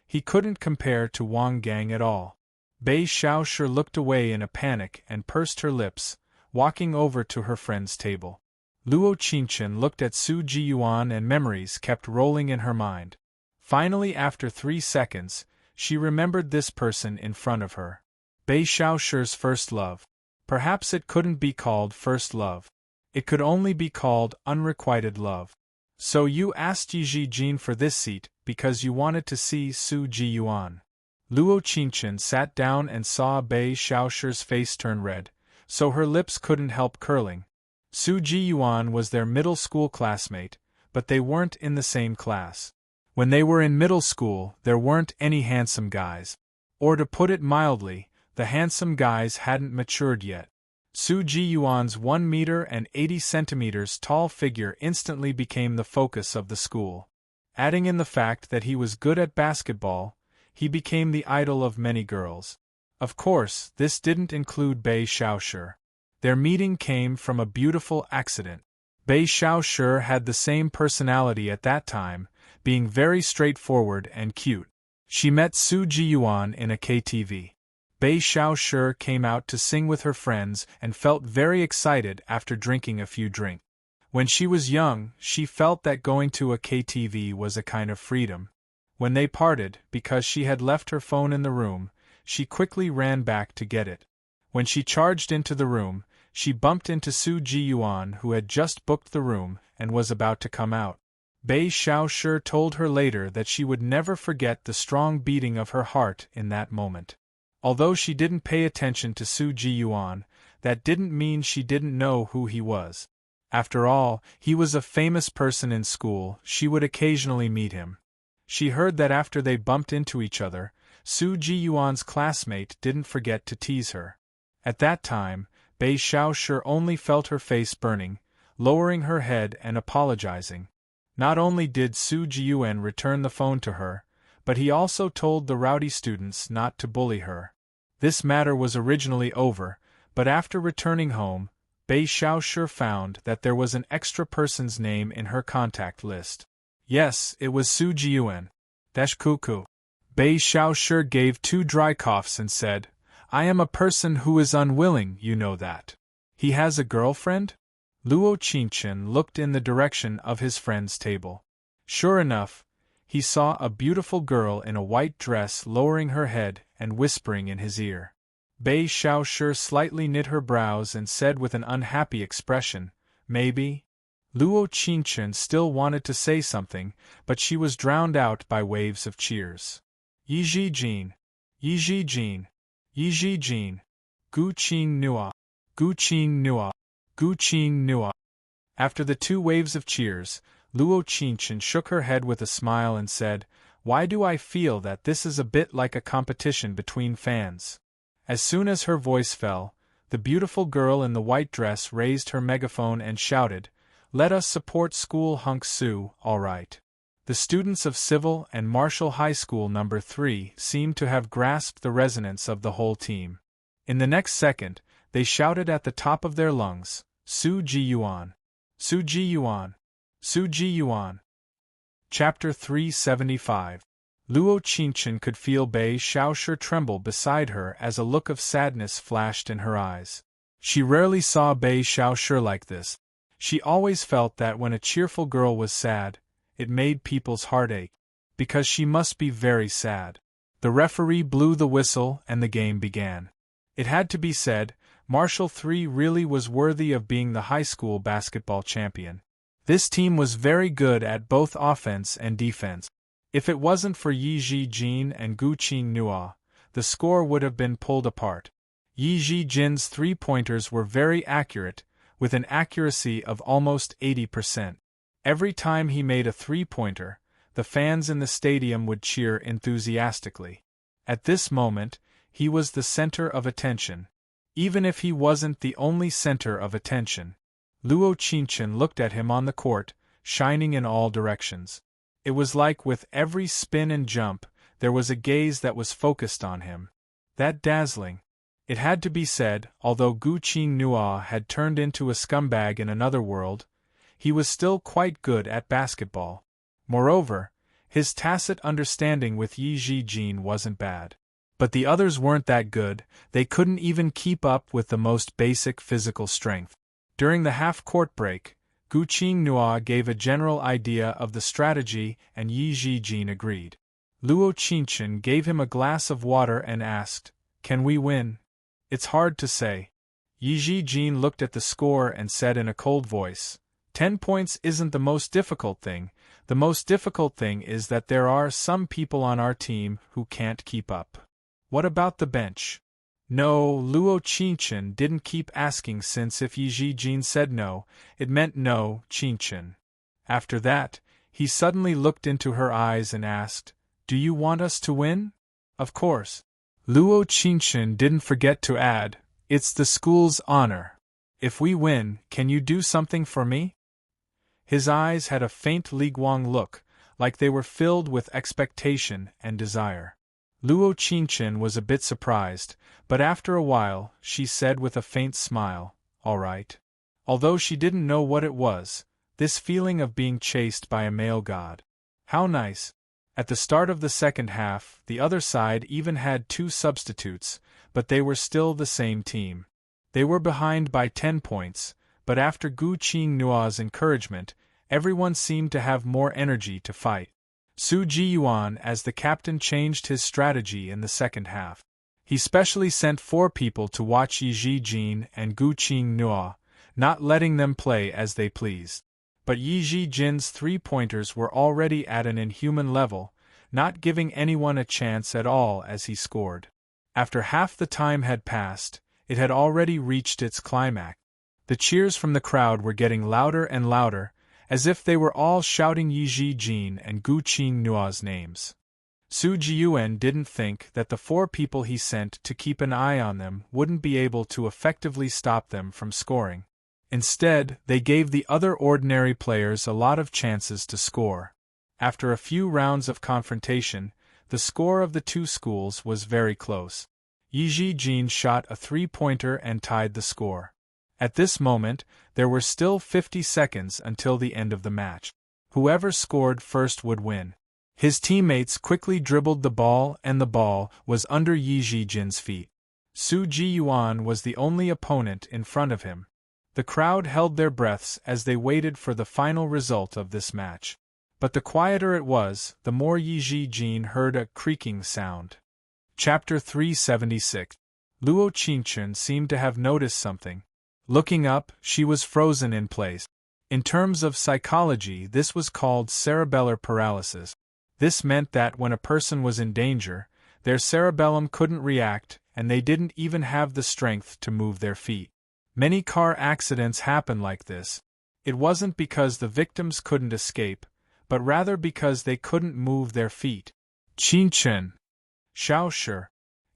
He couldn't compare to Wang Gang at all. Bei Xiaoshi looked away in a panic and pursed her lips, walking over to her friend's table. Luo Qingchen looked at Su Jiyuan and memories kept rolling in her mind. Finally, after 3 seconds, she remembered this person in front of her. Bei Xiaoshi's first love. Perhaps it couldn't be called first love. It could only be called unrequited love. "So you asked Yi Jijin for this seat because you wanted to see Su Jiyuan." Luo Qingchen sat down and saw Bei Xiaoshi's face turn red, so her lips couldn't help curling. Su Jiyuan was their middle school classmate, but they weren't in the same class. When they were in middle school, there weren't any handsome guys. Or to put it mildly, the handsome guys hadn't matured yet. Su Jiyuan's 1 meter and 80 centimeters tall figure instantly became the focus of the school. Adding in the fact that he was good at basketball, he became the idol of many girls. Of course, this didn't include Bei Xiaoshi. Their meeting came from a beautiful accident. Bei Xiaoshi had the same personality at that time, being very straightforward and cute. She met Su Jiyuan in a KTV. Bei Xiaoshi came out to sing with her friends and felt very excited after drinking a few drinks. When she was young, she felt that going to a KTV was a kind of freedom. When they parted, because she had left her phone in the room, she quickly ran back to get it. When she charged into the room, she bumped into Su Jiyuan, who had just booked the room and was about to come out. Bei Xiaoshi told her later that she would never forget the strong beating of her heart in that moment. Although she didn't pay attention to Su Jiyuan, that didn't mean she didn't know who he was. After all, he was a famous person in school, she would occasionally meet him. She heard that after they bumped into each other, Su Jiyuan's classmate didn't forget to tease her. At that time, Bei Xiaoshi only felt her face burning, lowering her head and apologizing. Not only did Su Jiyuan return the phone to her, but he also told the rowdy students not to bully her. This matter was originally over, but after returning home, Bei Xiaoshi found that there was an extra person's name in her contact list. Yes, it was Su Jiyuan. Dash cuckoo. Bei Xiaoshi gave 2 dry coughs and said, "I am a person who is unwilling, you know that." "He has a girlfriend?" Luo Qingchen looked in the direction of his friend's table. Sure enough, he saw a beautiful girl in a white dress lowering her head and whispering in his ear. Bei Xiaoshi slightly knit her brows and said with an unhappy expression, "Maybe?" Luo Qingchen still wanted to say something, but she was drowned out by waves of cheers. "Yi Jijin! Yi Jijin! Yi Jijin! Gu Qing Nua! Gu Qing Nua! Gu Qing Nua!" After the 2 waves of cheers, Luo Qingchen shook her head with a smile and said, "Why do I feel that this is a bit like a competition between fans?" As soon as her voice fell, the beautiful girl in the white dress raised her megaphone and shouted, "Let us support School Hunk Su, all right." The students of Civil and Martial High School No. 3 seemed to have grasped the resonance of the whole team. In the next second, they shouted at the top of their lungs, "Su Jiyuan! Su Jiyuan! Su Jiyuan!" Chapter 375. Luo Qingchen could feel Bei Xiaoshi tremble beside her as a look of sadness flashed in her eyes. She rarely saw Bei Xiaoshi like this. She always felt that when a cheerful girl was sad, it made people's heart ache. Because she must be very sad. The referee blew the whistle and the game began. It had to be said, Marshall III really was worthy of being the high school basketball champion. This team was very good at both offense and defense. If it wasn't for Yi Zhijin and Gu Qinghua, the score would have been pulled apart. Yi Zhijin's three-pointers were very accurate, with an accuracy of almost 80%. Every time he made a three-pointer, the fans in the stadium would cheer enthusiastically. At this moment, he was the center of attention. Even if he wasn't the only center of attention. Luo Qingchen looked at him on the court, shining in all directions. It was like with every spin and jump, there was a gaze that was focused on him. That dazzling. It had to be said, although Gu Qinghua had turned into a scumbag in another world, he was still quite good at basketball. Moreover, his tacit understanding with Yi Zhijin wasn't bad. But the others weren't that good, they couldn't even keep up with the most basic physical strength. During the half-court break, Gu Qinghua gave a general idea of the strategy and Yi Zhijin agreed. Luo Qingchen gave him a glass of water and asked, "Can we win?" "It's hard to say." Yi Zhijin looked at the score and said in a cold voice, 10 points isn't the most difficult thing. The most difficult thing is that there are some people on our team who can't keep up." "What about the bench?" No, Luo Qingchen didn't keep asking since if Yi Zhijin said no, it meant no, Qingchen. After that, he suddenly looked into her eyes and asked, "Do you want us to win?" "Of course." Luo Qingchen didn't forget to add, "It's the school's honor. If we win, can you do something for me?" His eyes had a faint Liguang look, like they were filled with expectation and desire. Luo Qingchen was a bit surprised, but after a while, she said with a faint smile, "All right." Although she didn't know what it was, this feeling of being chased by a male god. How nice. At the start of the second half, the other side even had 2 substitutes, but they were still the same team. They were behind by 10 points, but after Gu Qinghua's encouragement, everyone seemed to have more energy to fight. Su Jiyuan as the captain changed his strategy in the second half. He specially sent 4 people to watch Yi Zhijin and Gu Qinghua, not letting them play as they pleased. But Yi Zhijin's three-pointers were already at an inhuman level, not giving anyone a chance at all as he scored. After half the time had passed, it had already reached its climax. The cheers from the crowd were getting louder and louder, as if they were all shouting Yi Zhijin and Gu Qinghua's names. Su Jiyuan didn't think that the 4 people he sent to keep an eye on them wouldn't be able to effectively stop them from scoring. Instead, they gave the other ordinary players a lot of chances to score. After a few rounds of confrontation, the score of the 2 schools was very close. Yi Zhijin shot a 3-pointer and tied the score. At this moment, there were still 50 seconds until the end of the match. Whoever scored first would win. His teammates quickly dribbled the ball and the ball was under Yi Zhijin's feet. Su Jiyuan was the only opponent in front of him. The crowd held their breaths as they waited for the final result of this match. But the quieter it was, the more Yi Zhijin heard a creaking sound. Chapter 376. Luo Qingchen seemed to have noticed something. Looking up, she was frozen in place. In terms of psychology, this was called cerebellar paralysis. This meant that when a person was in danger, their cerebellum couldn't react, and they didn't even have the strength to move their feet. Many car accidents happen like this. It wasn't because the victims couldn't escape, but rather because they couldn't move their feet. Qingchen. Xiaoshi.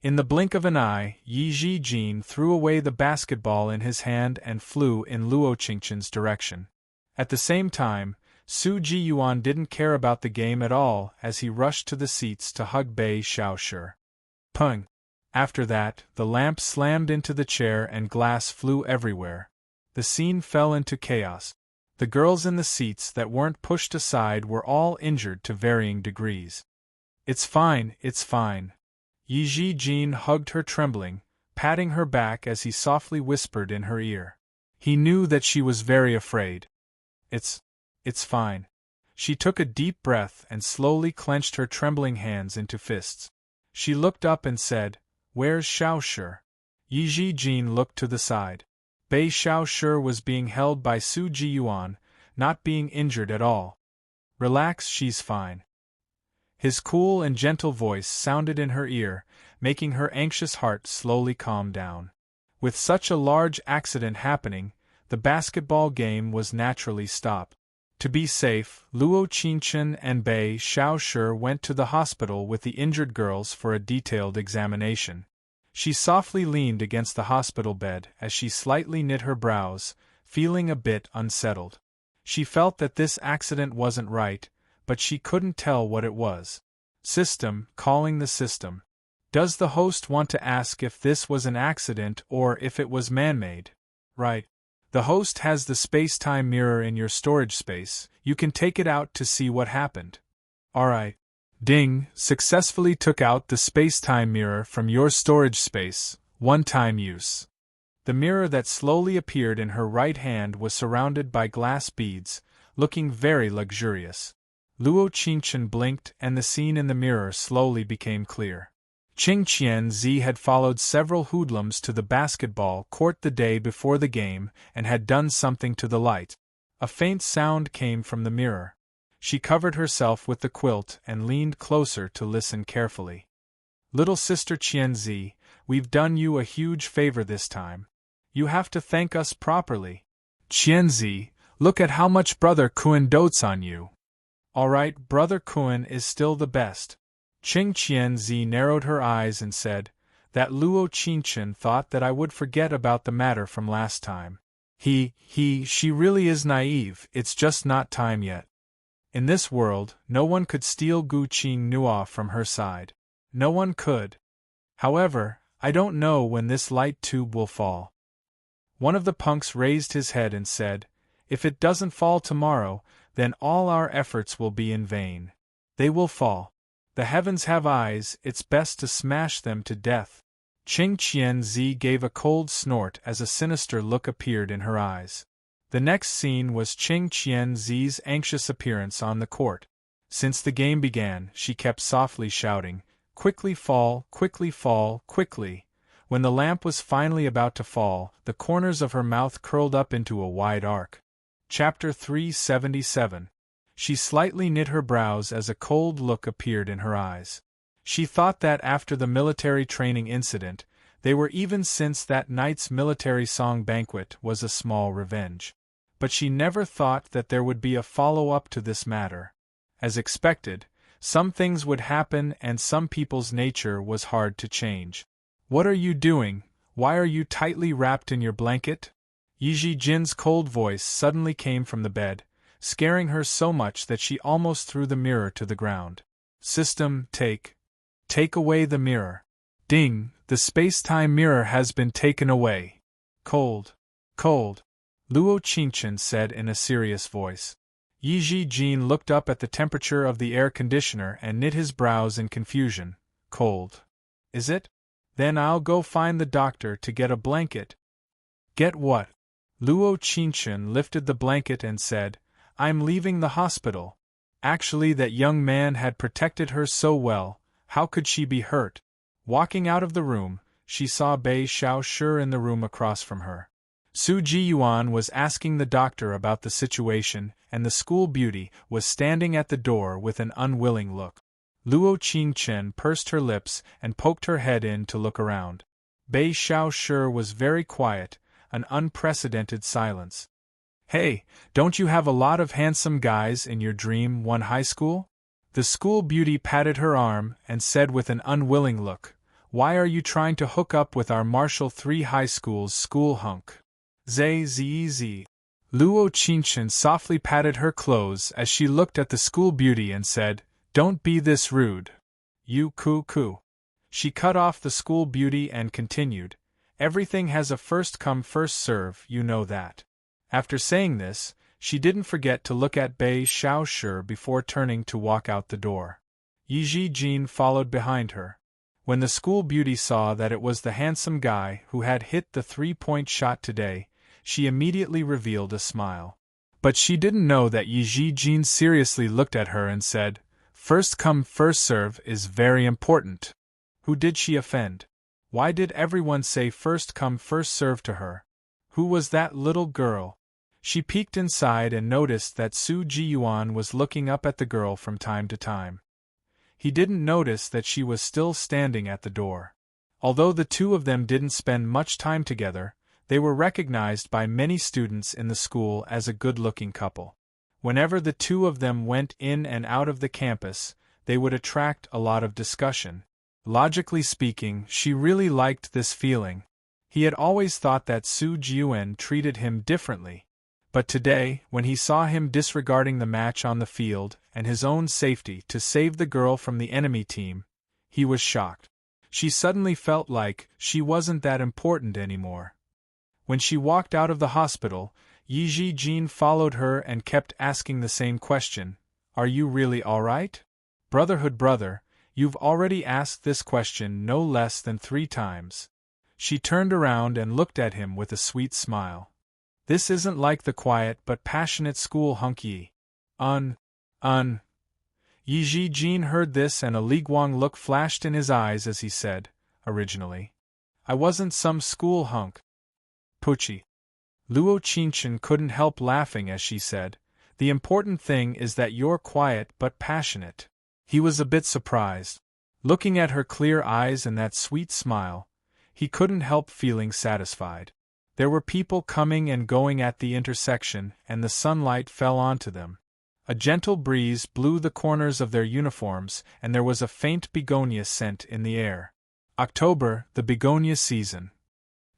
In the blink of an eye, Yi Zhijin threw away the basketball in his hand and flew in Luo Qingchen's direction. At the same time, Su Jiyuan didn't care about the game at all as he rushed to the seats to hug Bei Xiaoshi. Pung! After that, the lamp slammed into the chair and glass flew everywhere. The scene fell into chaos. The girls in the seats that weren't pushed aside were all injured to varying degrees. It's fine, it's fine. Yi Jin hugged her trembling, patting her back as he softly whispered in her ear. He knew that she was very afraid. It's fine. She took a deep breath and slowly clenched her trembling hands into fists. She looked up and said, "Where's Xiaoshi?" Yi Jin looked to the side. Bei Xiaoshi was being held by Su Jiyuan, not being injured at all. "Relax, she's fine." His cool and gentle voice sounded in her ear, making her anxious heart slowly calm down. With such a large accident happening, the basketball game was naturally stopped. To be safe, Luo Qingchen and Bei Xiaoshi went to the hospital with the injured girls for a detailed examination. She softly leaned against the hospital bed as she slightly knit her brows, feeling a bit unsettled. She felt that this accident wasn't right, but she couldn't tell what it was. System, calling the system. Does the host want to ask if this was an accident or if it was man-made? Right. The host has the space-time mirror in your storage space. You can take it out to see what happened. Alright. Ding, successfully took out the space-time mirror from your storage space, one-time use. The mirror that slowly appeared in her right hand was surrounded by glass beads, looking very luxurious. Luo Qingchen blinked and the scene in the mirror slowly became clear. Qing Qianzi had followed several hoodlums to the basketball court the day before the game and had done something to the light. A faint sound came from the mirror. She covered herself with the quilt and leaned closer to listen carefully. "Little sister Qianzi, we've done you a huge favor this time. You have to thank us properly. Qianzi, look at how much Brother Kun dotes on you." "Alright, Brother Kun is still the best." Qing Qianzi narrowed her eyes and said, "That Luo Qingchen thought that I would forget about the matter from last time. She really is naive, it's just not time yet. In this world, no one could steal Gu Qing Nua from her side. No one could. However, I don't know when this light tube will fall." One of the punks raised his head and said, "If it doesn't fall tomorrow, then all our efforts will be in vain. They will fall. The heavens have eyes, it's best to smash them to death." Qing Qianzi gave a cold snort as a sinister look appeared in her eyes. The next scene was Qing Qianzi's anxious appearance on the court. Since the game began, she kept softly shouting, "Quickly fall, quickly fall, quickly." When the lamp was finally about to fall, the corners of her mouth curled up into a wide arc. Chapter 377. She slightly knit her brows as a cold look appeared in her eyes. She thought that after the military training incident, they were even since that night's military song banquet was a small revenge. But she never thought that there would be a follow-up to this matter. As expected, some things would happen and some people's nature was hard to change. "What are you doing? Why are you tightly wrapped in your blanket?" Yi Jin's cold voice suddenly came from the bed, scaring her so much that she almost threw the mirror to the ground. "System, take away the mirror." Ding, the space-time mirror has been taken away. Cold. Luo Qingchen said in a serious voice. Yi Jin looked up at the temperature of the air conditioner and knit his brows in confusion. "Cold. Is it? Then I'll go find the doctor to get a blanket." "Get what?" Luo Qingchen lifted the blanket and said, "I'm leaving the hospital." Actually, that young man had protected her so well, how could she be hurt? Walking out of the room, she saw Bei Xiaoshi in the room across from her. Su Jiyuan was asking the doctor about the situation, and the school beauty was standing at the door with an unwilling look. Luo Qingchen pursed her lips and poked her head in to look around. Bei Xiaoshi was very quiet, an unprecedented silence. "Hey, don't you have a lot of handsome guys in your Dream One high school?" The school beauty patted her arm and said with an unwilling look, "Why are you trying to hook up with our Marshall 3 High School's school hunk?" Z. Luo Qingchen softly patted her clothes as she looked at the school beauty and said, "Don't be this rude. You cuckoo." She cut off the school beauty and continued, "Everything has a first-come first-serve, you know that." After saying this, she didn't forget to look at Bei Xiaoshi before turning to walk out the door. Yi Jin followed behind her. When the school beauty saw that it was the handsome guy who had hit the three-point shot today, she immediately revealed a smile. But she didn't know that Yi Jin seriously looked at her and said, "First come first serve is very important." Who did she offend? Why did everyone say first come first serve to her? Who was that little girl? She peeked inside and noticed that Su Ji-yuan was looking up at the girl from time to time. He didn't notice that she was still standing at the door. Although the two of them didn't spend much time together, they were recognized by many students in the school as a good-looking couple. Whenever the two of them went in and out of the campus, they would attract a lot of discussion. Logically speaking, she really liked this feeling. He had always thought that Su Jiuan treated him differently. But today, when he saw him disregarding the match on the field and his own safety to save the girl from the enemy team, he was shocked. She suddenly felt like she wasn't that important anymore. When she walked out of the hospital, Yi Jin followed her and kept asking the same question, "Are you really all right? Brotherhood brother, you've already asked this question no less than 3 times. She turned around and looked at him with a sweet smile. "This isn't like the quiet but passionate school hunk Yi. Yi Jin heard this and a Liguang look flashed in his eyes as he said, originally, "I wasn't some school hunk." Puchi. Luo Qingchen couldn't help laughing as she said, "The important thing is that you're quiet but passionate." He was a bit surprised. Looking at her clear eyes and that sweet smile, he couldn't help feeling satisfied. There were people coming and going at the intersection, and the sunlight fell onto them. A gentle breeze blew the corners of their uniforms, and there was a faint begonia scent in the air. October, the begonia season.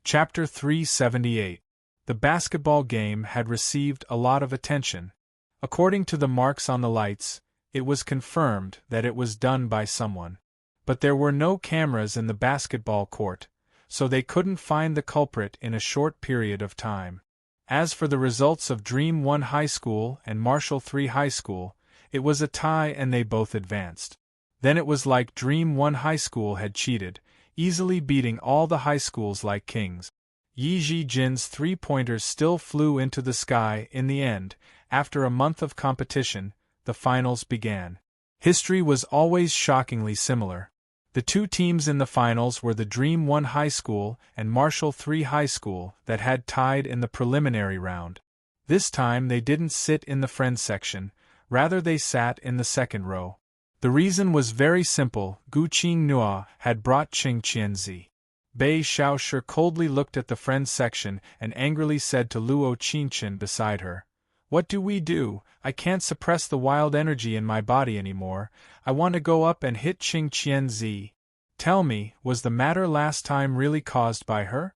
Chapter 378. The basketball game had received a lot of attention. According to the marks on the lights, it was confirmed that it was done by someone. But there were no cameras in the basketball court, so they couldn't find the culprit in a short period of time. As for the results of Dream 1 High School and Marshall 3 High School, it was a tie and they both advanced. Then it was like Dream 1 High School had cheated, easily beating all the high schools like kings. Yi Jin's three-pointers still flew into the sky. In the end, after a month of competition, the finals began. History was always shockingly similar. The two teams in the finals were the Dream 1 High School and Marshall 3 High School that had tied in the preliminary round. This time they didn't sit in the friends section, rather they sat in the second row. The reason was very simple. Gu Qingnua had brought Qing Qianzi. Bei Xiaoshi coldly looked at the friends section and angrily said to Luo Qingchen beside her, "What do we do? I can't suppress the wild energy in my body anymore. I want to go up and hit Qing Qianzi. Tell me, was the matter last time really caused by her?"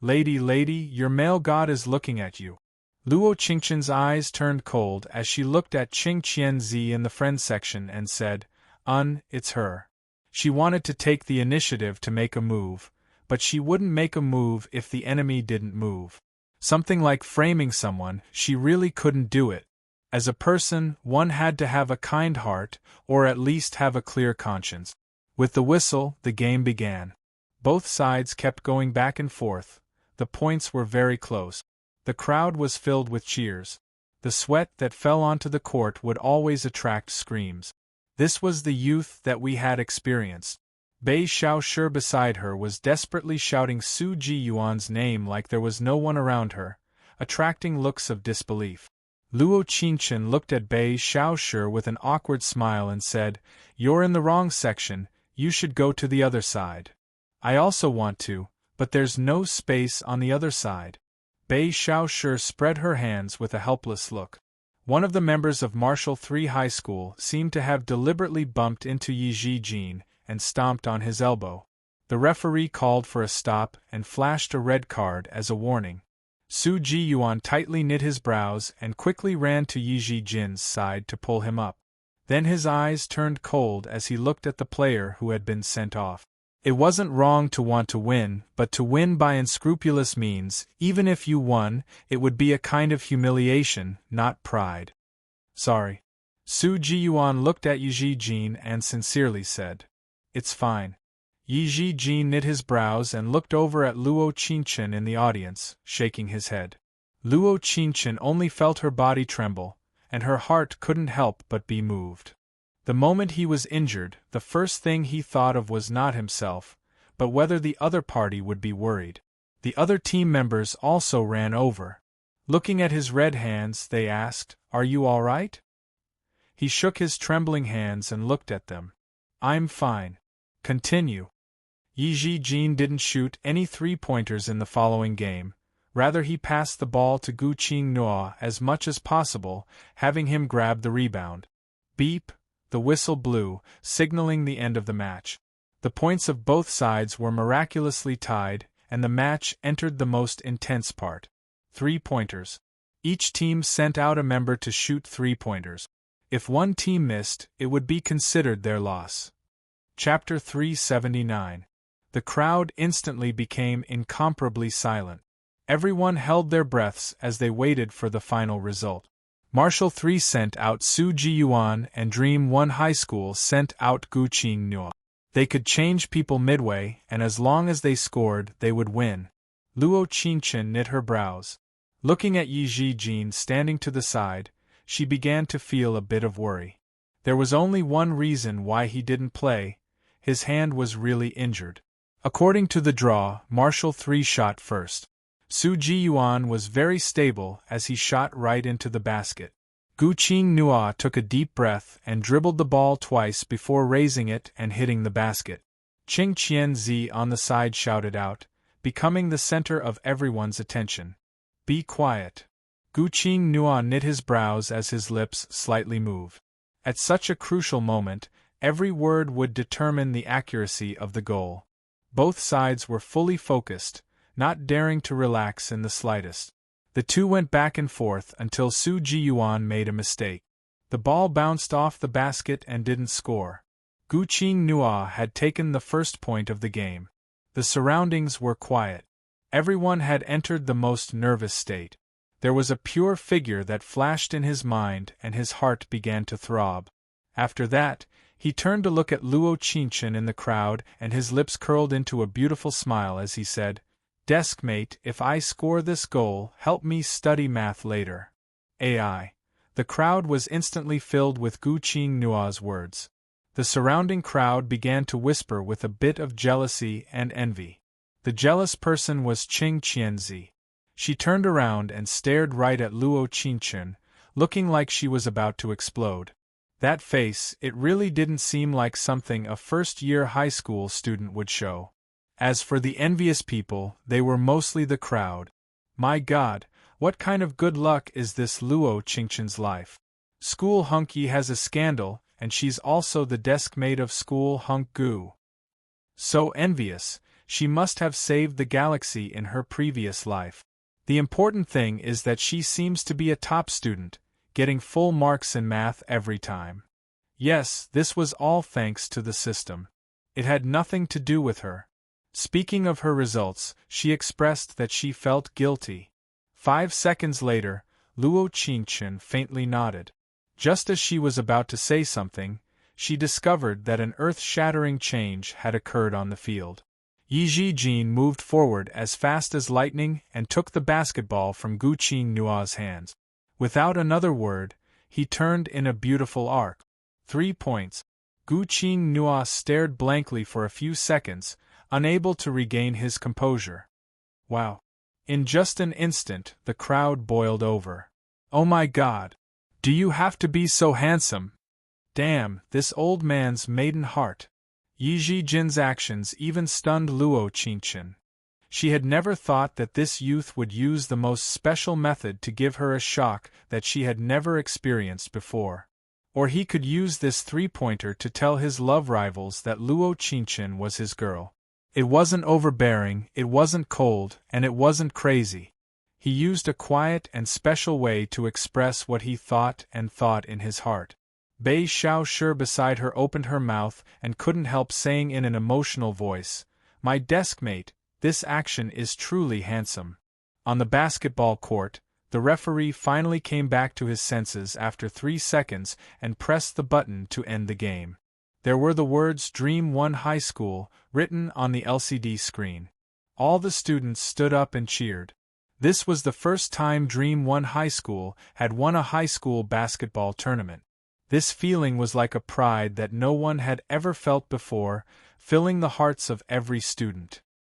Lady, your male god is looking at you." Luo Qingchen's eyes turned cold as she looked at Qing Qianzi in the friends section and said, It's her." She wanted to take the initiative to make a move, but she wouldn't make a move if the enemy didn't move. Something like framing someone, she really couldn't do it. As a person, one had to have a kind heart, or at least have a clear conscience. With the whistle, the game began. Both sides kept going back and forth. The points were very close. The crowd was filled with cheers. The sweat that fell onto the court would always attract screams. This was the youth that we had experienced. Bei Xiaoshi beside her was desperately shouting Su Ji-yuan's name like there was no one around her, attracting looks of disbelief. Luo Qingchen looked at Bei Xiaoshi with an awkward smile and said, "You're in the wrong section, you should go to the other side." "I also want to, but there's no space on the other side." Bei Xiaoshi spread her hands with a helpless look. One of the members of Marshall 3 High School seemed to have deliberately bumped into Yi Jin and stomped on his elbow. The referee called for a stop and flashed a red card as a warning. Su Ji-yuan tightly knit his brows and quickly ran to Yi Jin's side to pull him up. Then his eyes turned cold as he looked at the player who had been sent off. It wasn't wrong to want to win, but to win by unscrupulous means, even if you won, it would be a kind of humiliation, not pride. "Sorry." Su Jiyuan looked at Yi Jin and sincerely said, "It's fine." Yi Jin knit his brows and looked over at Luo Qingchen in the audience, shaking his head. Luo Qingchen only felt her body tremble, and her heart couldn't help but be moved. The moment he was injured, the first thing he thought of was not himself, but whether the other party would be worried. The other team members also ran over. Looking at his red hands, they asked, "Are you all right?" He shook his trembling hands and looked at them. "I'm fine. Continue." Yi Jin didn't shoot any three-pointers in the following game. Rather, he passed the ball to Gu Qingnua as much as possible, having him grab the rebound. Beep! The whistle blew, signaling the end of the match. The points of both sides were miraculously tied, and the match entered the most intense part. Three-pointers. Each team sent out a member to shoot three-pointers. If one team missed, it would be considered their loss. Chapter 379. The crowd instantly became incomparably silent. Everyone held their breaths as they waited for the final result. Martial 3 sent out Su Jiyuan and Dream 1 High School sent out Gu Qingnua. They could change people midway, and as long as they scored, they would win. Luo Qingchen knit her brows. Looking at Yi Jin standing to the side, she began to feel a bit of worry. There was only one reason why he didn't play: his hand was really injured. According to the draw, Martial 3 shot first. Su Jiyuan was very stable as he shot right into the basket. Gu Qingnua took a deep breath and dribbled the ball twice before raising it and hitting the basket. Qing Qianzi on the side shouted out, becoming the center of everyone's attention, "Be quiet." Gu Qingnua knit his brows as his lips slightly moved. At such a crucial moment, every word would determine the accuracy of the goal. Both sides were fully focused, not daring to relax in the slightest. The two went back and forth until Su Jiyuan made a mistake. The ball bounced off the basket and didn't score. Gu Qingnua had taken the first point of the game. The surroundings were quiet. Everyone had entered the most nervous state. There was a pure figure that flashed in his mind and his heart began to throb. After that, he turned to look at Luo Qingchen in the crowd and his lips curled into a beautiful smile as he said, "Deskmate, if I score this goal, help me study math later." AI. The crowd was instantly filled with Gu Qingnua's words. The surrounding crowd began to whisper with a bit of jealousy and envy. The jealous person was Qing Qianzi. She turned around and stared right at Luo Qingchen, looking like she was about to explode. That face, it really didn't seem like something a first-year high school student would show. As for the envious people, they were mostly the crowd. My God, what kind of good luck is this Luo Qingchen's life? School Hunk Yi has a scandal, and she's also the deskmate of School Hunk Gu. So envious, she must have saved the galaxy in her previous life. The important thing is that she seems to be a top student, getting full marks in math every time. Yes, this was all thanks to the system. It had nothing to do with her. Speaking of her results, she expressed that she felt guilty. 5 seconds later, Luo Qingchen faintly nodded. Just as she was about to say something, she discovered that an earth-shattering change had occurred on the field. Yi Jin moved forward as fast as lightning and took the basketball from Gu Qingnua's hands. Without another word, he turned in a beautiful arc. 3 points. Gu Qingnua stared blankly for a few seconds, unable to regain his composure. Wow. In just an instant, the crowd boiled over. Oh my God! Do you have to be so handsome? Damn, this old man's maiden heart. Yi Jin's actions even stunned Luo Qingchen. She had never thought that this youth would use the most special method to give her a shock that she had never experienced before. Or he could use this three-pointer to tell his love rivals that Luo Qingchen was his girl. It wasn't overbearing, it wasn't cold, and it wasn't crazy. He used a quiet and special way to express what he thought in his heart. Bei Xiaoshi beside her opened her mouth and couldn't help saying in an emotional voice, "My deskmate, this action is truly handsome." On the basketball court, The referee finally came back to his senses after 3 seconds and pressed the button to end the game. There were the words Dream 1 High School written on the LCD screen. All the students stood up and cheered. This was the first time Dream 1 High School had won a high school basketball tournament. This feeling was like a pride that no one had ever felt before, filling the hearts of every student.